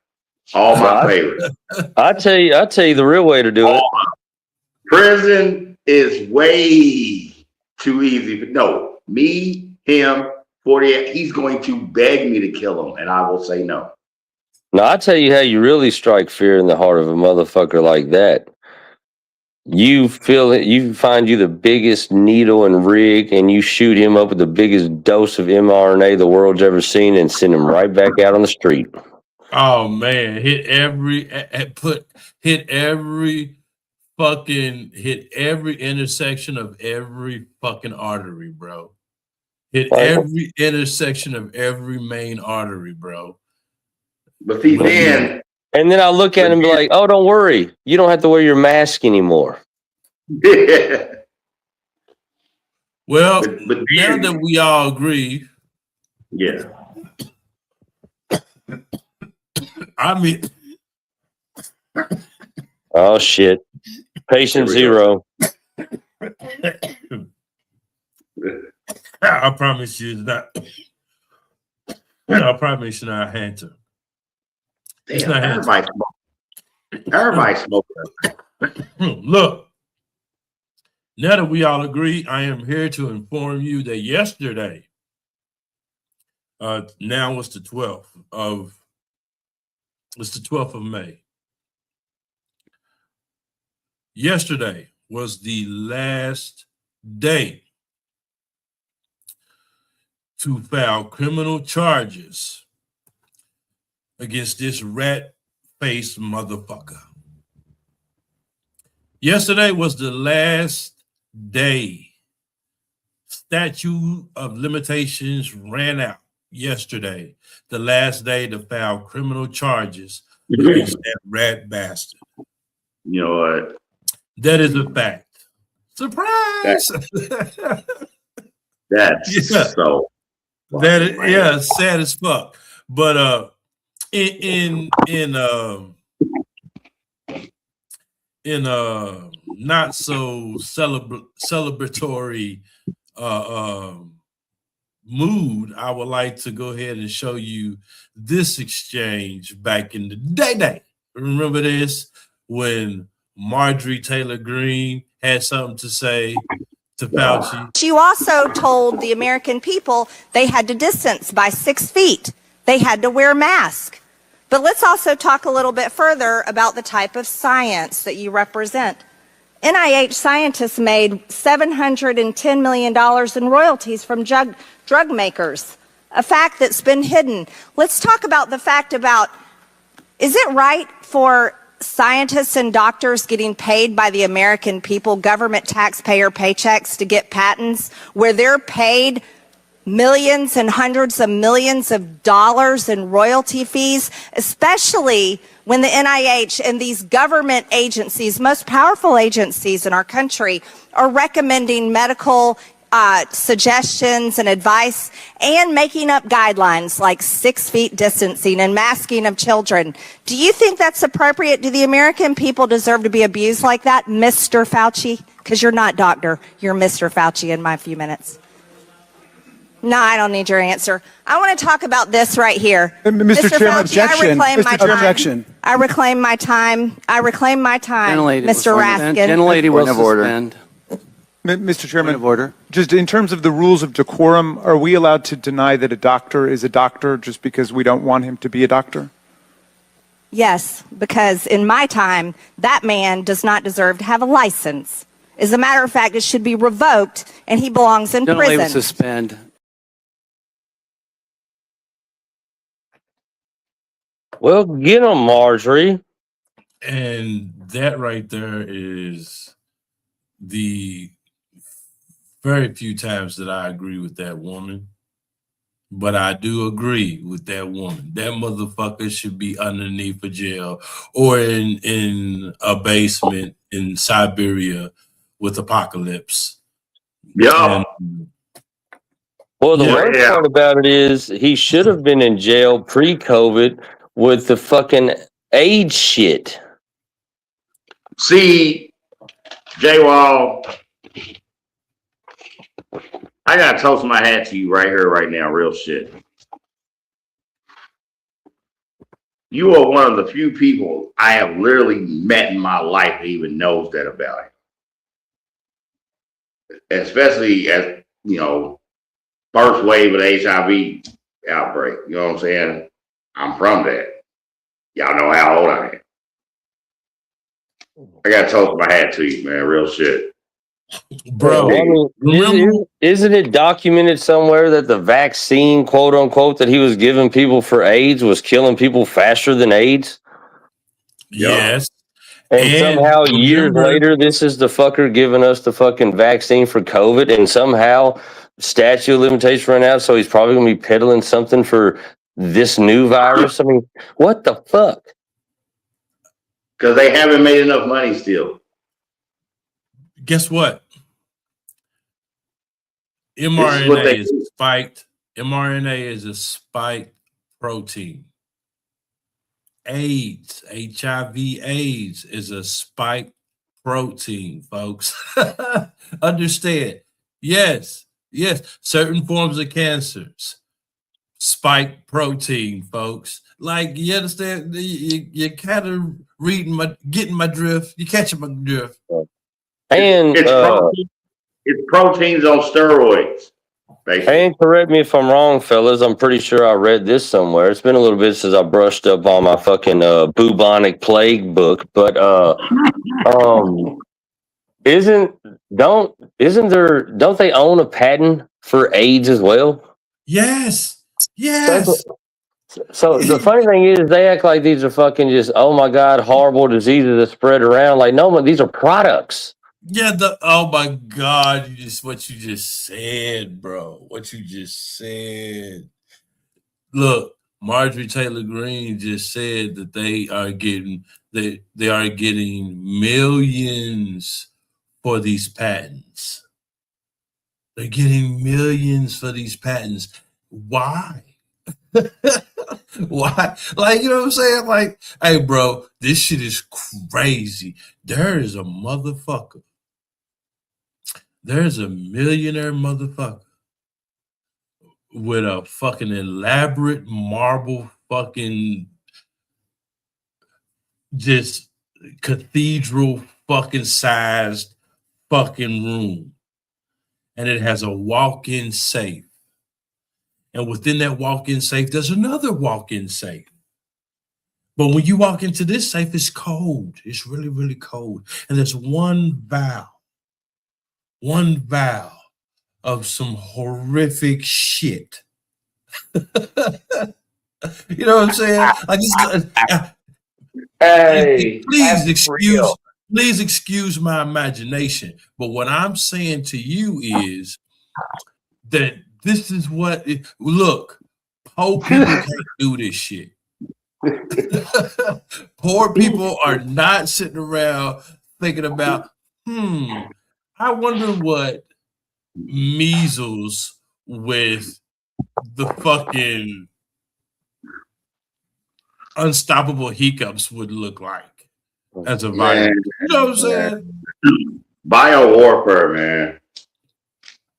All my favorites. I tell you the real way to do it. Prison is way too easy. No, me, him, 48. He's going to beg me to kill him, and I will say no. Now, I tell you how you really strike fear in the heart of a motherfucker like that. You feel it, you find you the biggest needle and rig, and you shoot him up with the biggest dose of mRNA the world's ever seen and send him right back out on the street. Oh man, hit every intersection of every fucking artery, bro. Hit every intersection of every main artery, bro. But see, then and then I look at him and be like, "Oh, don't worry, you don't have to wear your mask anymore." Well, but now that we all agree, yeah. I mean, oh shit, patient zero. I promise you, it's not. I promise you, not HANTA. It's not HANTA. Everybody smoking. Look, now that we all agree, I am here to inform you that yesterday, now it's the 12th of May. Yesterday was the last day to file criminal charges against this rat-faced motherfucker. Yesterday was the last day. Statute of limitations ran out yesterday. The last day to file criminal charges against that rat bastard. You know what? That is a fact. Surprise! That's so. That is, yeah, sad as fuck. But in not so celebratory mood, I would like to go ahead and show you this exchange back in the day. Remember this? When Marjorie Taylor Greene had something to say to Fauci. You also told the American people they had to distance by 6 feet. They had to wear masks. But let's also talk a little bit further about the type of science that you represent. NIH scientists made $710 million in royalties from drug makers, a fact that's been hidden. Let's talk about the fact about, is it right for scientists and doctors getting paid by the American people, government taxpayer paychecks, to get patents where they're paid millions and hundreds of millions of dollars in royalty fees, especially when the NIH and these government agencies, most powerful agencies in our country, are recommending medical suggestions and advice and making up guidelines like 6 feet distancing and masking of children. Do you think that's appropriate? Do the American people deserve to be abused like that, Mr. Fauci? Because you're not doctor, you're Mr. Fauci in my few minutes. No, I don't need your answer. I want to talk about this right here. Mr. Chairman, objection. I reclaim my time. Gentlelady, Mr. Raskin. Gentlelady will suspend. Mr. Chairman, of order. Just in terms of the rules of decorum, are we allowed to deny that a doctor is a doctor just because we don't want him to be a doctor? Yes, because in my time, that man does not deserve to have a license. As a matter of fact, it should be revoked, and he belongs in prison. Gentlelady will suspend. Well, get him, Marjorie. And that right there is the very few times that I agree with that woman. But I do agree with that woman. That motherfucker should be underneath a jail or in a basement in Siberia with apocalypse. Yeah. Well, the worst part about it is he should have been in jail pre-COVID with the fucking AIDS shit. See, J-Wall, I gotta toast my hat to you right here, right now, real shit. You are one of the few people I have literally met in my life that even knows that about it. Especially as, you know, first wave of the HIV outbreak. You know what I'm saying? I'm from that. Y'all know how old I am. I got to toast my hat to you, man. Real shit. Bro, I mean, isn't it documented somewhere that the vaccine, quote unquote, that he was giving people for AIDS was killing people faster than AIDS? Yes. And somehow years later, this is the fucker giving us the fucking vaccine for COVID, and somehow statute of limitations ran out, so he's probably going to be peddling something for this new virus. I mean, what the fuck? Because they haven't made enough money still. Guess what? This is mRNA what they is do. spiked. mRNA is a spiked protein. AIDS, HIV/AIDS is a spiked protein, folks. Understand? Yes, certain forms of cancers, spike protein, folks. Like, you understand? You kind of getting my drift. You catching my drift. And it's proteins on steroids. Basically. And correct me if I'm wrong, fellas. I'm pretty sure I read this somewhere. It's been a little bit since I brushed up on my fucking bubonic plague book, but don't they own a patent for AIDS as well? Yes. So the funny thing is, they act like these are fucking just, oh my god, horrible diseases that spread around. Like, no, these are products. Yeah, oh my God, what you just said, bro. What you just said. Look, Marjorie Taylor Greene just said that they are getting millions for these patents. They're getting millions for these patents. Why? Why? Like, you know what I'm saying? Like, hey, bro, this shit is crazy. There's a millionaire motherfucker with a fucking elaborate marble fucking just cathedral fucking sized fucking room. And it has a walk-in safe. And within that walk-in safe, there's another walk-in safe. But when you walk into this safe, it's cold. It's really, really cold. And there's one vial of some horrific shit. You know what I'm saying? Like, please excuse my imagination. But what I'm saying to you is that this is what look, poor people can't do this shit. Poor people are not sitting around thinking about, I wonder what measles with the fucking unstoppable hiccups would look like as a virus. You know what I'm saying? Biowarfare, man.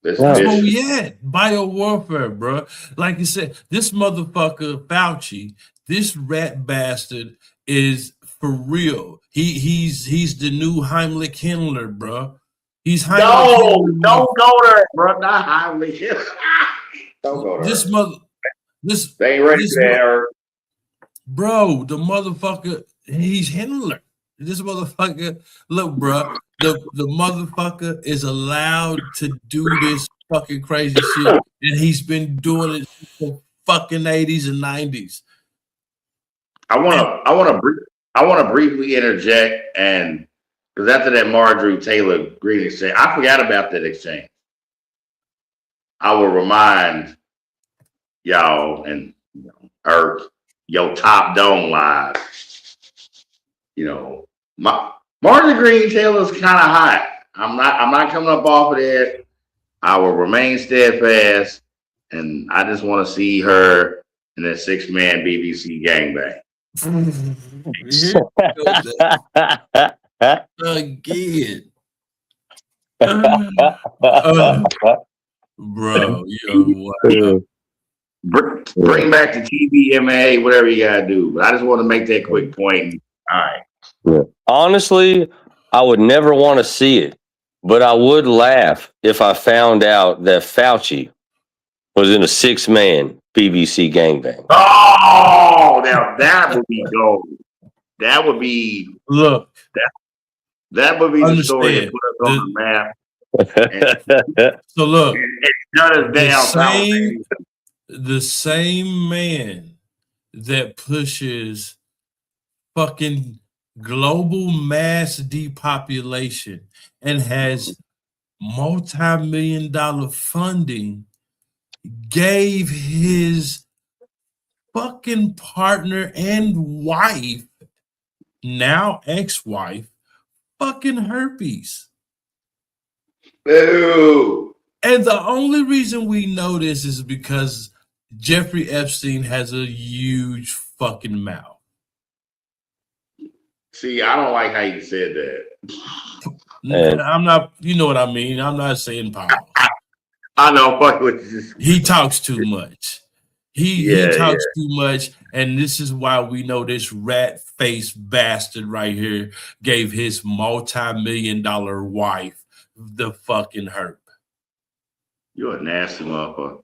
That's where we at. Biowarfare, bro. Like you said, this motherfucker Fauci, this rat bastard is for real. He's the new Heimlich Himmler, bro. He's Heimlich Himmler. Don't go there, bro. Not Heimlich Himmler. Don't go there. They ain't ready for that. Bro, the motherfucker, he's Himmler. This motherfucker, look, bro, the motherfucker is allowed to do this fucking crazy shit, and he's been doing it since the fucking 80s and 90s. I want to briefly interject, and because after that Marjorie Taylor Greene exchange, I forgot about that exchange. I will remind y'all and your top dome live. You know, Marjorie Greene Taylor's kind of hot. I'm not coming up off of that. I will remain steadfast, and I just want to see her in that 6-man BBC gangbang. Again. Bro, bring back the TVMA, whatever you gotta do. But I just want to make that quick point. All right. Yeah. Honestly, I would never want to see it, but I would laugh if I found out that Fauci was in a 6-man BBC gangbang. Oh, now that would be gold. That would be look. That would be the story that Understand. put us on the map. So look, and shut us down. The same man that pushes fucking global mass depopulation and has multi-million-dollar funding gave his fucking partner and wife, now ex-wife, fucking herpes. Ew. And the only reason we know this is because Jeffrey Epstein has a huge fucking mouth. See, I don't like how you said that. I'm not, you know what I mean? I'm not saying power. I know, fuck what you just. He talks too much. He talks too much, and this is why we know this rat-faced bastard right here gave his multi-million-dollar wife the fucking herp. You're a nasty motherfucker.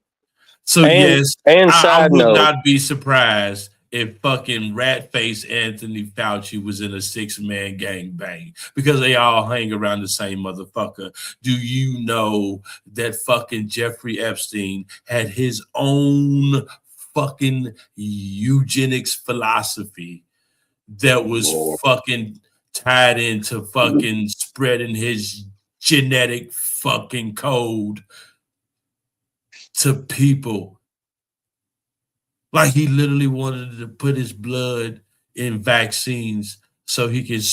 So yes, and I would note, not be surprised if fucking rat-faced Anthony Fauci was in a 6-man gangbang because they all hang around the same motherfucker. Do you know that fucking Jeffrey Epstein had his own fucking eugenics philosophy that was fucking tied into fucking spreading his genetic fucking code to people? Like he literally wanted to put his blood in vaccines so he could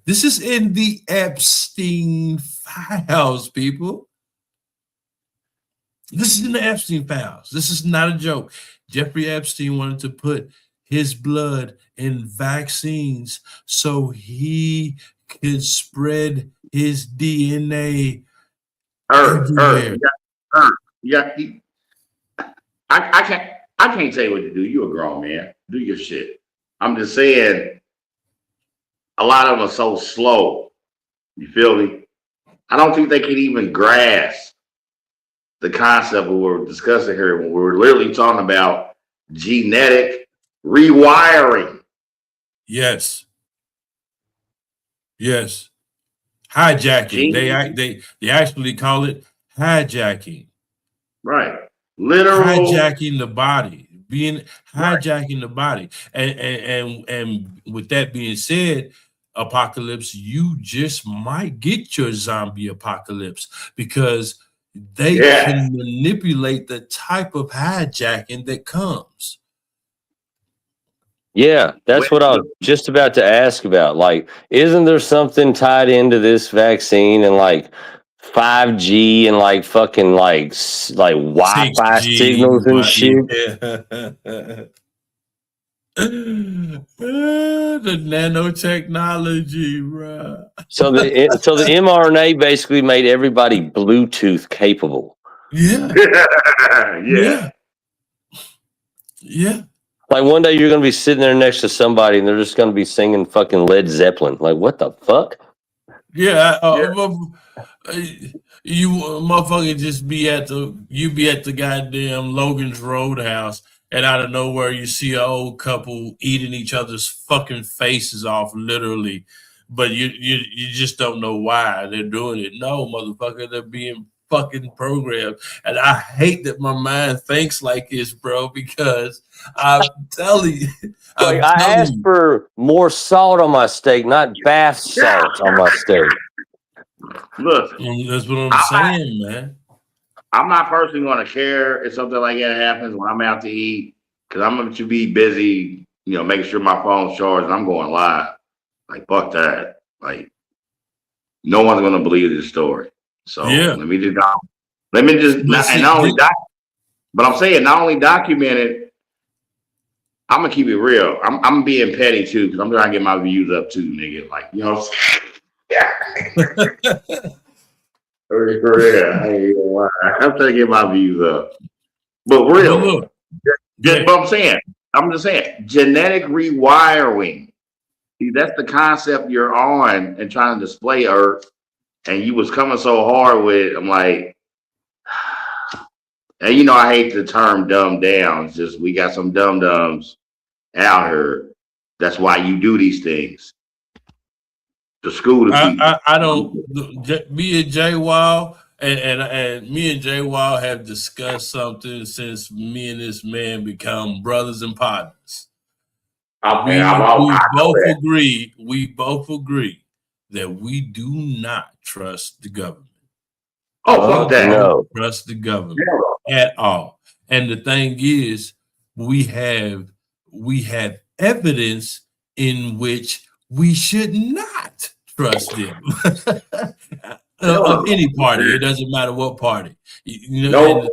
this is in the Epstein files, people. This is in the Epstein files. This is not a joke. Jeffrey Epstein wanted to put his blood in vaccines so he could spread his DNA everywhere. I can't tell you what to do. You're a grown man. Do your shit. I'm just saying, a lot of them are so slow. You feel me? I don't think they can even grasp the concept of what we're discussing here when we're literally talking about genetic rewiring. Yes. Yes. Hijacking. They actually call it hijacking. Right. Literal hijacking the body, hijacking the body. And with that being said, Apocalypse, you just might get your zombie apocalypse because they can manipulate the type of hijacking that comes. Yeah, that's what I was just about to ask about. Like, isn't there something tied into this vaccine and like 5G and like fucking like Wi-Fi signals and shit? The nanotechnology, bro. So the mRNA basically made everybody Bluetooth capable. Yeah. Like one day you're gonna be sitting there next to somebody and they're just gonna be singing fucking Led Zeppelin. Like what the fuck? Yeah. You motherfucker just be at the goddamn Logan's Roadhouse, and out of nowhere you see an old couple eating each other's fucking faces off, literally, but you just don't know why they're doing it. No, motherfucker, they're being fucking programmed, and I hate that my mind thinks like this, bro, because I'm telling you, I asked for more salt on my steak, not bath salt on my steak. Look, that's what I'm saying, man. I'm not personally going to care if something like that happens when I'm out to eat, because I'm going to be busy, making sure my phone's charged and I'm going live. Like, fuck that. Like, no one's going to believe this story. So let me just not only document it, I'm going to keep it real. I'm being petty too, because I'm trying to get my views up too, nigga. Like, you know what I'm saying? For real. I'm trying to get my views up. But real. But I'm just saying, genetic rewiring. See, that's the concept you're on and trying to display, Earth. And you was coming so hard with it. I'm like, And you know, I hate the term dumb down. It's just we got some dum dums out here. That's why you do these things to school the people. I don't. Me and Jay Wild and me and Jay Wild have discussed something since me and this man become brothers and partners. We both agree that we do not trust the government. Oh, fuck that. Don't trust the government at all. And the thing is, we have evidence in which we should not trust them of any party. It doesn't matter what party. You know,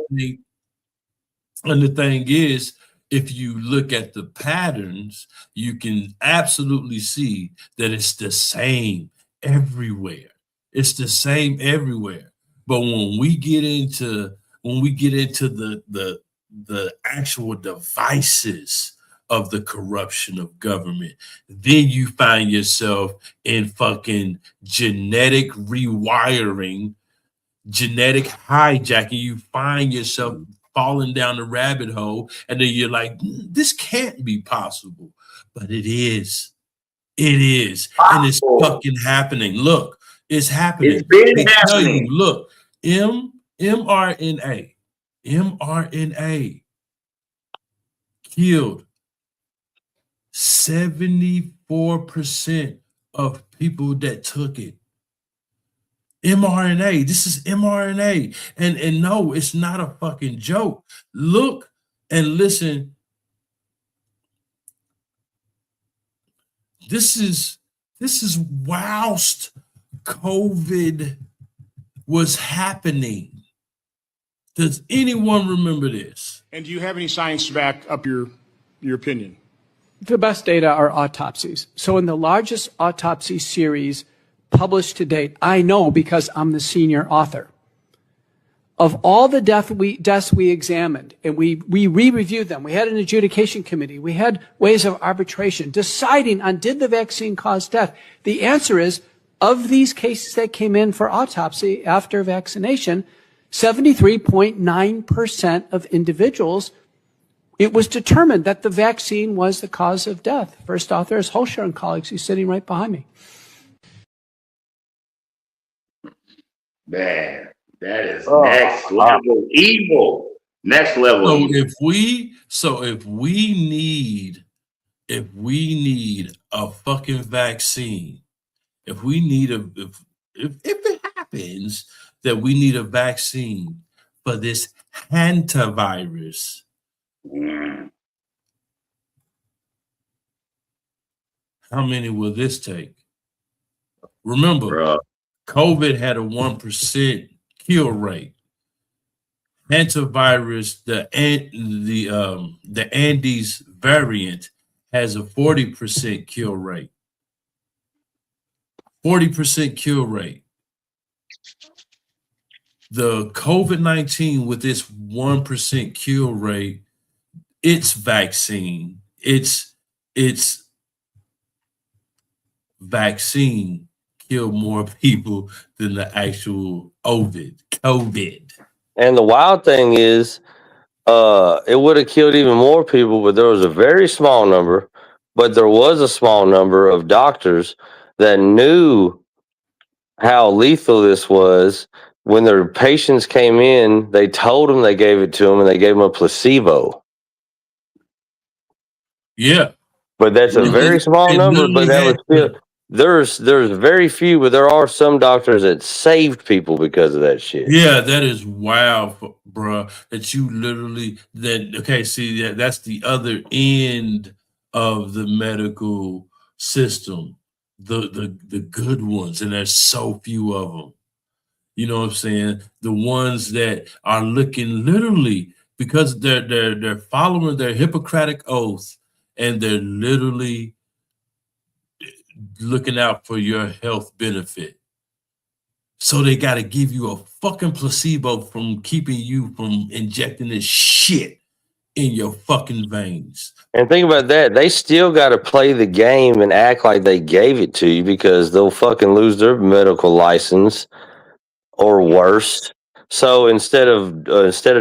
and the thing is, if you look at the patterns, you can absolutely see that it's the same everywhere. It's the same everywhere. But when we get into the actual devices of the corruption of government, then you find yourself in fucking genetic rewiring, genetic hijacking. You find yourself falling down the rabbit hole, and then you're like, this can't be possible. But it is. It is. And it's fucking happening. Look, it's happening. It's been happening. Look, mRNA killed 74% of people that took it. mRNA. This is mRNA. And no, it's not a fucking joke. Look and listen. This is whilst COVID was happening. Does anyone remember this? And do you have any science to back up your opinion? The best data are autopsies. So in the largest autopsy series published to date, I know because I'm the senior author, of all the deaths we examined, and we re-reviewed them. We had an adjudication committee. We had ways of arbitration deciding on did the vaccine cause death. The answer is, of these cases that came in for autopsy after vaccination, 73.9% of individuals, it was determined that the vaccine was the cause of death. First author is Holscher and colleagues. He's sitting right behind me. Man, that is next level evil. Next level. So evil. if we need a fucking vaccine, if it happens that we need a vaccine for this HANTA virus, how many will this take? Remember, COVID had a 1% kill rate. Hantavirus, the Andes variant, has a 40% kill rate. 40% kill rate. The COVID-19 with this 1% kill rate, its vaccine, its vaccine killed more people than the actual COVID. And the wild thing is, it would have killed even more people, but there was a very small number, but there was a small number of doctors that knew how lethal this was. When their patients came in, they told them they gave it to them, and they gave them a placebo. Yeah. But that's a very small number, but that was still... There's very few, but there are some doctors that saved people because of that shit. Yeah, that is wild, bro. That you literally that's the other end of the medical system, the good ones, and there's so few of them. You know what I'm saying? The ones that are looking literally because they're following their Hippocratic oath, and they're literally looking out for your health benefit. So they got to give you a fucking placebo from keeping you from injecting this shit in your fucking veins. And think about that. They still got to play the game and act like they gave it to you, because they'll fucking lose their medical license or worse. So instead of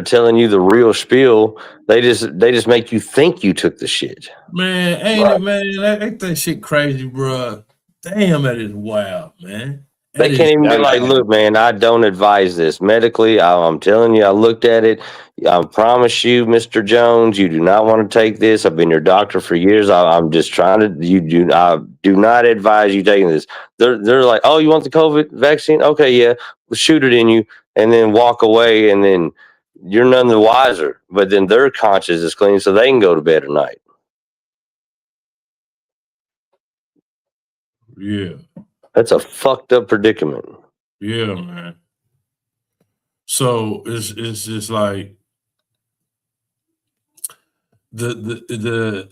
telling you the real spiel, they just make you think you took the shit. Man, ain't it, man? Ain't that shit crazy, bro? Damn, that is wild, man. They That can't is even be like, look, man, I don't advise this medically. I'm telling you, I looked at it. I promise you, Mr. Jones, you do not want to take this. I've been your doctor for years. I'm just trying to. I do not advise you taking this. They're like, oh, you want the COVID vaccine? Okay, yeah, we'll shoot it in you, and then walk away, and then you're none the wiser. But then their conscience is clean, so they can go to bed at night. Yeah. That's a fucked up predicament. Yeah, man. So it's just like the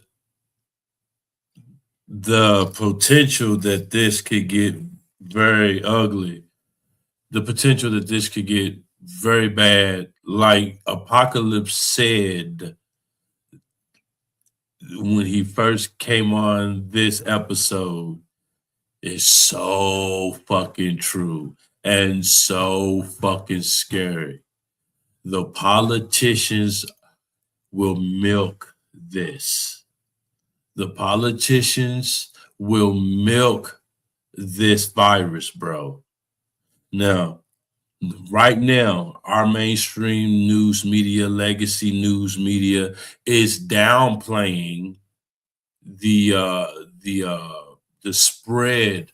potential that this could get very ugly, the potential that this could get very bad, like Apocalypse said when he first came on this episode, is so fucking true and so fucking scary. The politicians will milk this. The politicians will milk this virus, bro. Now, right now, our mainstream news media, legacy news media, is downplaying the spread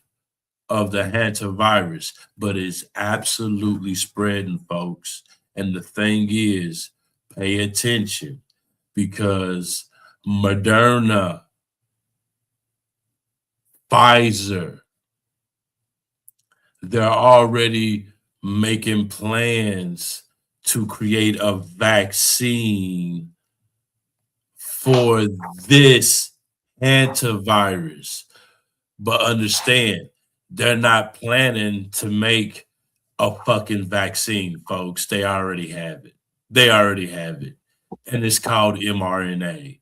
of the HANTA virus, but it's absolutely spreading, folks. And the thing is, pay attention, because Moderna, Pfizer, they're already making plans to create a vaccine for this antivirus. But understand, they're not planning to make a fucking vaccine, folks. They already have it. They already have it. And it's called mRNA.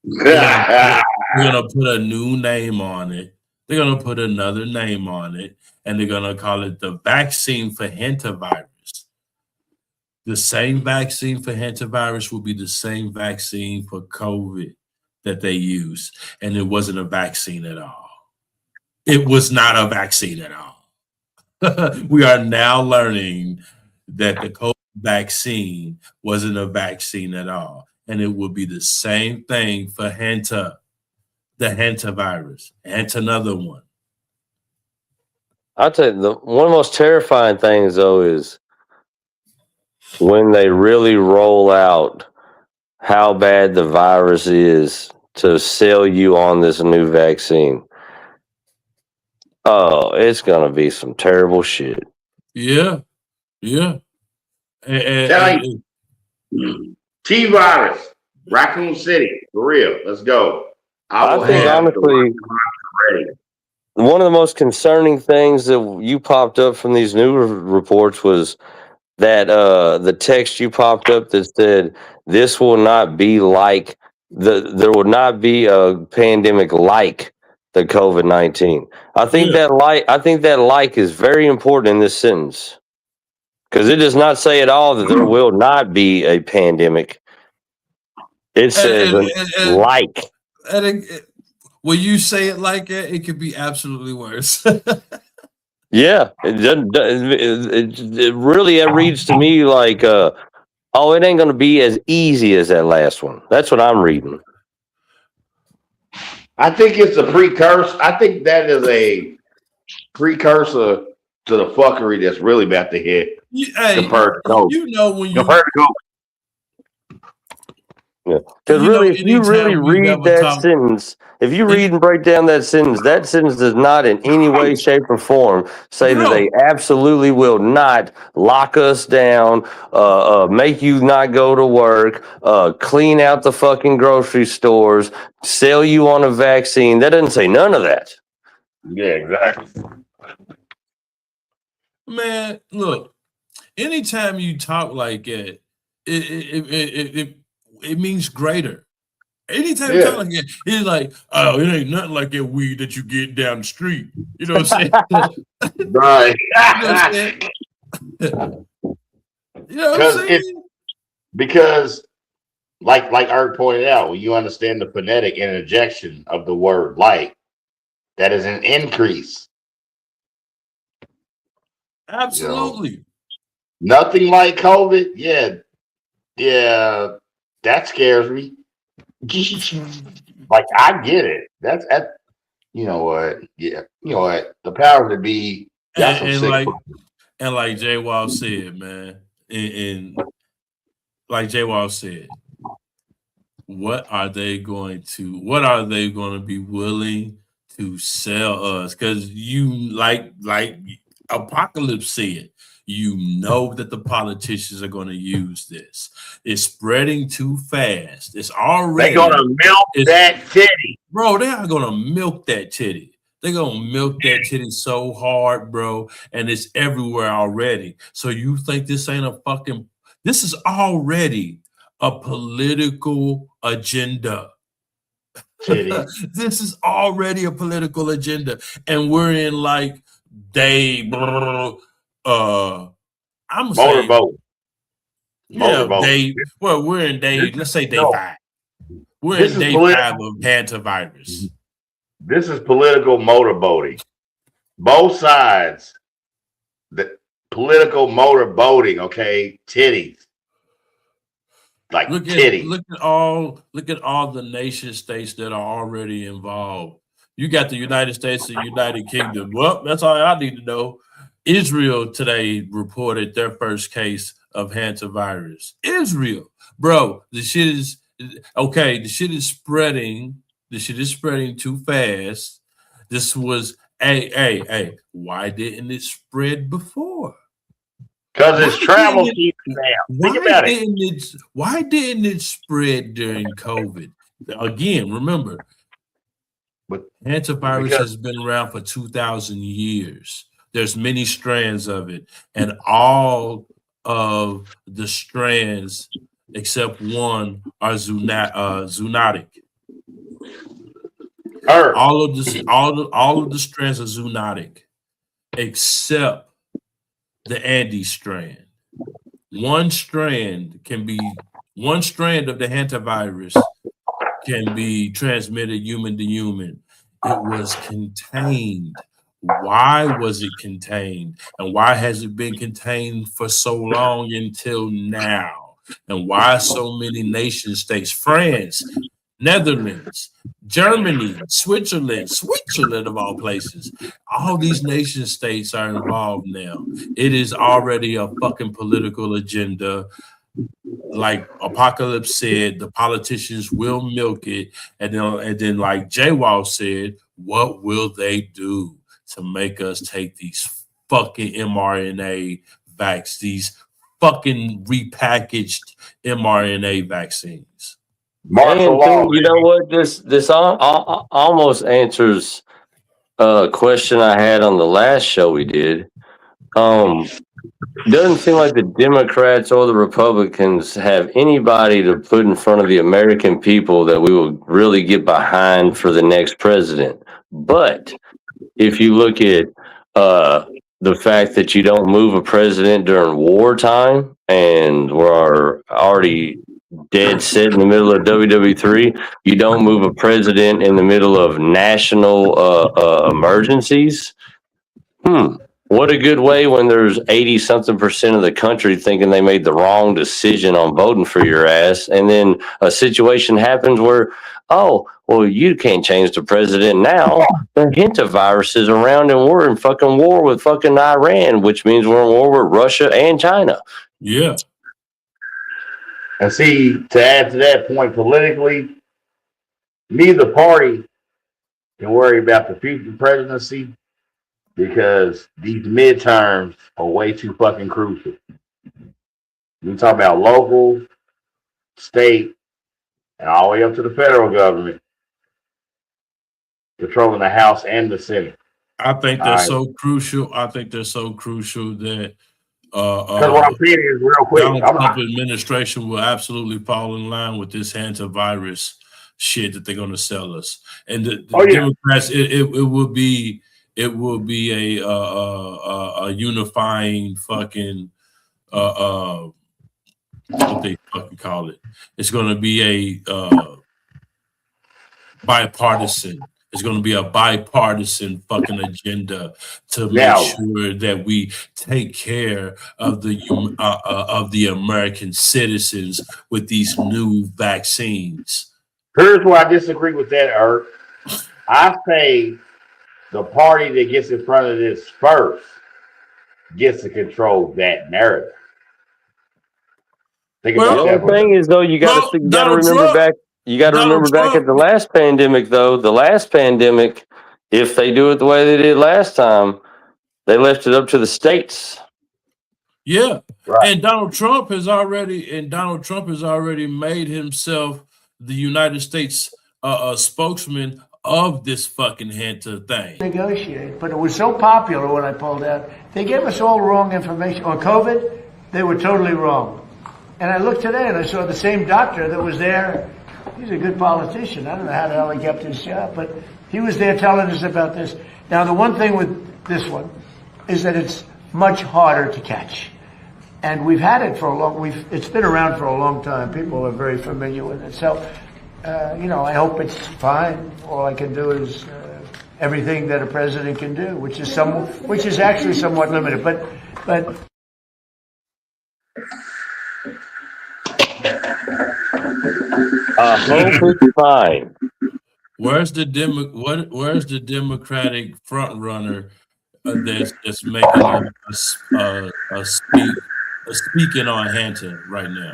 They're gonna put a new name on it. They're gonna put another name on it, and they're gonna call it the vaccine for hantavirus. The same vaccine for hantavirus will be the same vaccine for COVID that they use, and it wasn't a vaccine at all. It was not a vaccine at all. We are now learning that the COVID vaccine wasn't a vaccine at all, and it will be the same thing for HANTA, the hantavirus, and another one. I'll tell you, one of the most terrifying things, though, is when they really roll out how bad the virus is to sell you on this new vaccine. Oh, it's going to be some terrible shit. Yeah. Yeah. T-virus, Raccoon City, for real. Let's go. I think, honestly, one of the most concerning things that you popped up from these new reports was that the text you popped up that said this will not be like there will not be a pandemic like the COVID-19. I think that like is very important in this sentence, because it does not say at all that there will not be a pandemic. It says like. When you say it like that, it could be absolutely worse. Yeah, it really reads to me like, oh, it ain't going to be as easy as that last one. That's what I'm reading. I think it's a precursor. I think that is a precursor to the fuckery that's really about to hit compared to COVID. You know when you compared to COVID. Yeah, because really, if you really read that sentence, if you read and break down that sentence does not in any way, shape, or form say that they absolutely will not lock us down, make you not go to work, clean out the fucking grocery stores, sell you on a vaccine. That doesn't say none of that. Yeah, exactly. Man, look, anytime you talk like that, it means greater. Anytime you talk like that, it's like, oh, it ain't nothing like that weed that you get down the street. You know what I'm saying? Right. You know what I'm saying? You know what I'm saying? Because like Art pointed out, when you understand the phonetic interjection of the word like, that is an increase. Absolutely. You know, nothing like COVID. Yeah, that scares me. Like I get it. That's you know what? Yeah, you know what? The powers that be got some And sick. like Jay Wall said, man, and like Jay Wall said, what are they going to be willing to sell us? Because you like Apocalypse said, you know that the politicians are going to use this. It's spreading too fast. It's already They're gonna milk that titty. Bro, they are gonna milk that titty. They're gonna milk that titty so hard, bro, and it's everywhere already. So you think this ain't this is already a political agenda. Titty. This is already a political agenda, and we're in like day. I'm saying, Motorboat. yeah, day. Well, we're in day. Let's say day 5. We're in day 5 of hantavirus. This is political motorboating. Both sides, the political motorboating, okay? Titties. Like titties. Look at all the nation states that are already involved. You got the United States and United Kingdom. Well, that's all I need to know. Israel today reported their first case of hantavirus. Israel, bro, the shit is okay. The shit is spreading. The shit is spreading too fast. This was hey. Why didn't it spread before? Because it's travel keeping down. Think about it. Why didn't it spread during COVID? Again, remember, hantavirus has been around for 2,000 years. There's many strands of it, and all of the strands except one are zoonotic. All of the strands are zoonotic, except the Andes strand. One strand of the hantavirus can be transmitted human to human. It was contained. Why was it contained? And why has it been contained for so long until now? And why so many nation states, France, Netherlands, Germany, Switzerland of all places, all these nation states are involved now. It is already a fucking political agenda. Like Apocalypse said, the politicians will milk it, and then like J Wall said, what will they do to make us take these fucking mRNA vaccines, these fucking repackaged mRNA vaccines? And too, you know what? This almost answers a question I had on the last show we did. Doesn't seem like the Democrats or the Republicans have anybody to put in front of the American people that we will really get behind for the next president. But if you look at the fact that you don't move a president during wartime, and we're already dead set in the middle of WW3, you don't move a president in the middle of national emergencies. What a good way when there's 80-something% of the country thinking they made the wrong decision on voting for your ass. And then a situation happens where, oh, well, you can't change the president now. The hantavirus is around and we're in fucking war with fucking Iran, which means we're in war with Russia and China. Yeah. And see, to add to that point politically, neither party can worry about the future presidency because these midterms are way too fucking crucial. We talk about local, state, and all the way up to the federal government controlling the House and the Senate. I think they're so crucial. I think they're so crucial that because what I'm saying is real quick, Donald Trump administration will absolutely fall in line with this hantavirus shit that they're going to sell us. And the Democrats, it will be a unifying fucking what they fucking call it. It's going to be a bipartisan. It's going to be a bipartisan fucking agenda to make Now, sure that we take care of the American citizens with these new vaccines. here's where I disagree with that, Art. I say the party that gets in front of this first gets to control that narrative. Think The about that. only thing is though, you got to Donald remember Trump. back. You got to remember back at the last pandemic, though. The last pandemic, if they do it the way they did last time, they left it up to the states. Yeah, right. And Donald Trump has already made himself the United States spokesman of this fucking HANTA thing. Negotiate, but it was so popular when I pulled out. They gave us all wrong information on COVID. They were totally wrong. And I looked today and I saw the same doctor that was there. He's a good politician. I don't know how the hell he kept his job, but he was there telling us about this. Now, the one thing with this one is that it's much harder to catch. And we've had it for a long, it's been around for a long time. People are very familiar with it. So, I hope it's fine. All I can do is everything that a president can do, which is actually somewhat limited. But Hope it's fine. Where's the Democratic front runner that's making speaking on HANTA right now?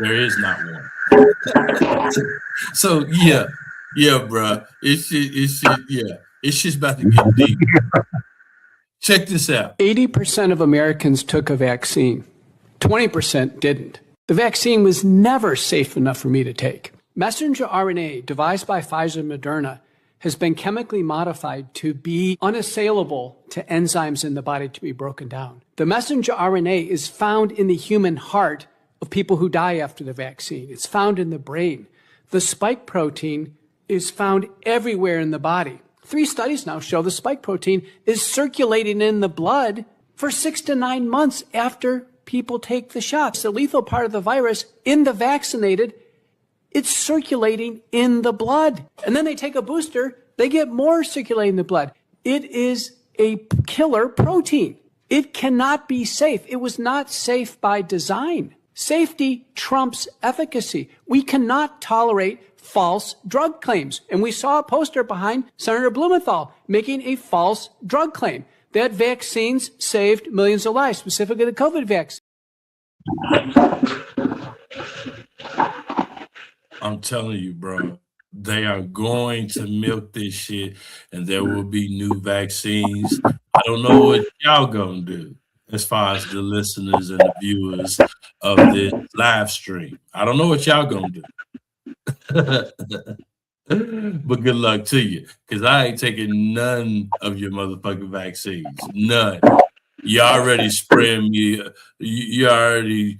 There is not one. So yeah, bro. It's just about to get deep. Check this out. 80% of Americans took a vaccine. 20% didn't. The vaccine was never safe enough for me to take. Messenger RNA, devised by Pfizer and Moderna, has been chemically modified to be unassailable to enzymes in the body to be broken down. The messenger RNA is found in the human heart of people who die after the vaccine. It's found in the brain. The spike protein is found everywhere in the body. 3 studies now show the spike protein is circulating in the blood for 6 to 9 months after people take the shots. The lethal part of the virus in the vaccinated, it's circulating in the blood. And then they take a booster, they get more circulating in the blood. It is a killer protein. It cannot be safe. It was not safe by design. Safety trumps efficacy. We cannot tolerate false drug claims. And we saw a poster behind Senator Blumenthal making a false drug claim that vaccines saved millions of lives, specifically the COVID vaccine. I'm telling you, bro, they are going to milk this shit and there will be new vaccines. I don't know what y'all gonna do as far as the listeners and the viewers of this live stream. I don't know what y'all gonna do. But good luck to you, because I ain't taking none of your motherfucking vaccines. None. You already spraying me. You already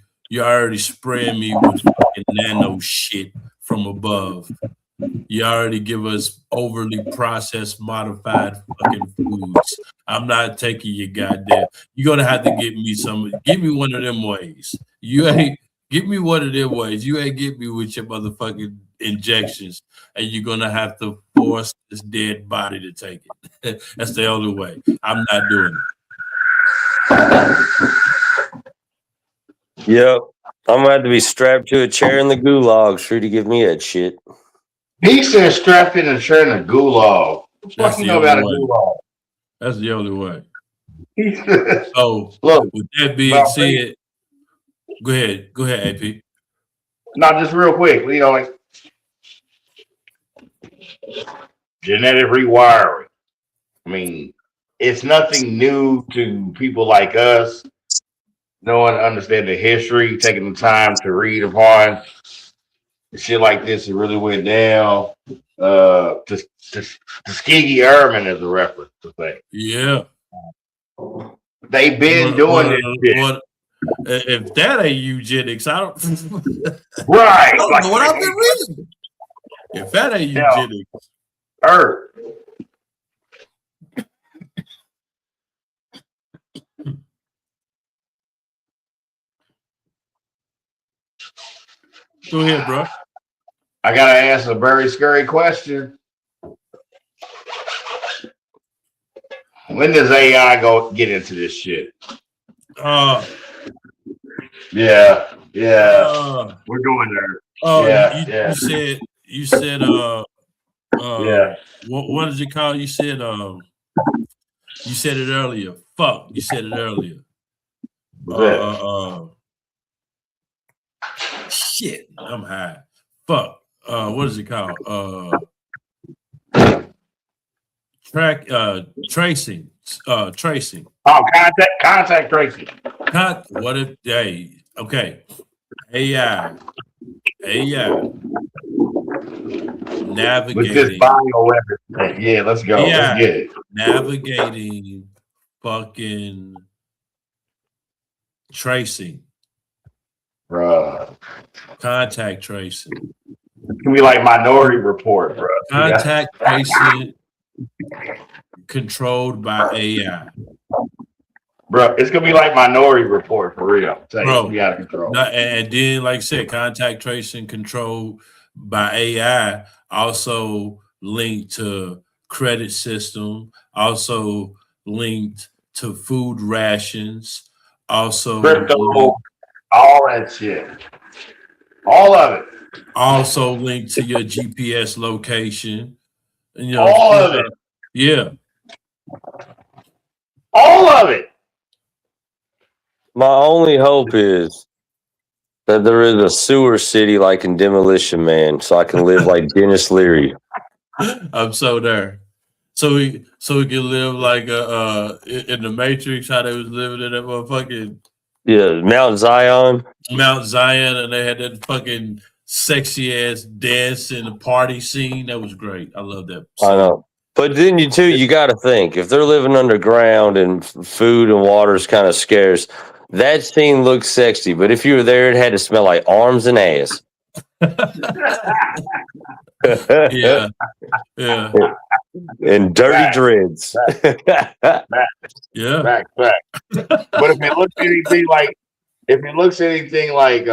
spraying me with fucking nano shit from above. You already give us overly processed, modified fucking foods. I'm not taking your goddamn. You're gonna have to give me one of them ways. Give me one of them ways. You ain't get me with your motherfucking injections, and you're gonna have to force this dead body to take it. That's the only way. I'm not doing it. Yep. I'm gonna have to be strapped to a chair in the gulags for you to give me that shit. He said strapped in a chair in a gulag. What the fuck you know about a gulag? That's the only way. He said, So look, with that being said, go ahead, AP. Not just real quick, like genetic rewiring. I mean, it's nothing new to people like us. No one understand the history, taking the time to read upon shit like this. It really went down. Tuskegee Airmen is a reference to things. Yeah. They've been doing this shit. If that ain't eugenics, I don't. Right. I don't know what I've been reading. If that ain't eugenics, Earth. Go ahead, bro. I gotta ask a very scary question. When does AI go get into this shit? Yeah, we're going there. You said Yeah. what did you call? You said it earlier. Fuck, you said it earlier. Shit, I'm high. Fuck. What is it called? Tracing. Tracing. Oh, contact tracing. What if okay. AI navigating With this bioweapon thing. Yeah, let's go. AI Let's get it. navigating fucking tracing. Bruh. Contact tracing. It can be like Minority Report, bro. Contact tracing controlled by AI. Bro, it's gonna be like Minority Report for real. Bro, we out of control. And then, like I said, contact tracing controlled by AI, also linked to credit system, also linked to food rations, also Crypto, all that shit. All of it. Also linked to your GPS location. You know, all of it. Yeah. All of it. My only hope is that there is a sewer city like in Demolition Man, so I can live like Dennis Leary. I'm so there. So we can live like in the Matrix, how they was living in that motherfucking Mount Zion, and they had that fucking sexy ass dance in the party scene. That was great. I love that. I know. But then you got to think, if they're living underground and food and water is kind of scarce, that scene looks sexy. But if you were there, it had to smell like arms and ass. Yeah. And dirty dreads. Yeah. Back. But if it looks anything like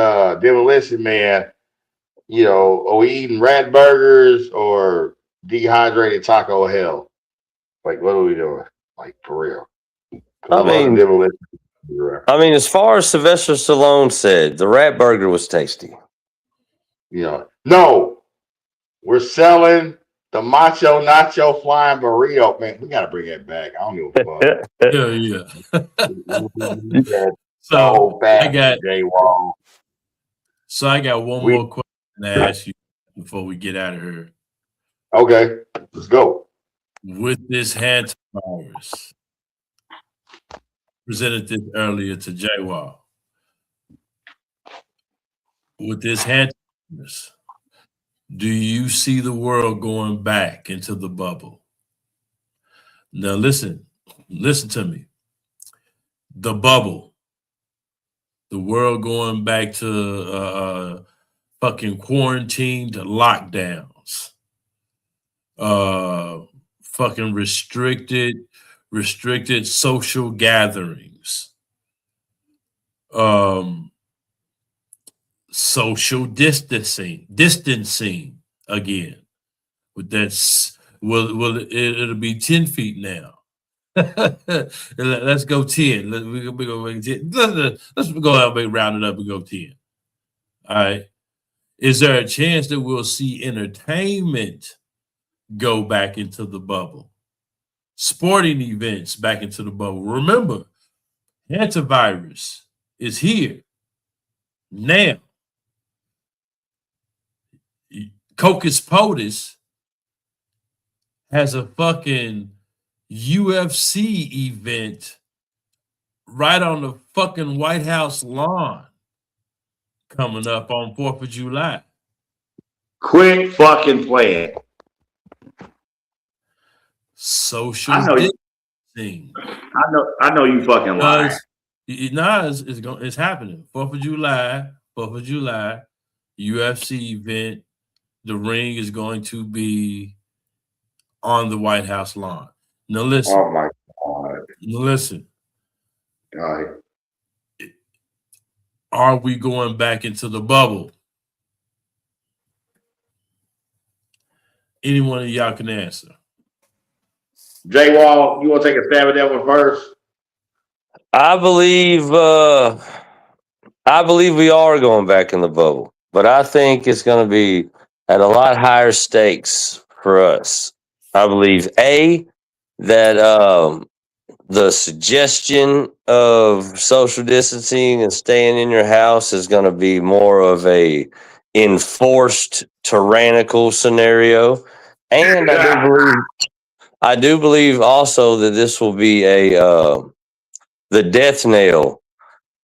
Demolition Man, you know, are we eating rat burgers or dehydrated taco hell? Like, what are we doing? Like, for real? I mean, as far as Sylvester Stallone said, the rat burger was tasty. No, we're selling the Macho Nacho Flying Burrito. Man, we got to bring that back. I don't give a fuck. Yeah. So I got one more question to ask you before we get out of here. Okay, let's go. With this HANTA virus, presented this earlier to Jaywall. With this HANTA virus, do you see the world going back into the bubble? Now listen to me. The bubble. The world going back to fucking quarantined lockdowns. Fucking restricted social gatherings. Social distancing again. With that, it'll be 10 feet now. Let's go 10. We go make 10. Let's go out and make round it up and go 10. All right. Is there a chance that we'll see entertainment go back into the bubble? Sporting events back into the bubble. Remember, antivirus is here now. Cocus POTUS has a fucking UFC event right on the fucking White House lawn coming up on 4th of July. Quit fucking playing. Social distancing. I know you fucking lying. Nah, it's happening. 4th of July, UFC event. The ring is going to be on the White House lawn. Now listen. Oh my God. Now listen. All right. Are we going back into the bubble? Any one of y'all can answer. J Wall, you want to take a stab at that one first? I believe we are going back in the bubble, but I think it's going to be at a lot higher stakes for us. I believe that the suggestion of social distancing and staying in your house is going to be more of a enforced tyrannical scenario, and I do believe also that this will be the death nail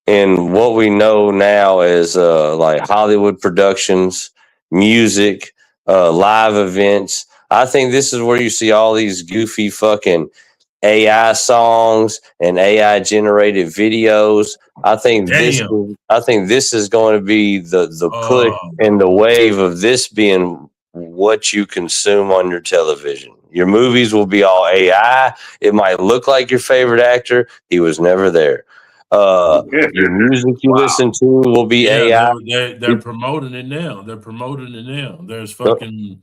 in what we know now as like Hollywood productions, music, live events. I think this is where you see all these goofy fucking AI songs and AI generated videos. I think this is going to be the push and the wave of this being what you consume on your television. Your movies will be all AI. It might look like your favorite actor. He was never there. Your music you listen to will be AI. They're promoting it now. There's fucking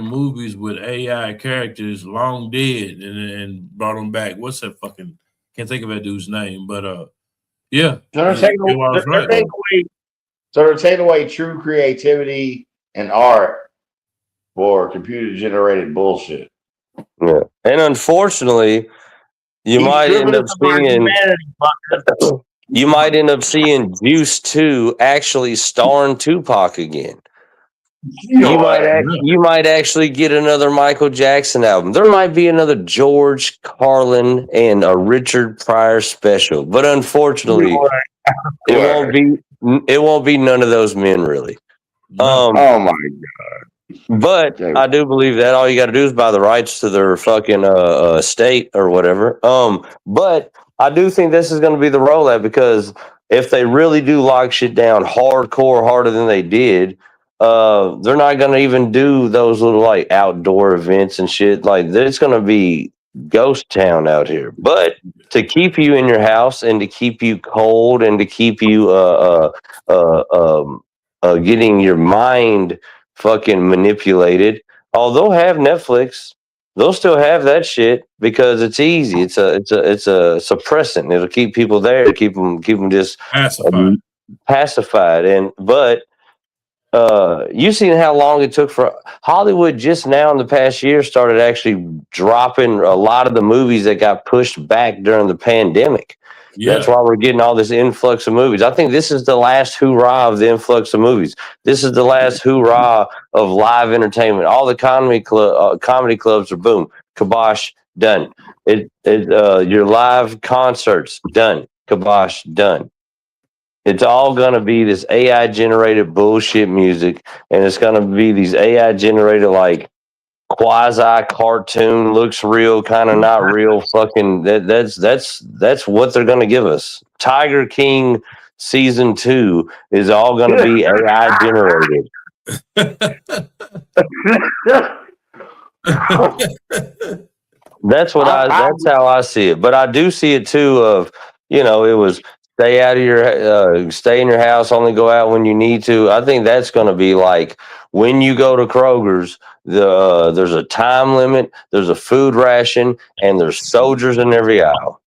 movies with AI characters long dead and brought them back. What's that fucking? Can't think of that dude's name, but yeah. So they're taking away true creativity and art for computer generated bullshit. Yeah, and unfortunately, you might end up seeing Juice 2 actually starring Tupac again. You might actually get another Michael Jackson album. There might be another George Carlin and a Richard Pryor special, but unfortunately, it won't be none of those men really. Oh my god! But I do believe that all you got to do is buy the rights to their fucking estate or whatever. But I do think this is going to be the rollout, because if they really do lock shit down hardcore, harder than they did, they're not going to even do those little like outdoor events and shit. Like, it's going to be ghost town out here. But to keep you in your house and to keep you cold and to keep you getting your mind fucking manipulated. Oh, they'll have Netflix. They'll still have that shit because it's easy. It's a suppressant. It'll keep people there, keep them just pacified. But you've seen how long it took for Hollywood just now in the past year started actually dropping a lot of the movies that got pushed back during the pandemic. Yeah. That's why we're getting all this influx of movies. I think this is the last hoorah of the influx of movies. This is the last hoorah of live entertainment. All the comedy clubs are boom, kibosh, done. Your live concerts, done, kibosh, done. It's all going to be this AI generated bullshit music, and it's going to be these AI generated like quasi cartoon, looks real, kind of not real. Fucking that's what they're going to give us. Tiger King season 2 is all going to be AI generated. That's how I see it. But I do see it too. Of it was stay in your house, only go out when you need to. I think that's going to be like when you go to Kroger's. There's a time limit, there's a food ration, and there's soldiers in every aisle.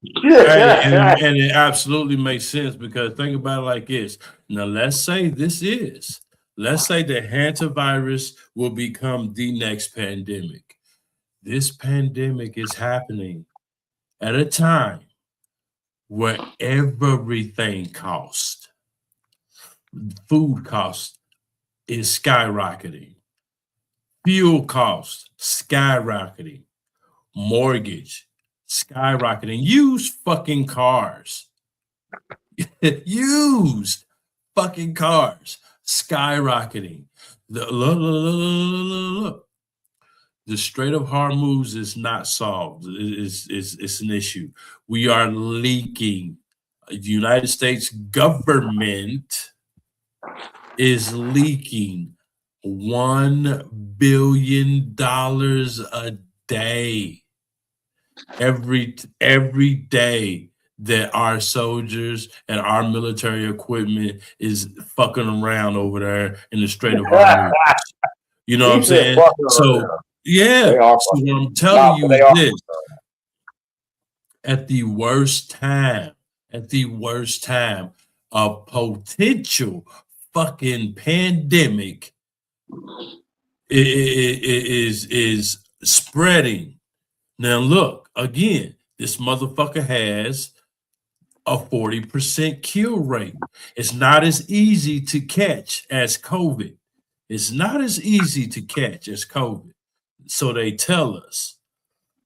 And it absolutely makes sense, because think about it like this. Now, let's say the HANTA virus will become the next pandemic. This pandemic is happening at a time where everything costs. Food cost is skyrocketing. Fuel costs skyrocketing. Mortgage skyrocketing. Used fucking cars. Used fucking cars skyrocketing. Look. The Strait of Hormuz is not solved. It's an issue. We are leaking. The United States government is leaking $1 billion a day. Every day that our soldiers and our military equipment is fucking around over there in the Strait of Hormuz. You know what I'm These are saying? fucking So around. yeah. They are So fucking. what I'm telling Nah, you they is are. this: at the worst time, a potential fucking pandemic is spreading. Now look, again, this motherfucker has a 40% kill rate. It's not as easy to catch as COVID. It's not as easy to catch as COVID. So they tell us.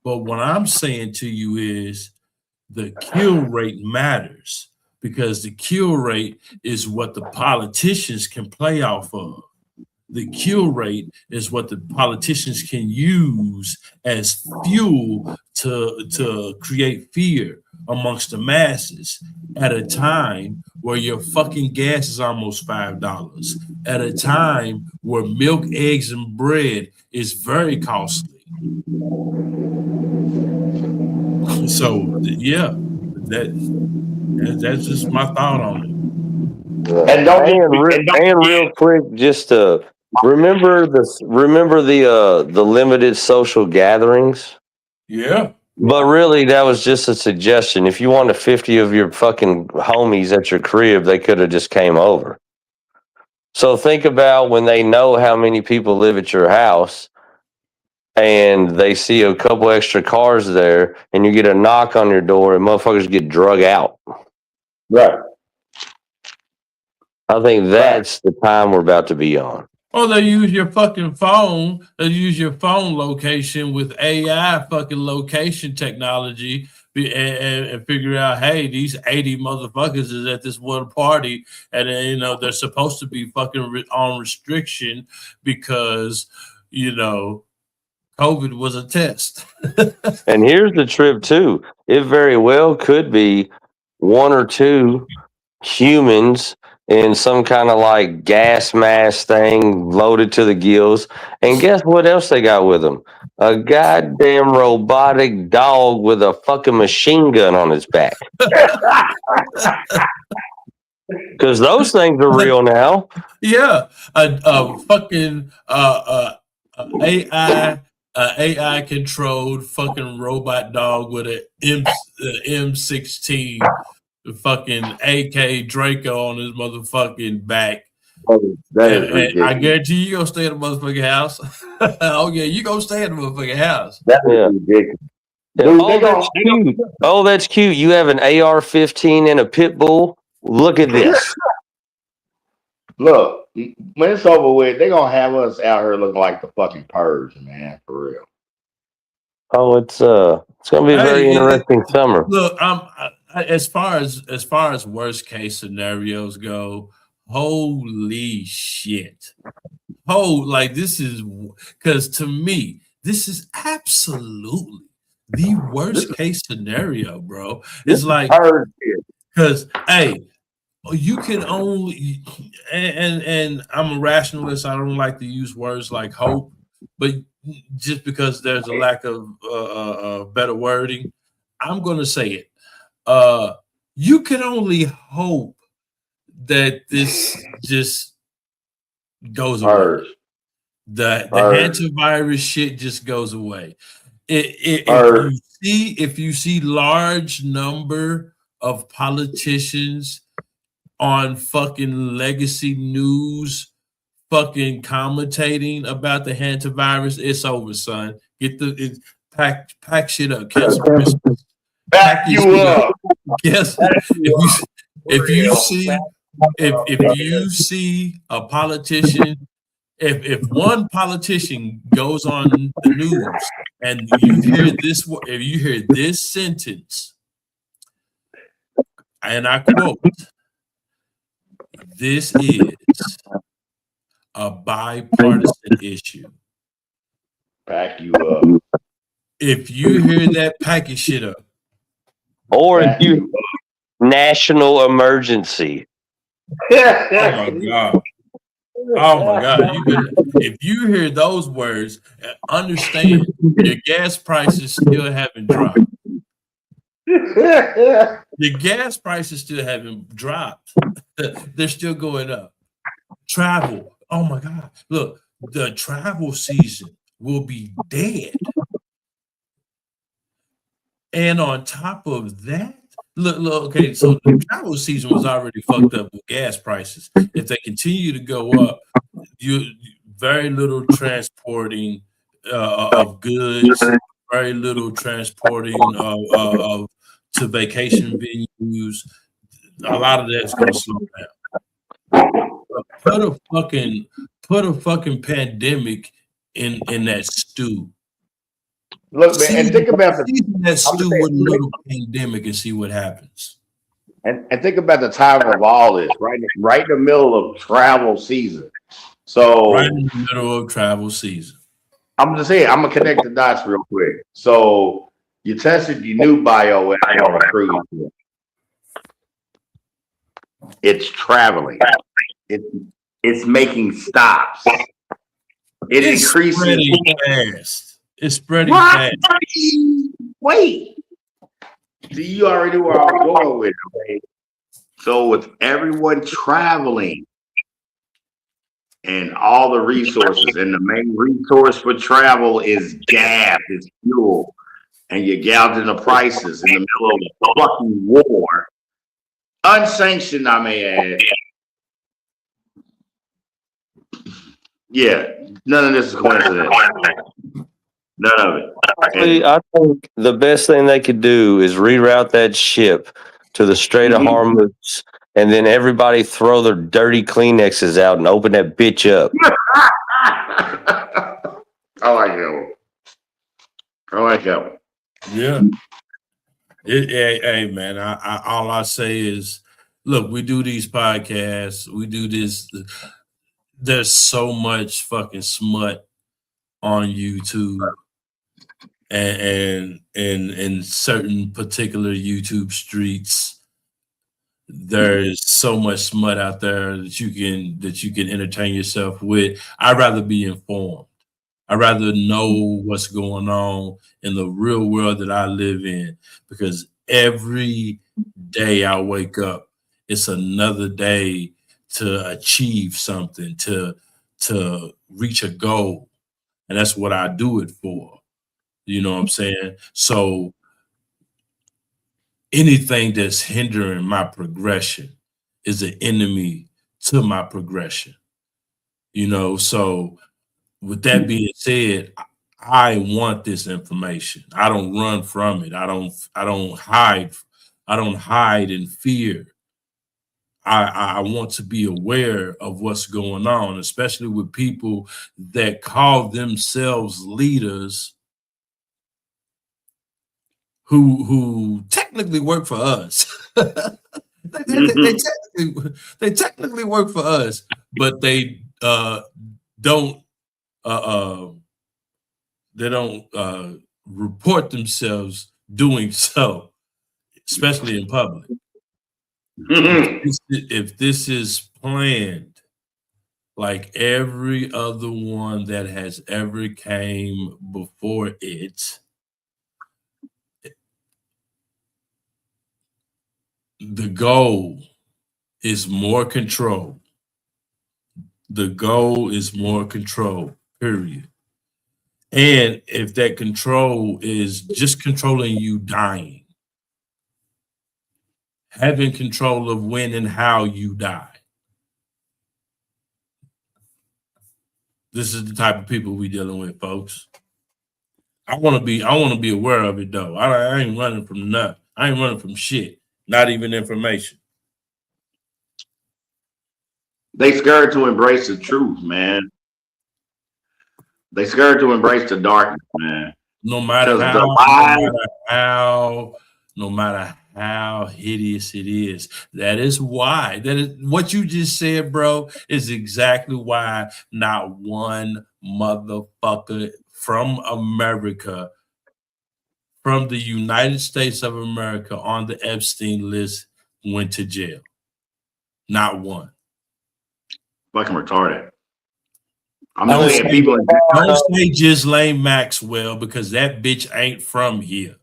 But what I'm saying to you is the kill rate matters because the kill rate is what the politicians can play off of. The kill rate is what the politicians can use as fuel to create fear amongst the masses at a time where your fucking gas is almost $5, at a time where milk, eggs, and bread is very costly. So yeah, that's just my thought on it. And don't just And real quick, just remember the limited social gatherings. Yeah. But really, that was just a suggestion. If you wanted 50 of your fucking homies at your crib, they could have just came over. So think about when they know how many people live at your house and they see a couple extra cars there and you get a knock on your door and motherfuckers get drug out. Right. I think that's the time we're about to be on. Or they use your fucking phone. They use your phone location with AI fucking location technology and figure out, hey, these 80 motherfuckers is at this one party, and you know they're supposed to be fucking on restriction because you know COVID was a test. And here's the trip too. It very well could be one or two humans in some kind of like gas mask thing loaded to the gills. And guess what else they got with them? A goddamn robotic dog with a fucking machine gun on its back. Because those things are real now. Yeah, a fucking AI controlled fucking robot dog with an M16 fucking AK Draco on his motherfucking back. That is And ridiculous. I guarantee you gonna stay in the motherfucking house. Oh yeah, you gonna stay in the motherfucking house. That is ridiculous. Yeah. Dude, Oh, that's cute. Oh, that's cute. You have an AR-15 and a pit bull. Look at this. Look, when it's over with, they're gonna have us out here looking like the fucking purge, man, for real. Oh, it's gonna be a very interesting summer. Look, as far as worst case scenarios go, holy shit. Like this is because to me, this is absolutely the worst case scenario, bro. It's like because hey, you can only and I'm a rationalist. I don't like to use words like hope, but just because there's a lack of better wording, I'm gonna say it. You can only hope that this just goes away. The hantavirus shit just goes away. If you see large number of politicians on fucking legacy news fucking commentating about the hantavirus, it's over, son. Pack shit up. Cancel Christmas. Back you up. Yes. If you see a politician, if one politician goes on the news and if you hear this sentence, and I quote, "This is a bipartisan issue." Back you up. If you hear that, pack your shit up. Or if you national emergency. Oh my god. Oh my god. If you hear those words, understand your gas prices still haven't dropped. The gas prices still haven't dropped. They're still going up. Travel. Oh my god. Look, the travel season will be dead. And on top of that, look, okay, so the travel season was already fucked up with gas prices. If they continue to go up, very little transporting of goods, very little transporting of to vacation venues. A lot of that's going to slow down. Put a fucking pandemic in that stew. Look, man, and think about that stew with a little pandemic and see what happens. And think about the time of all this, right in the middle of travel season. So right in the middle of travel season. I'm just saying, I'm gonna connect the dots real quick. So you tested your new bio on a cruise. It's traveling. It's making stops. It's increasing fast. It's spreading fast. Wait. See, you already knew where I was going with it. Okay? So with everyone traveling and all the resources, and the main resource for travel is gas, it's fuel, and you're gouging the prices in the middle of a fucking war, unsanctioned, I may add. Yeah, none of this is coincidence. None of it. Actually, I think the best thing they could do is reroute that ship to the Strait of Hormuz, and then everybody throw their dirty Kleenexes out and open that bitch up. I like that one. Yeah. Hey, man, all I say is, look, we do these podcasts. We do this. There's so much fucking smut on YouTube and in certain particular YouTube streets. There's so much smut out there that you can entertain yourself with. I'd rather be informed. I'd rather know what's going on in the real world that I live in, because every day I wake up, it's another day to achieve something, to reach a goal. And that's what I do it for. You know what I'm saying? So anything that's hindering my progression is an enemy to my progression. You know, so with that being said, I want this information. I don't run from it. I don't hide in fear. I want to be aware of what's going on, especially with people that call themselves leaders who technically work for us. they technically work for us, but they don't report themselves doing so, especially in public. If this is planned, like every other one that has ever came before it, the goal is more control. The goal is more control, period. And if that control is just controlling you dying, having control of when and how you die. This is the type of people we dealing with, folks. I want to be aware of it though. I ain't running from nothing. I ain't running from shit. Not even information. They scared to embrace the truth, man. They scared to embrace the darkness, man. No matter how hideous it is. That is why. That is what you just said, bro, is exactly why not one motherfucker from America, from the United States of America on the Epstein list went to jail. Not one. Fucking retarded. I'm just saying people don't say Ghislaine Maxwell, because that bitch ain't from here.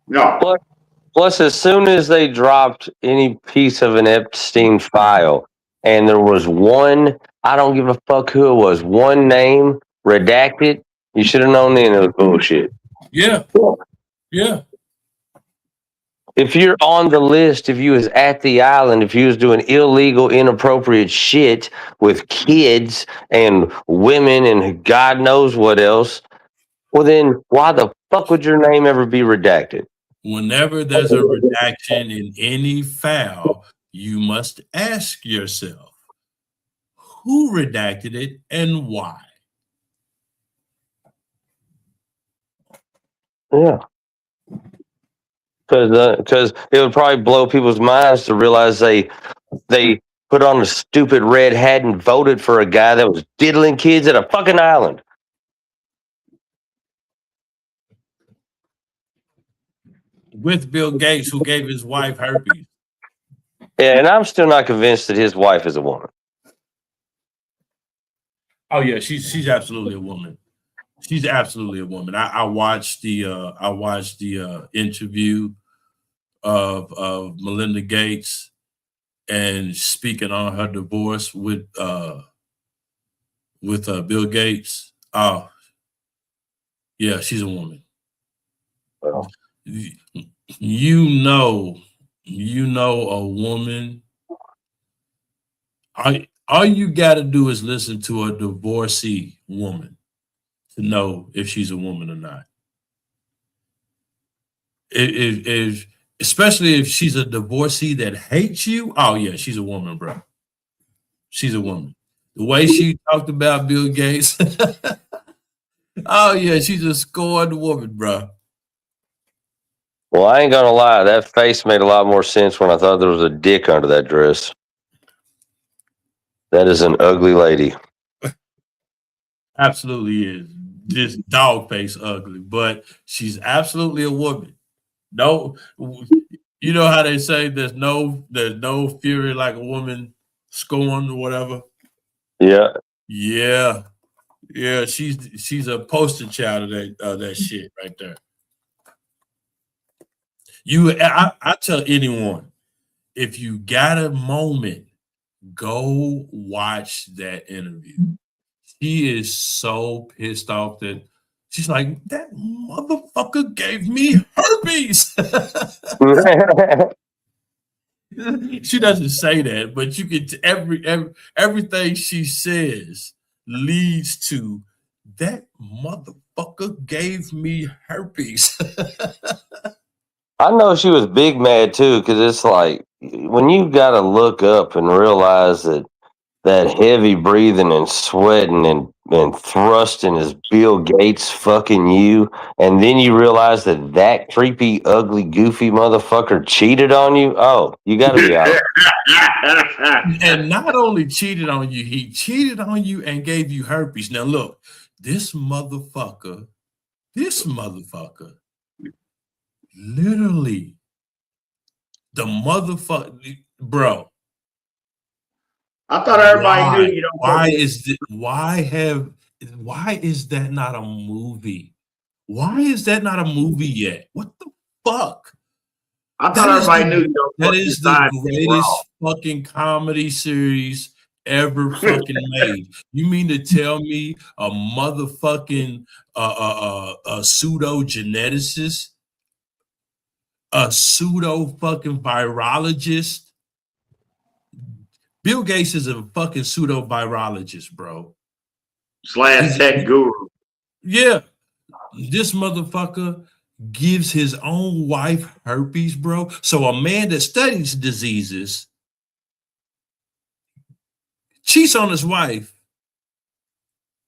No. Plus, as soon as they dropped any piece of an Epstein file and there was one I don't give a fuck who it was. One name, redacted. You should have known then it was bullshit. Yeah. Yeah. If you're on the list, if you was at the island, if you was doing illegal, inappropriate shit with kids and women and God knows what else, well then why the fuck would your name ever be redacted? Whenever there's a redaction in any file, you must ask yourself, who redacted it and why? Yeah. Because it would probably blow people's minds to realize they put on a stupid red hat and voted for a guy that was diddling kids at a fucking island. With Bill Gates, who gave his wife herpes. Yeah, and I'm still not convinced that his wife is a woman. Oh yeah, she's absolutely a woman. She's absolutely a woman. I watched the interview of Melinda Gates and speaking on her divorce with Bill Gates. Oh, yeah, she's a woman. Well, You know a woman. All you got to do is listen to a divorcee woman to know if she's a woman or not. If especially if she's a divorcee that hates you, oh yeah, she's a woman, bro. She's a woman. The way she talked about Bill Gates, oh yeah, she's a scorned woman, bro. well, I ain't gonna lie, that face made a lot more sense when I thought there was a dick under that dress. That is an ugly lady. Absolutely is. Just dog face ugly, but she's absolutely a woman. No, you know how they say there's no fury like a woman scorned or whatever. Yeah. Yeah, yeah. She's a poster child of that shit right there. I tell anyone, if you got a moment, go watch that interview. She is so pissed off that she's like, that motherfucker gave me herpes. She doesn't say that, but you get everything she says leads to that motherfucker gave me herpes. I know she was big mad too, because it's like when you got to look up and realize that heavy breathing and sweating and thrusting is Bill Gates fucking you, and then you realize that creepy, ugly, goofy motherfucker cheated on you. Oh, you got to be out. And not only cheated on you, he cheated on you and gave you herpes. Now look, this motherfucker, literally, the motherfucker, bro. I thought everybody knew you don't. Why is that not a movie? Why is that not a movie yet? What the fuck? I thought everybody knew you don't. That is the greatest fucking comedy series ever fucking made. You mean to tell me a motherfucking a pseudo geneticist, a pseudo fucking virologist? Bill Gates is a fucking pseudo virologist, bro. / tech guru. Yeah. This motherfucker gives his own wife herpes, bro. So a man that studies diseases cheats on his wife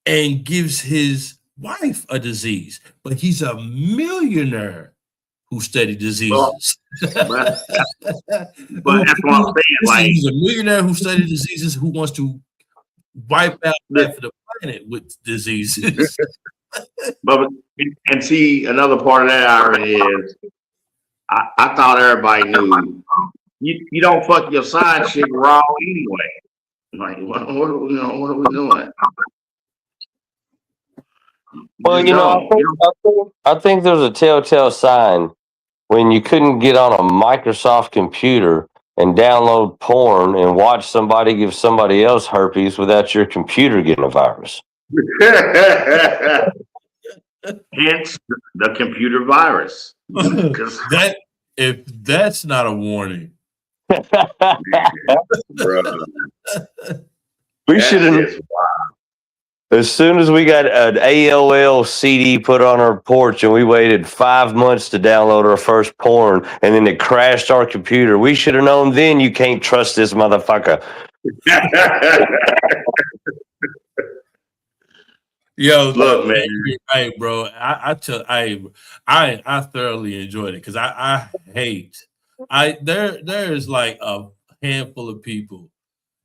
and gives his wife a disease, but he's a millionaire who studied diseases. But that's what I'm saying. Like, he's a millionaire who studied diseases who wants to wipe out half of the planet with diseases. But and see, another part of that already is I thought everybody knew you don't fuck your side chick raw anyway. Like, what are we doing? Well, you know, I think there's a telltale sign when you couldn't get on a Microsoft computer and download porn and watch somebody give somebody else herpes without your computer getting a virus. Hence the computer virus. That if that's not a warning. We should have. As soon as we got an AOL CD put on our porch and we waited 5 months to download our first porn and then it crashed our computer, we should have known then you can't trust this motherfucker. Yo, look, man. Hey, bro, I thoroughly enjoyed it because I hate there's like a handful of people.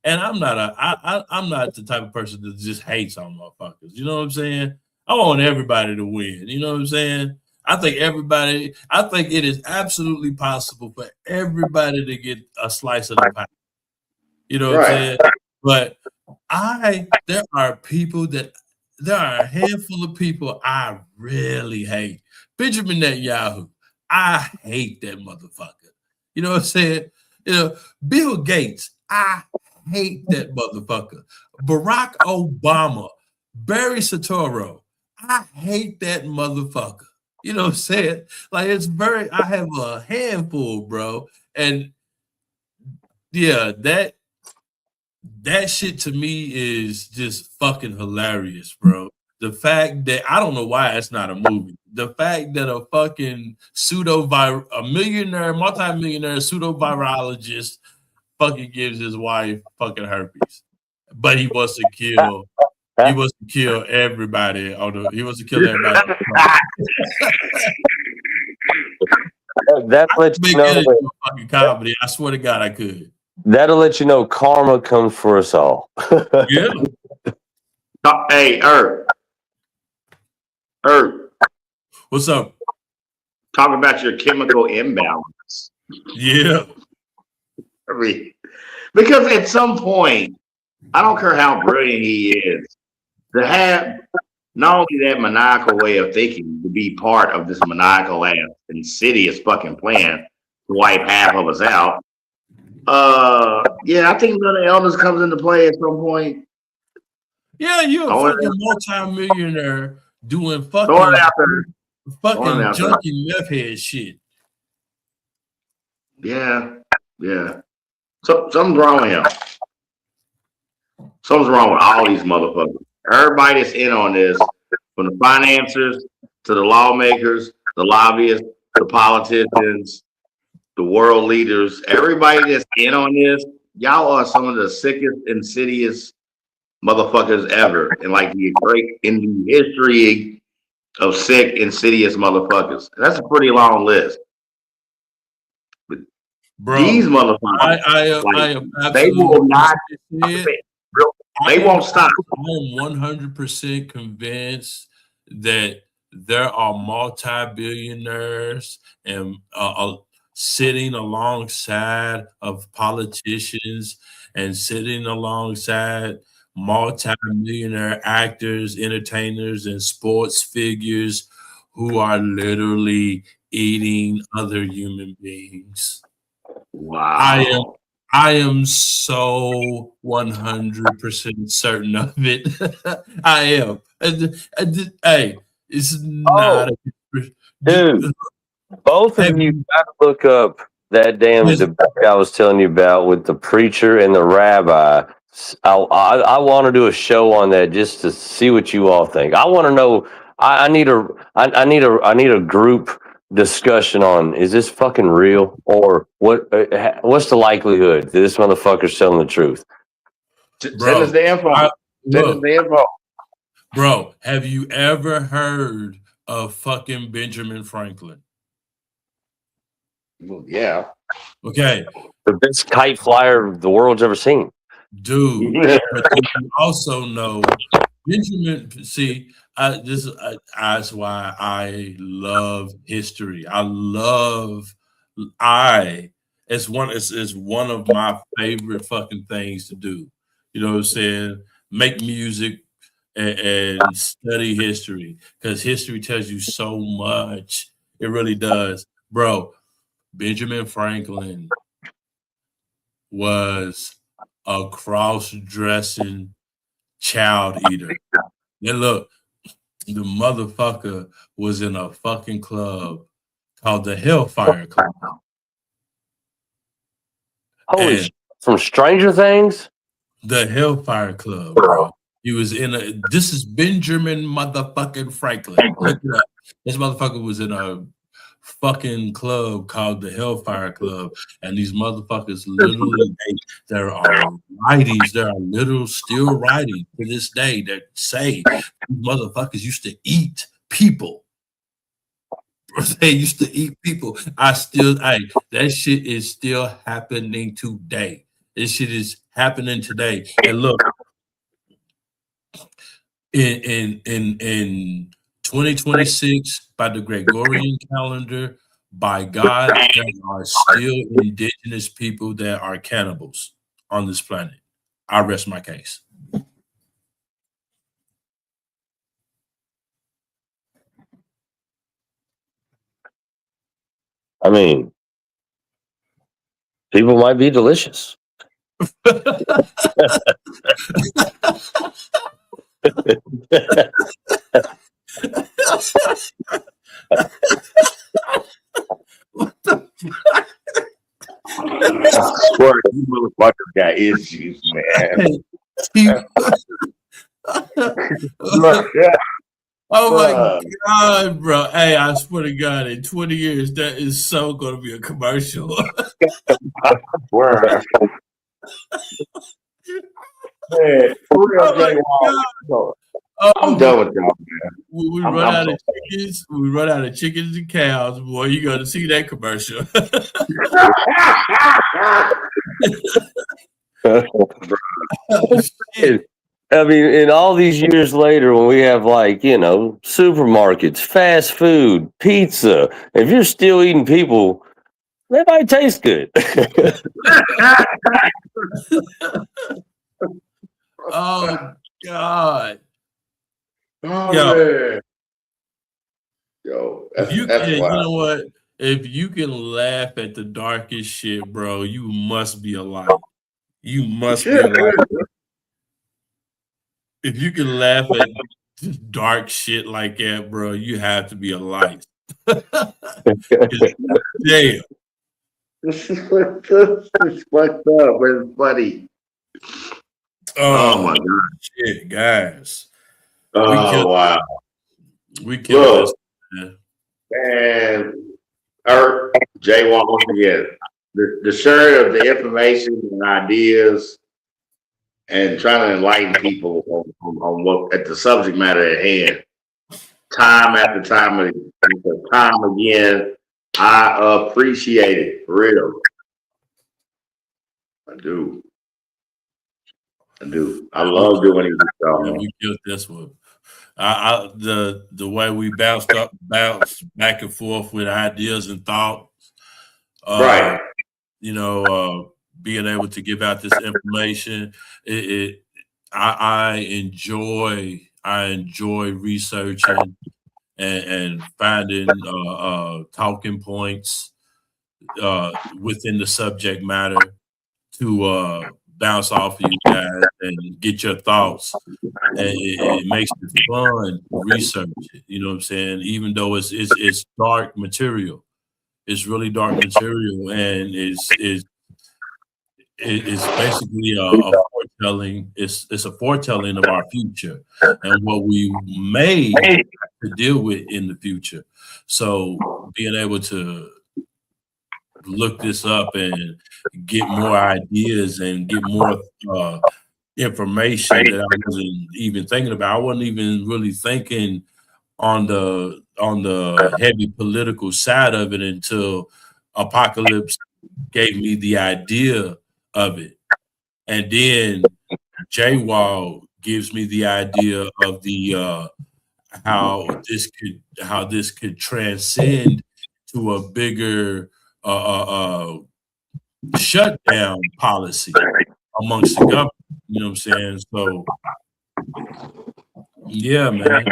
And I'm not the type of person that just hates on motherfuckers. You know what I'm saying? I want everybody to win. You know what I'm saying? I think it is absolutely possible for everybody to get a slice of the pie. You know what I'm saying? But there are a handful of people I really hate. Benjamin Netanyahu, I hate that motherfucker. You know what I'm saying? You know, Bill Gates, I hate that motherfucker. Barack Obama, Barry Soetoro, I hate that motherfucker. You know what I'm saying? Like I have a handful, bro. And yeah, that shit to me is just fucking hilarious, bro. The fact that I don't know why it's not a movie. The fact that a fucking multi-millionaire pseudo-virologist fucking gives his wife fucking herpes, but he wants to kill everybody. He wants to kill everybody. That lets you know fucking comedy. I swear to God, I could. That'll let you know karma comes for us all. Yeah. Hey, Herb. What's up? Talk about your chemical imbalance. Yeah. I mean, because at some point, I don't care how brilliant he is, to have not only that maniacal way of thinking, to be part of this maniacal ass insidious fucking plan to wipe half of us out. Yeah, I think none of elders comes into play at some point. Yeah, you're a fucking multi-millionaire doing fucking junkie meth head shit. Yeah. So something's wrong with him. Something's wrong with all these motherfuckers. Everybody that's in on this, from the financiers to the lawmakers, the lobbyists, the politicians, the world leaders, everybody that's in on this, y'all are some of the sickest, insidious motherfuckers ever in the history of sick, insidious motherfuckers. That's a pretty long list. But bro, these motherfuckers, they will not. They won't stop. I am 100% convinced that there are multi-billionaires and sitting alongside of politicians and sitting alongside multi-millionaire actors, entertainers, and sports figures who are literally eating other human beings. Wow. I am so 100% certain of it. I am. Hey, it's not dude. Both of you got to look up that damn debate I was telling you about with the preacher and the rabbi. I want to do a show on that just to see what you all think. I want to know. I need a group discussion on, is this fucking real, or what's the likelihood that this motherfucker's telling the truth? Send us the info. Bro, have you ever heard of fucking Benjamin Franklin? Well, yeah. Okay. The best kite flyer the world's ever seen. Dude, but you also know Benjamin, that's why I love history. It's one of my favorite fucking things to do. You know what I'm saying? Make music and study history, because history tells you so much. It really does. Bro, Benjamin Franklin was a cross-dressing child eater. And look, the motherfucker was in a fucking club called the Hellfire Club. Holy shit. From Stranger Things? The Hellfire Club, bro. He was in a, this is Benjamin motherfucking Franklin. Look it up. This motherfucker was in a fucking club called the Hellfire Club. And these motherfuckers literally, there are writings, there are literal still writings to this day that say these motherfuckers used to eat people. They used to eat people. That shit is still happening today. This shit is happening today. And look, in 2026, by the Gregorian calendar, by God, there are still indigenous people that are cannibals on this planet. I rest my case. I mean, people might be delicious. What the fuck? I swear, you motherfuckers got issues, man. Oh my God, bro. Hey, I swear to God, in 20 years, that is so going to be a commercial. Word. Man, for real, Jay Wall. I'm done with y'all, man. We run out of chickens. We run out of chickens and cows. Boy, you got to see that commercial. I mean, and all these years later, when we have like, you know, supermarkets, fast food, pizza, if you're still eating people, that might taste good. Oh God. Oh, Yo, man. Yo, that's you wild. know what? If you can laugh at the darkest shit, bro, you must be a light. You must be a light. If you can laugh at dark shit like that, bro, you have to be a light. Damn. This is fucked up, but it's funny. Oh my God. Shit, guys. Oh, wow. We killed this, man. And Jay Wall, once again, the sharing of the information and ideas and trying to enlighten people on what at the subject matter at hand, time after time again. I appreciate it, for real. I do. I love doing it with y'all. Yeah, we killed this one. The way we bounced back and forth with ideas and thoughts, right? You know, being able to give out this information, I enjoy researching and finding talking points within the subject matter to bounce off of you guys and get your thoughts. And it makes it fun to research it. You know what I'm saying? Even though it's dark material, it's really dark material, and it's basically a foretelling. It's a foretelling of our future and what we may have to deal with in the future. So being able to look this up and get more ideas and get more information that I wasn't even thinking about. I wasn't even really thinking on the heavy political side of it until Apocalypse gave me the idea of it. And then J-Wall gives me the idea of the how this could transcend to a bigger shutdown policy amongst the government. You know what I'm saying? So yeah, man.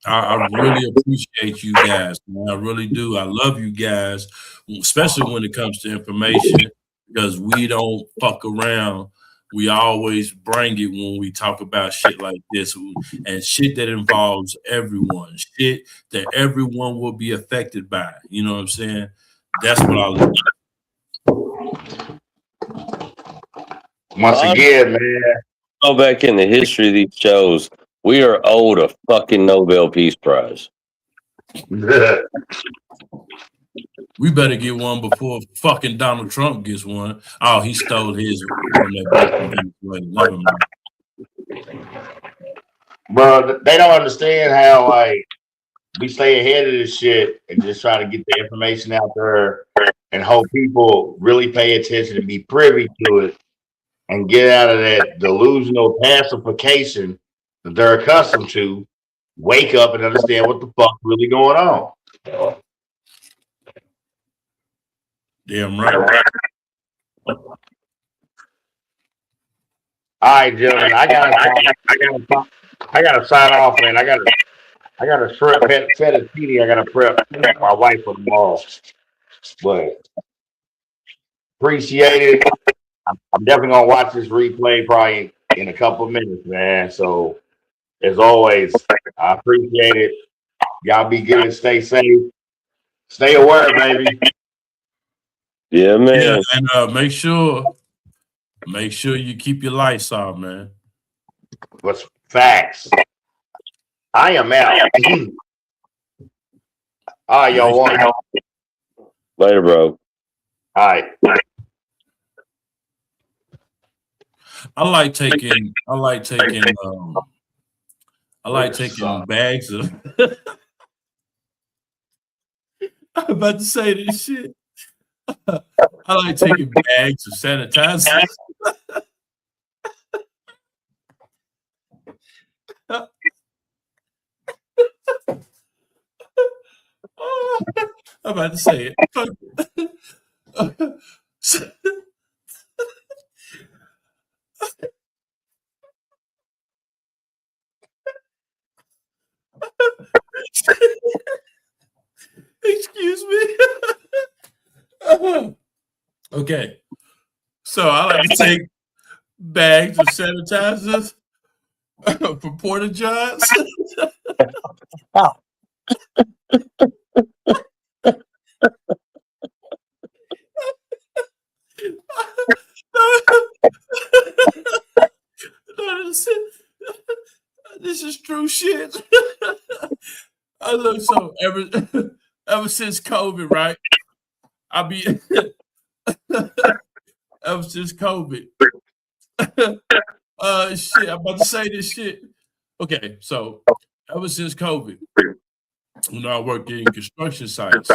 I really appreciate you guys, man. I really do. I love you guys, especially when it comes to information, because we don't fuck around. We always bring it when we talk about shit like this and shit that involves everyone, shit that everyone will be affected by. You know what I'm saying? That's what I look at. Once again, man. Go back in the history of these shows. We are owed a fucking Nobel Peace Prize. We better get one before fucking Donald Trump gets one. Oh, he stole his from that. Never mind. Bro, they don't understand how like we stay ahead of this shit and just try to get the information out there and hope people really pay attention and be privy to it and get out of that delusional pacification that they're accustomed to. Wake up and understand what the fuck really going on. Damn right. All right, gentlemen, I gotta sign off, man. I gotta prep fettuccine. I gotta prep my wife for tomorrow. But appreciate it. I'm definitely gonna watch this replay probably in a couple of minutes, man. So as always, I appreciate it. Y'all be good, stay safe, stay aware, baby. Yeah, man. Yeah, and make sure you keep your lights on, man. What's facts? I am out. All right, y'all want. Later, bro. All right. I like taking bags of I'm about to say this shit. I like taking bags of sanitizer. I'm about to say it. Excuse me. Okay. So I like to take bags of sanitizers for Porta Johns. This is true shit. I look so ever since COVID, right? I be ever since COVID. Shit, I'm about to say this shit. Okay, so ever since COVID, I worked in construction sites.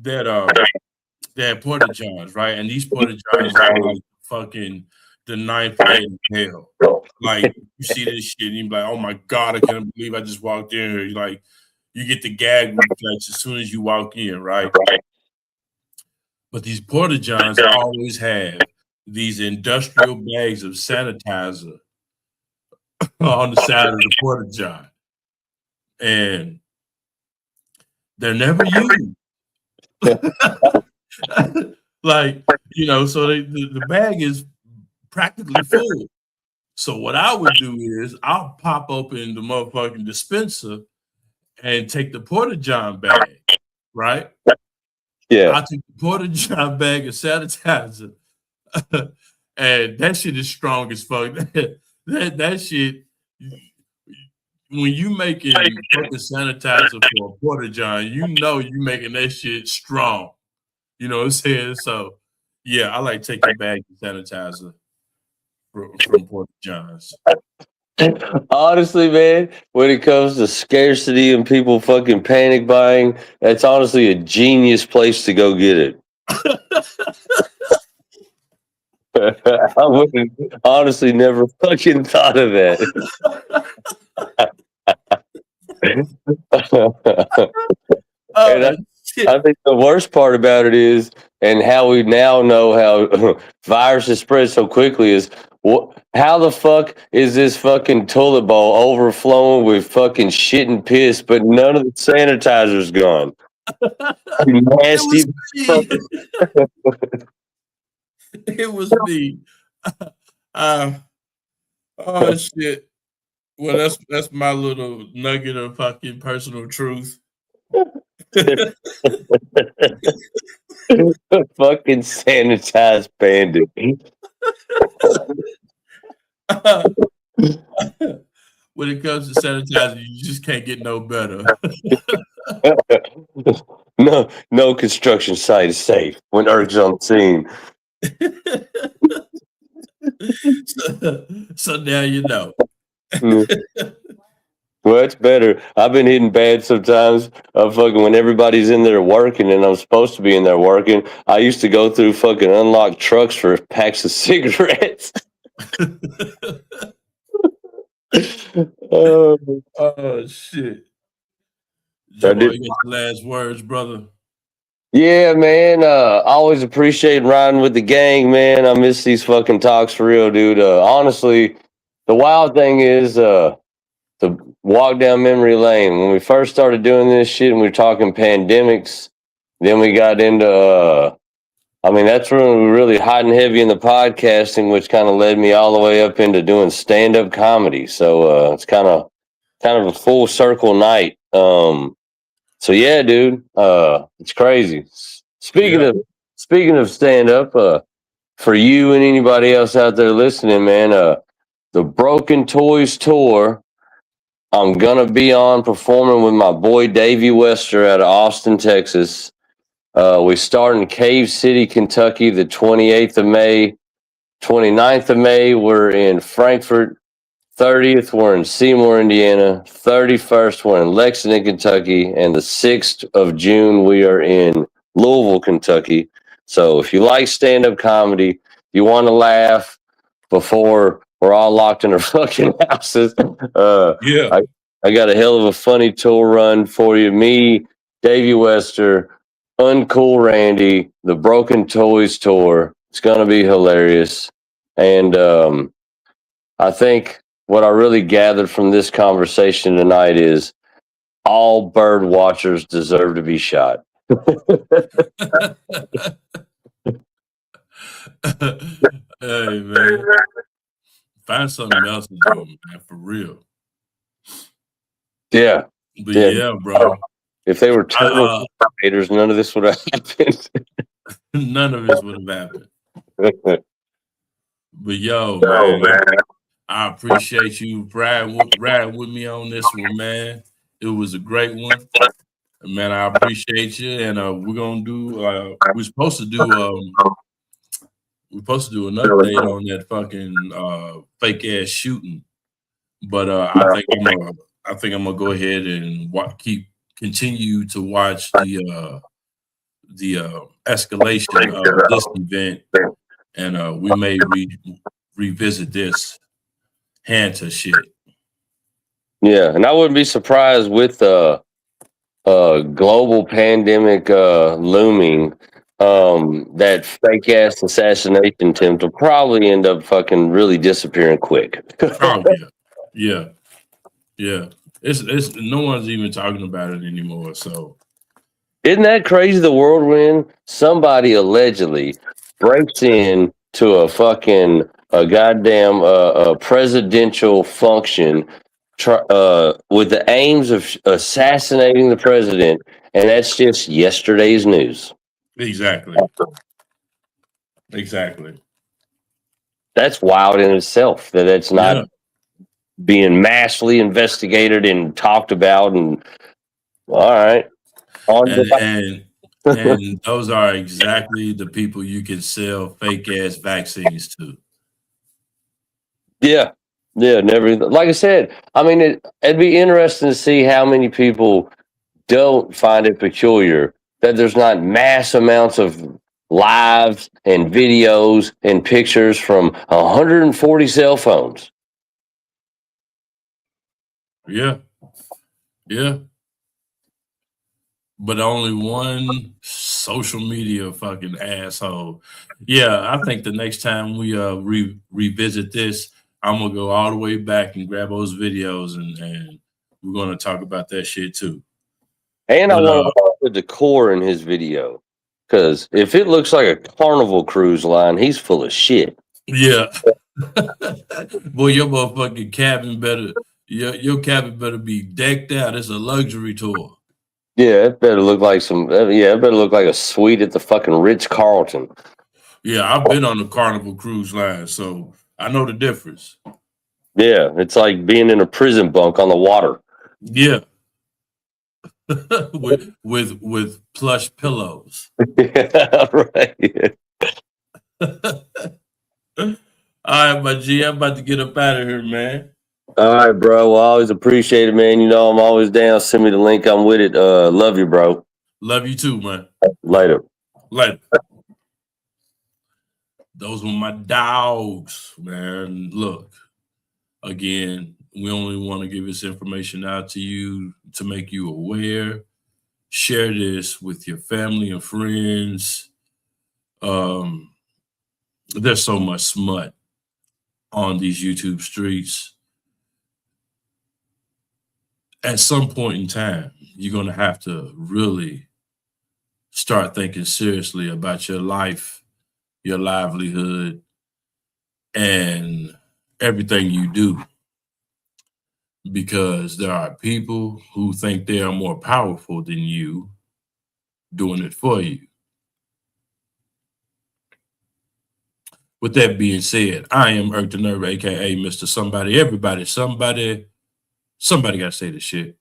That had Porta Johns, right? And these Porta Johns are like fucking the ninth day of hell. Like you see this shit and you be like, oh my God, I can't believe I just walked in here. Like you get the gag reflex as soon as you walk in, right? But these Porta Johns always have these industrial bags of sanitizer on the side of the Porta John. And they're never used. Like, so the bag is practically full. So what I would do is I'll pop open the motherfucking dispenser and take the Porta John bag, right? Yeah. I'll take the Porta John bag of sanitizer. And that shit is strong as fuck. That shit, when you making fucking sanitizer for a Porta John, you making that shit strong. You know what I'm saying? So, yeah, I like taking bags of sanitizer from Porta Johns. Honestly, man, when it comes to scarcity and people fucking panic buying, that's honestly a genius place to go get it. I would honestly never fucking thought of that. I think the worst part about it is, and how we now know how viruses spread so quickly is, how the fuck is this fucking toilet bowl overflowing with fucking shit and piss, but none of the sanitizer's gone? Nasty. It was me. Oh shit. Well, that's my little nugget of fucking personal truth. Fucking sanitized bandit. When it comes to sanitizer, you just can't get no better. No construction site is safe when Earth's on the scene. So now you know. Well, it's better. I've been hitting bad sometimes. Fucking when everybody's in there working and I'm supposed to be in there working, I used to go through fucking unlocked trucks for packs of cigarettes. Oh shit. Jumbo, you got the last words, brother. Yeah, man. Always appreciate riding with the gang, man. I miss these fucking talks for real, dude. Honestly, the wild thing is the walk down memory lane. When we first started doing this shit and we were talking pandemics, then we got into that's when we were really hot and heavy in the podcasting, which kind of led me all the way up into doing stand-up comedy. So it's kind of a full circle night. So yeah, dude, it's crazy. Speaking of stand-up, for you and anybody else out there listening, man, the Broken Toys Tour, I'm gonna be on performing with my boy Davey Wester out of Austin, Texas. We start in Cave City, Kentucky, the 28th of May. 29th of May, we're in Frankfurt. 30th, we're in Seymour, Indiana. 31st, we're in Lexington, Kentucky. And the 6th of June, we are in Louisville, Kentucky. So if you like stand-up comedy, you want to laugh before we're all locked in our fucking houses, I got a hell of a funny tour run for you. Me, Davey Wester, Uncool Randy, the Broken Toys Tour. It's going to be hilarious. And I think what I really gathered from this conversation tonight is all bird watchers deserve to be shot. Hey, man. Find something else to do, man, for real. Yeah. But yeah, bro. If they were turtle haters, none of this would have happened. None of this would have happened. But yo, man, I appreciate you riding with me on this one, man. It was a great one. Man, I appreciate you. And we're gonna do we're supposed to do an update on that fucking fake ass shooting. But I think I'm gonna go ahead and continue to watch the escalation of this event, and we may revisit this HANTA shit. Yeah, and I wouldn't be surprised with global pandemic looming. That fake ass assassination attempt will probably end up fucking really disappearing quick. Oh yeah. It's no one's even talking about it anymore. So isn't that crazy? The whirlwind. Somebody allegedly breaks in to a goddamn presidential function with the aims of assassinating the president, and that's just yesterday's news. Exactly. That's wild in itself. That's not being massively investigated and talked about. And all right, and those are exactly the people you can sell fake ass vaccines to. Yeah, never. Like I said, I mean, it'd be interesting to see how many people don't find it peculiar that there's not mass amounts of lives and videos and pictures from 140 cell phones. Yeah. But only one social media fucking asshole. Yeah, I think the next time we revisit this, I'm gonna go all the way back and grab those videos, and we're gonna talk about that shit too. And I want to the decor in his video. Because if it looks like a Carnival cruise line, he's full of shit. Yeah. Boy, your motherfucking cabin better, your cabin better be decked out. It's a luxury tour. Yeah, it better look like it better look like a suite at the fucking Ritz-Carlton. Yeah, I've been on the Carnival cruise line, so I know the difference. Yeah, it's like being in a prison bunk on the water. Yeah. with plush pillows. Yeah, right. All right, my G, I'm about to get up out of here, man. All right, bro. Well, I always appreciate it, man. You know, I'm always down. Send me the link. I'm with it. Love you, bro. Love you too, man. Later. Later. Those were my dogs, man. Look, again, we only want to give this information out to you to make you aware. Share this with your family and friends. There's so much smut on these YouTube streets. At some point in time, you're going to have to really start thinking seriously about your life, your livelihood, and everything you do. Because there are people who think they are more powerful than you doing it for you. With that being said, I am Irk the Nerve, aka Mr. Somebody. Everybody, somebody got to say this shit.